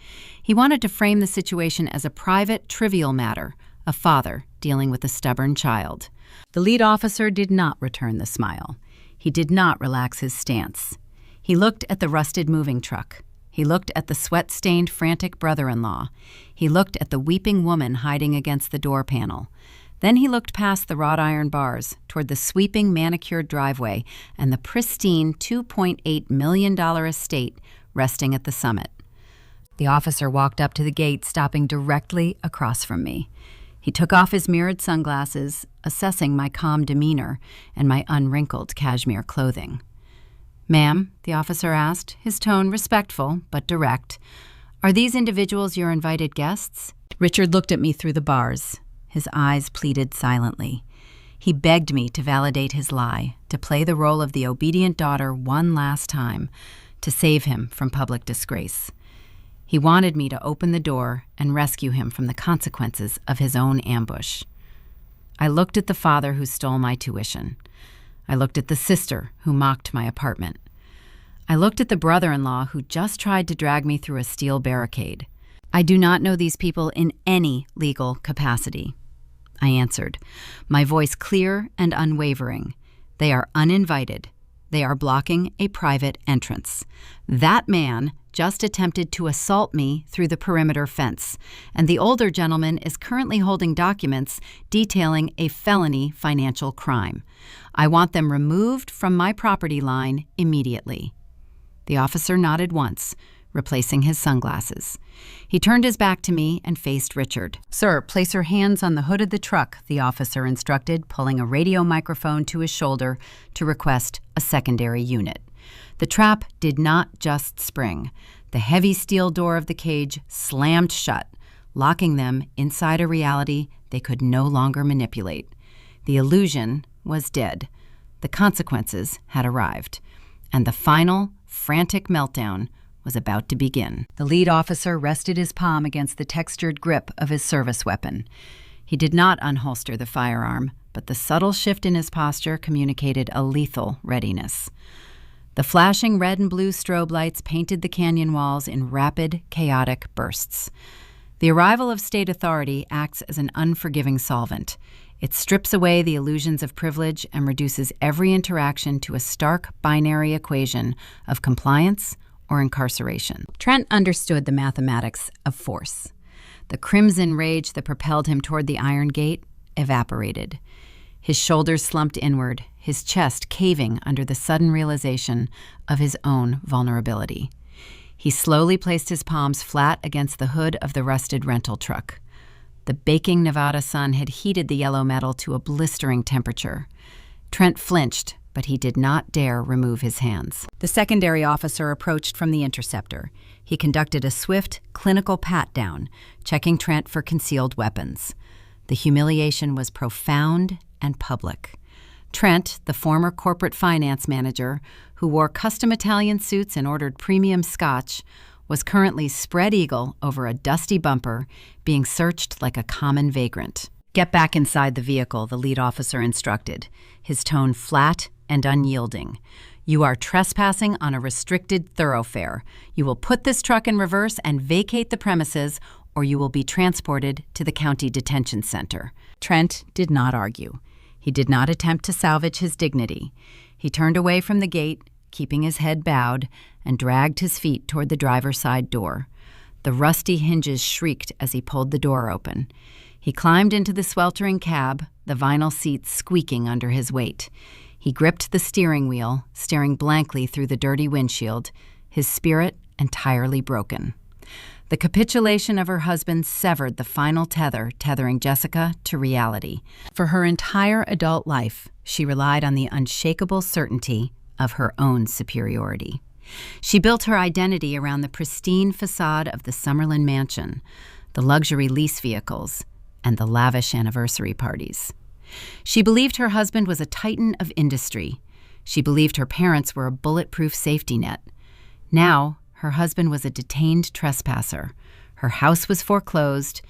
He wanted to frame the situation as a private, trivial matter, a father dealing with a stubborn child. The lead officer did not return the smile. He did not relax his stance. He looked at the rusted moving truck. He looked at the sweat-stained, frantic brother-in-law. He looked at the weeping woman hiding against the door panel. Then he looked past the wrought iron bars toward the sweeping manicured driveway and the pristine $2.8 million estate resting at the summit. The officer walked up to the gate, stopping directly across from me. He took off his mirrored sunglasses, assessing my calm demeanor and my unwrinkled cashmere clothing. "Ma'am," the officer asked, his tone respectful but direct, "are these individuals your invited guests?" Richard looked at me through the bars. His eyes pleaded silently. He begged me to validate his lie, to play the role of the obedient daughter one last time, to save him from public disgrace. He wanted me to open the door and rescue him from the consequences of his own ambush. I looked at the father who stole my tuition. I looked at the sister who mocked my apartment. I looked at the brother-in-law who just tried to drag me through a steel barricade. I do not know these people in any legal capacity. I answered, my voice clear and unwavering. They are uninvited. They are blocking a private entrance. That man just attempted to assault me through the perimeter fence, and the older gentleman is currently holding documents detailing a felony financial crime. I want them removed from my property line immediately. The officer nodded once, replacing his sunglasses. He turned his back to me and faced Richard. "Sir, place your hands on the hood of the truck," the officer instructed, pulling a radio microphone to his shoulder to request a secondary unit. The trap did not just spring. The heavy steel door of the cage slammed shut, locking them inside a reality they could no longer manipulate. The illusion was dead. The consequences had arrived. And the final, frantic meltdown was about to begin. The lead officer rested his palm against the textured grip of his service weapon. He did not unholster the firearm, but the subtle shift in his posture communicated a lethal readiness. The flashing red and blue strobe lights painted the canyon walls in rapid, chaotic bursts. The arrival of state authority acts as an unforgiving solvent. It strips away the illusions of privilege and reduces every interaction to a stark binary equation of compliance or incarceration. Trent understood the mathematics of force. The crimson rage that propelled him toward the iron gate evaporated. His shoulders slumped inward, his chest caving under the sudden realization of his own vulnerability. He slowly placed his palms flat against the hood of the rusted rental truck. The baking Nevada sun had heated the yellow metal to a blistering temperature. Trent flinched, but he did not dare remove his hands. The secondary officer approached from the interceptor. He conducted a swift, clinical pat-down, checking Trent for concealed weapons. The humiliation was profound and public. Trent, the former corporate finance manager, who wore custom Italian suits and ordered premium scotch, was currently spread eagle over a dusty bumper, being searched like a common vagrant. "Get back inside the vehicle," the lead officer instructed, his tone flat and unyielding. "You are trespassing on a restricted thoroughfare. You will put this truck in reverse and vacate the premises, or you will be transported to the county detention center." Trent did not argue. He did not attempt to salvage his dignity. He turned away from the gate, keeping his head bowed, and dragged his feet toward the driver's side door. The rusty hinges shrieked as he pulled the door open. He climbed into the sweltering cab, the vinyl seats squeaking under his weight. He gripped the steering wheel, staring blankly through the dirty windshield, his spirit entirely broken. The capitulation of her husband severed the final tether tethering Jessica to reality. For her entire adult life, she relied on the unshakable certainty of her own superiority. She built her identity around the pristine facade of the Summerlin mansion, the luxury lease vehicles, and the lavish anniversary parties. She believed her husband was a titan of industry. She believed her parents were a bulletproof safety net. Now, her husband was a detained trespasser. Her house was foreclosed,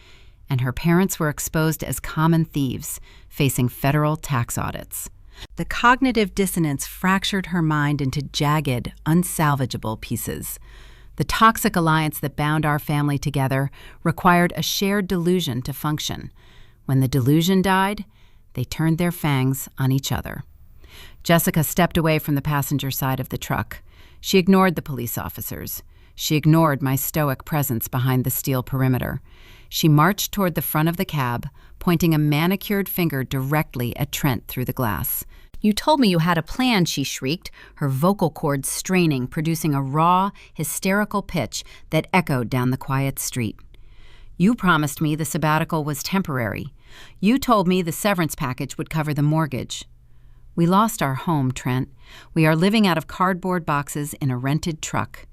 and her parents were exposed as common thieves, facing federal tax audits. The cognitive dissonance fractured her mind into jagged, unsalvageable pieces. The toxic alliance that bound our family together required a shared delusion to function. When the delusion died, they turned their fangs on each other. Jessica stepped away from the passenger side of the truck. She ignored the police officers. She ignored my stoic presence behind the steel perimeter. She marched toward the front of the cab, pointing a manicured finger directly at Trent through the glass. "You told me you had a plan," she shrieked, her vocal cords straining, producing a raw, hysterical pitch that echoed down the quiet street. "You promised me the sabbatical was temporary. You told me the severance package would cover the mortgage. We lost our home, Trent. We are living out of cardboard boxes in a rented truck.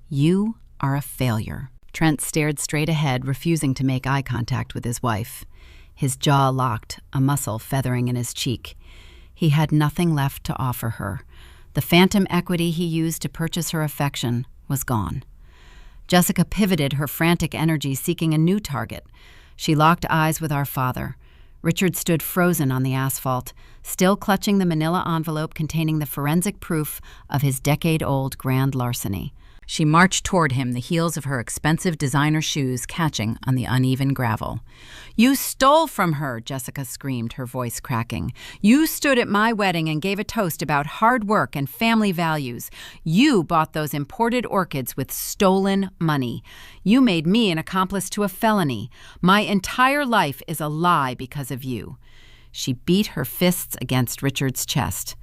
You are a failure." Trent stared straight ahead, refusing to make eye contact with his wife. His jaw locked, a muscle feathering in his cheek. He had nothing left to offer her. The phantom equity he used to purchase her affection was gone. Jessica pivoted her frantic energy, seeking a new target. She locked eyes with our father. Richard stood frozen on the asphalt, still clutching the manila envelope containing the forensic proof of his decade-old grand larceny. She marched toward him, the heels of her expensive designer shoes catching on the uneven gravel. "You stole from her," Jessica screamed, her voice cracking. "You stood at my wedding and gave a toast about hard work and family values. You bought those imported orchids with stolen money. You made me an accomplice to a felony. My entire life is a lie because of you." She beat her fists against Richard's chest.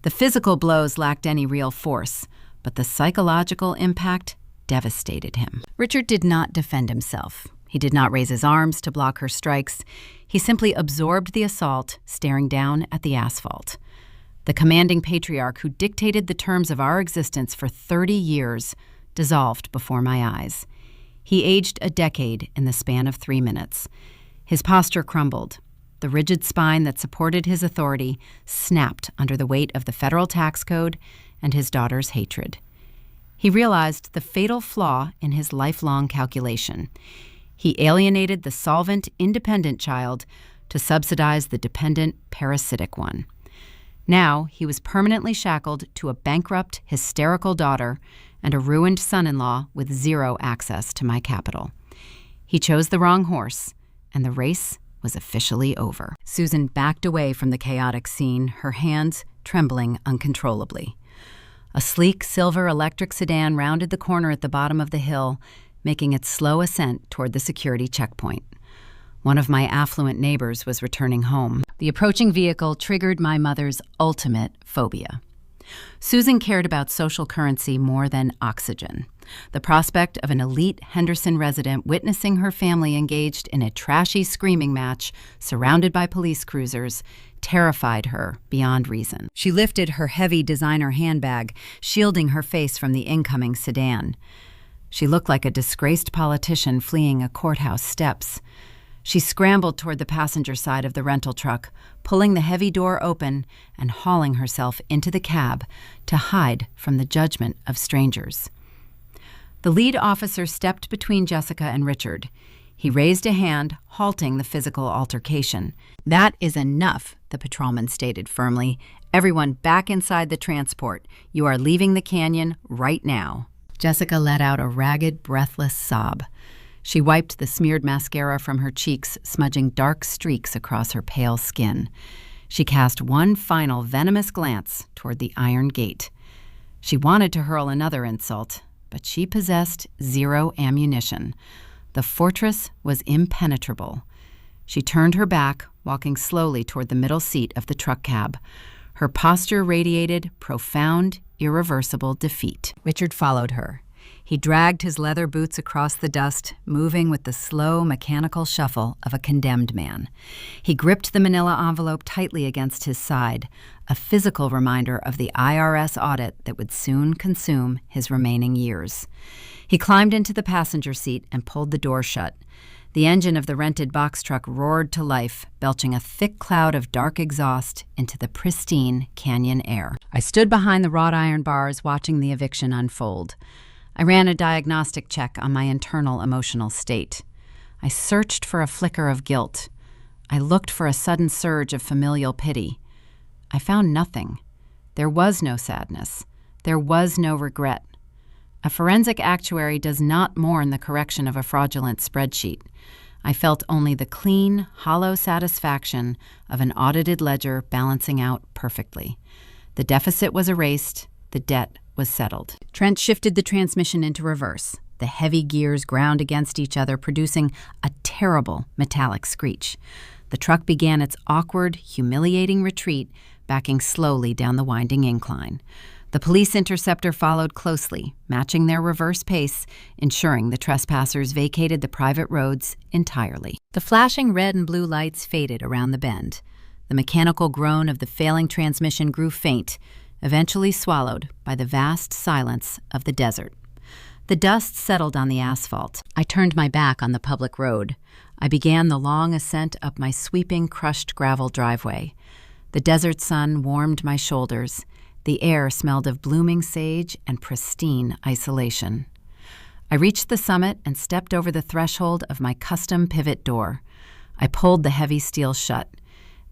The physical blows lacked any real force, but the psychological impact devastated him. Richard did not defend himself. He did not raise his arms to block her strikes. He simply absorbed the assault, staring down at the asphalt. The commanding patriarch who dictated the terms of our existence for 30 years dissolved before my eyes. He aged a decade in the span of 3 minutes. His posture crumbled. The rigid spine that supported his authority snapped under the weight of the federal tax code and his daughter's hatred. He realized the fatal flaw in his lifelong calculation. He alienated the solvent, independent child to subsidize the dependent, parasitic one. Now he was permanently shackled to a bankrupt, hysterical daughter and a ruined son-in-law with zero access to my capital. He chose the wrong horse, and the race was officially over. Susan backed away from the chaotic scene, her hands trembling uncontrollably. A sleek silver electric sedan rounded the corner at the bottom of the hill, making its slow ascent toward the security checkpoint. One of my affluent neighbors was returning home. The approaching vehicle triggered my mother's ultimate phobia. Susan cared about social currency more than oxygen. The prospect of an elite Henderson resident witnessing her family engaged in a trashy screaming match surrounded by police cruisers terrified her beyond reason. She lifted her heavy designer handbag, shielding her face from the incoming sedan. She looked like a disgraced politician fleeing a courthouse steps. She scrambled toward the passenger side of the rental truck, pulling the heavy door open and hauling herself into the cab to hide from the judgment of strangers. The lead officer stepped between Jessica and Richard. He raised a hand, halting the physical altercation. "That is enough," the patrolman stated firmly. "Everyone back inside the transport. You are leaving the canyon right now." Jessica let out a ragged, breathless sob. She wiped the smeared mascara from her cheeks, smudging dark streaks across her pale skin. She cast one final venomous glance toward the iron gate. She wanted to hurl another insult, but she possessed zero ammunition. The fortress was impenetrable. She turned her back, walking slowly toward the middle seat of the truck cab. Her posture radiated profound, irreversible defeat. Richard followed her. He dragged his leather boots across the dust, moving with the slow, mechanical shuffle of a condemned man. He gripped the manila envelope tightly against his side, a physical reminder of the IRS audit that would soon consume his remaining years. He climbed into the passenger seat and pulled the door shut. The engine of the rented box truck roared to life, belching a thick cloud of dark exhaust into the pristine canyon air. I stood behind the wrought iron bars watching the eviction unfold. I ran a diagnostic check on my internal emotional state. I searched for a flicker of guilt. I looked for a sudden surge of familial pity. I found nothing. There was no sadness. There was no regret. A forensic actuary does not mourn the correction of a fraudulent spreadsheet. I felt only the clean, hollow satisfaction of an audited ledger balancing out perfectly. The deficit was erased. The debt was settled. Trent shifted the transmission into reverse. The heavy gears ground against each other, producing a terrible metallic screech. The truck began its awkward, humiliating retreat, backing slowly down the winding incline. The police interceptor followed closely, matching their reverse pace, ensuring the trespassers vacated the private roads entirely. The flashing red and blue lights faded around the bend. The mechanical groan of the failing transmission grew faint, eventually swallowed by the vast silence of the desert. The dust settled on the asphalt. I turned my back on the public road. I began the long ascent up my sweeping, crushed gravel driveway. The desert sun warmed my shoulders. The air smelled of blooming sage and pristine isolation. I reached the summit and stepped over the threshold of my custom pivot door. I pulled the heavy steel shut.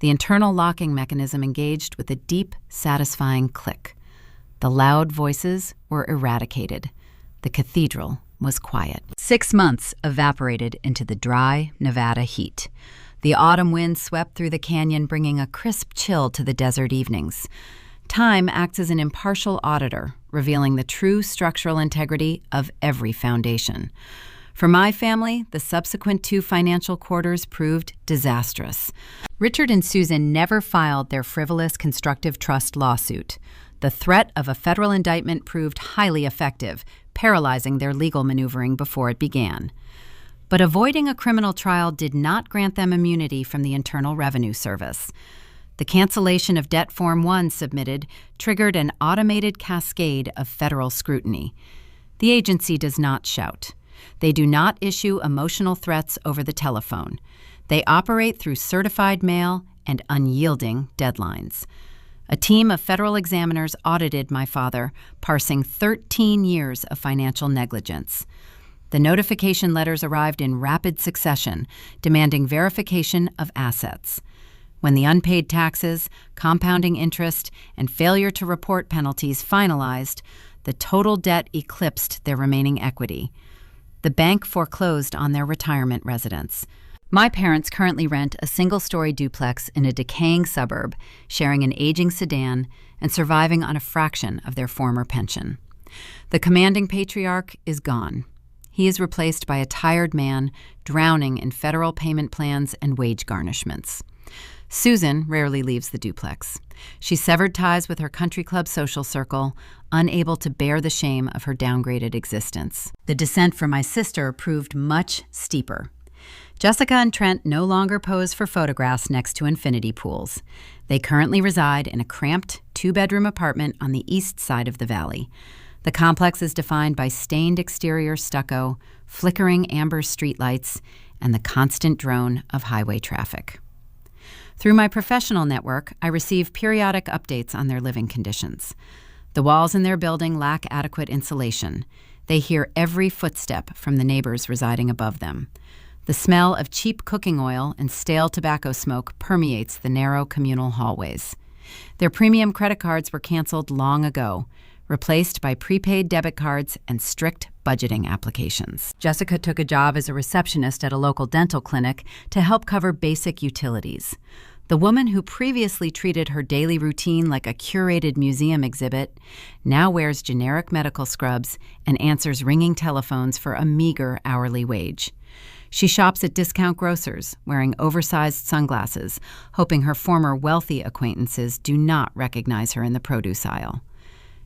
The internal locking mechanism engaged with a deep, satisfying click. The loud voices were eradicated. The cathedral was quiet. 6 months evaporated into the dry Nevada heat. The autumn wind swept through the canyon, bringing a crisp chill to the desert evenings. Time acts as an impartial auditor, revealing the true structural integrity of every foundation. For my family, the subsequent 2 financial quarters proved disastrous. Richard and Susan never filed their frivolous constructive trust lawsuit. The threat of a federal indictment proved highly effective, paralyzing their legal maneuvering before it began. But avoiding a criminal trial did not grant them immunity from the Internal Revenue Service. The cancellation of Debt Form 1 submitted triggered an automated cascade of federal scrutiny. The agency does not shout. They do not issue emotional threats over the telephone. They operate through certified mail and unyielding deadlines. A team of federal examiners audited my father, parsing 13 years of financial negligence. The notification letters arrived in rapid succession, demanding verification of assets. When the unpaid taxes, compounding interest, and failure to report penalties finalized, the total debt eclipsed their remaining equity. The bank foreclosed on their retirement residence. My parents currently rent a single-story duplex in a decaying suburb, sharing an aging sedan and surviving on a fraction of their former pension. The commanding patriarch is gone. He is replaced by a tired man drowning in federal payment plans and wage garnishments. Susan rarely leaves the duplex. She severed ties with her country club social circle, unable to bear the shame of her downgraded existence. The descent for my sister proved much steeper. Jessica and Trent no longer pose for photographs next to infinity pools. They currently reside in a cramped, two-bedroom apartment on the east side of the valley. The complex is defined by stained exterior stucco, flickering amber streetlights, and the constant drone of highway traffic. Through my professional network, I receive periodic updates on their living conditions. The walls in their building lack adequate insulation. They hear every footstep from the neighbors residing above them. The smell of cheap cooking oil and stale tobacco smoke permeates the narrow communal hallways. Their premium credit cards were canceled long ago, replaced by prepaid debit cards and strict budgeting applications. Jessica took a job as a receptionist at a local dental clinic to help cover basic utilities. The woman who previously treated her daily routine like a curated museum exhibit now wears generic medical scrubs and answers ringing telephones for a meager hourly wage. She shops at discount grocers, wearing oversized sunglasses, hoping her former wealthy acquaintances do not recognize her in the produce aisle.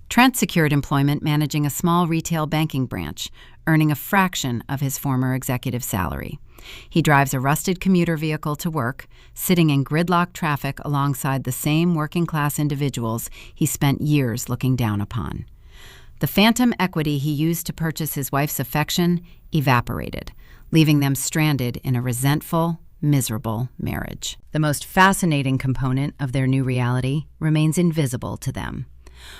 Trent secured employment managing a small retail banking branch, earning a fraction of his former executive salary. He drives a rusted commuter vehicle to work, sitting in gridlock traffic alongside the same working-class individuals he spent years looking down upon. The phantom equity he used to purchase his wife's affection evaporated, leaving them stranded in a resentful, miserable marriage. The most fascinating component of their new reality remains invisible to them.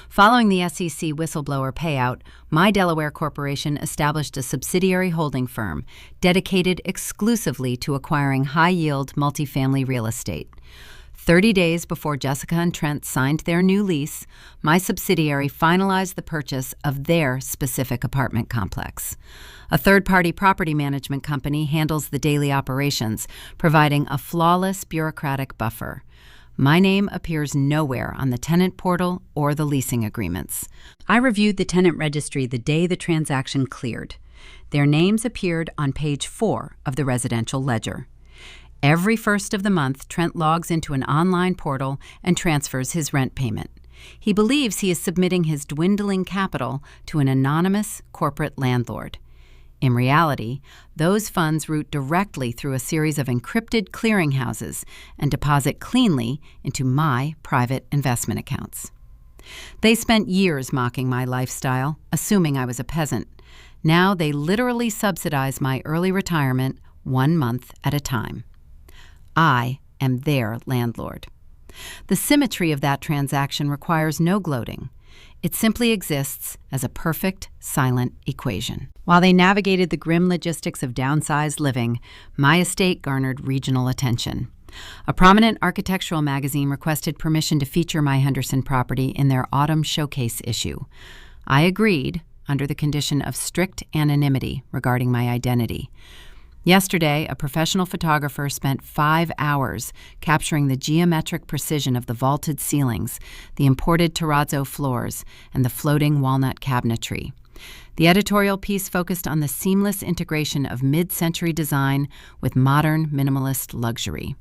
Following the SEC whistleblower payout, my Delaware corporation established a subsidiary holding firm dedicated exclusively to acquiring high-yield multifamily real estate. 30 days before Jessica and Trent signed their new lease, my subsidiary finalized the purchase of their specific apartment complex. A third-party property management company handles the daily operations, providing a flawless bureaucratic buffer. My name appears nowhere on the tenant portal or the leasing agreements. I reviewed the tenant registry the day the transaction cleared. Their names appeared on page 4 of the residential ledger. Every first of the month, Trent logs into an online portal and transfers his rent payment. He believes he is submitting his dwindling capital to an anonymous corporate landlord. In reality, those funds route directly through a series of encrypted clearinghouses and deposit cleanly into my private investment accounts. They spent years mocking my lifestyle, assuming I was a peasant. Now they literally subsidize my early retirement 1 month at a time. I am their landlord. The symmetry of that transaction requires no gloating. It simply exists as a perfect, silent equation. While they navigated the grim logistics of downsized living, my estate garnered regional attention. A prominent architectural magazine requested permission to feature my Henderson property in their autumn showcase issue. I agreed, under the condition of strict anonymity regarding my identity. Yesterday, a professional photographer spent 5 hours capturing the geometric precision of the vaulted ceilings, the imported terrazzo floors, and the floating walnut cabinetry. The editorial piece focused on the seamless integration of mid-century design with modern minimalist luxury.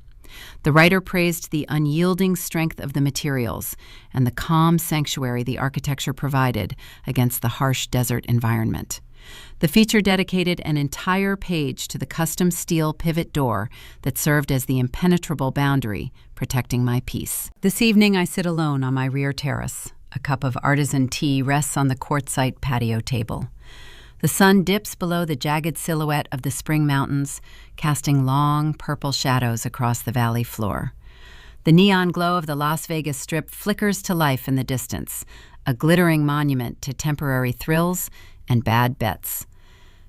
The writer praised the unyielding strength of the materials and the calm sanctuary the architecture provided against the harsh desert environment. The feature dedicated an entire page to the custom steel pivot door that served as the impenetrable boundary protecting my peace. This evening I sit alone on my rear terrace. A cup of artisan tea rests on the quartzite patio table. The sun dips below the jagged silhouette of the spring mountains, casting long purple shadows across the valley floor. The neon glow of the Las Vegas Strip flickers to life in the distance, a glittering monument to temporary thrills and bad bets.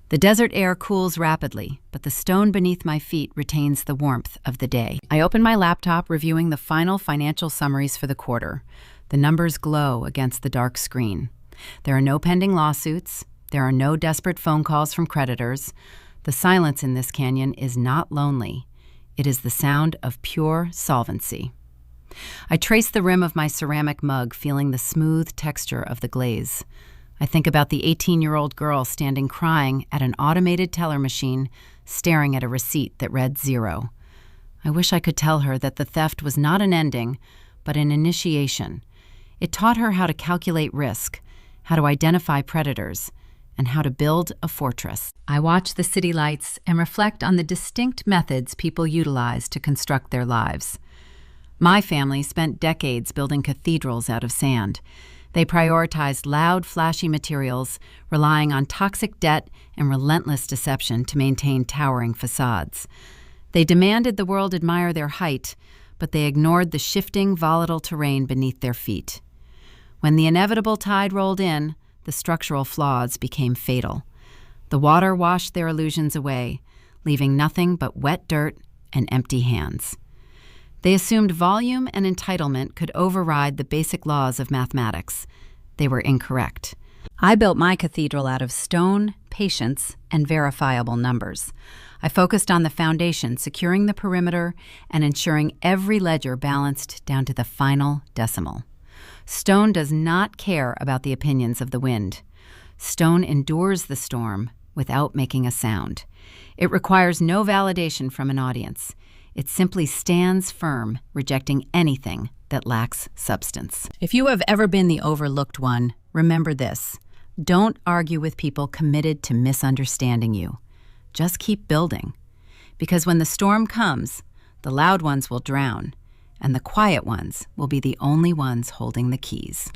The desert air cools rapidly, but the stone beneath my feet retains the warmth of the day. I open my laptop, reviewing the final financial summaries for the quarter. The numbers glow against the dark screen. There are no pending lawsuits. There are no desperate phone calls from creditors. The silence in this canyon is not lonely. It is the sound of pure solvency. I trace the rim of my ceramic mug, feeling the smooth texture of the glaze. I think about the 18-year-old girl standing crying at an automated teller machine, staring at a receipt that read 0. I wish I could tell her that the theft was not an ending, but an initiation. It taught her how to calculate risk, how to identify predators, and how to build a fortress. I watch the city lights and reflect on the distinct methods people utilize to construct their lives. My family spent decades building cathedrals out of sand. They prioritized loud, flashy materials, relying on toxic debt and relentless deception to maintain towering facades. They demanded the world admire their height, but they ignored the shifting, volatile terrain beneath their feet. When the inevitable tide rolled in, the structural flaws became fatal. The water washed their illusions away, leaving nothing but wet dirt and empty hands. They assumed volume and entitlement could override the basic laws of mathematics. They were incorrect. I built my cathedral out of stone, patience, and verifiable numbers. I focused on the foundation, securing the perimeter, and ensuring every ledger balanced down to the final decimal. Stone does not care about the opinions of the wind. Stone endures the storm without making a sound. It requires no validation from an audience. It simply stands firm, rejecting anything that lacks substance. If you have ever been the overlooked one, remember this. Don't argue with people committed to misunderstanding you. Just keep building. Because when the storm comes, the loud ones will drown, and the quiet ones will be the only ones holding the keys.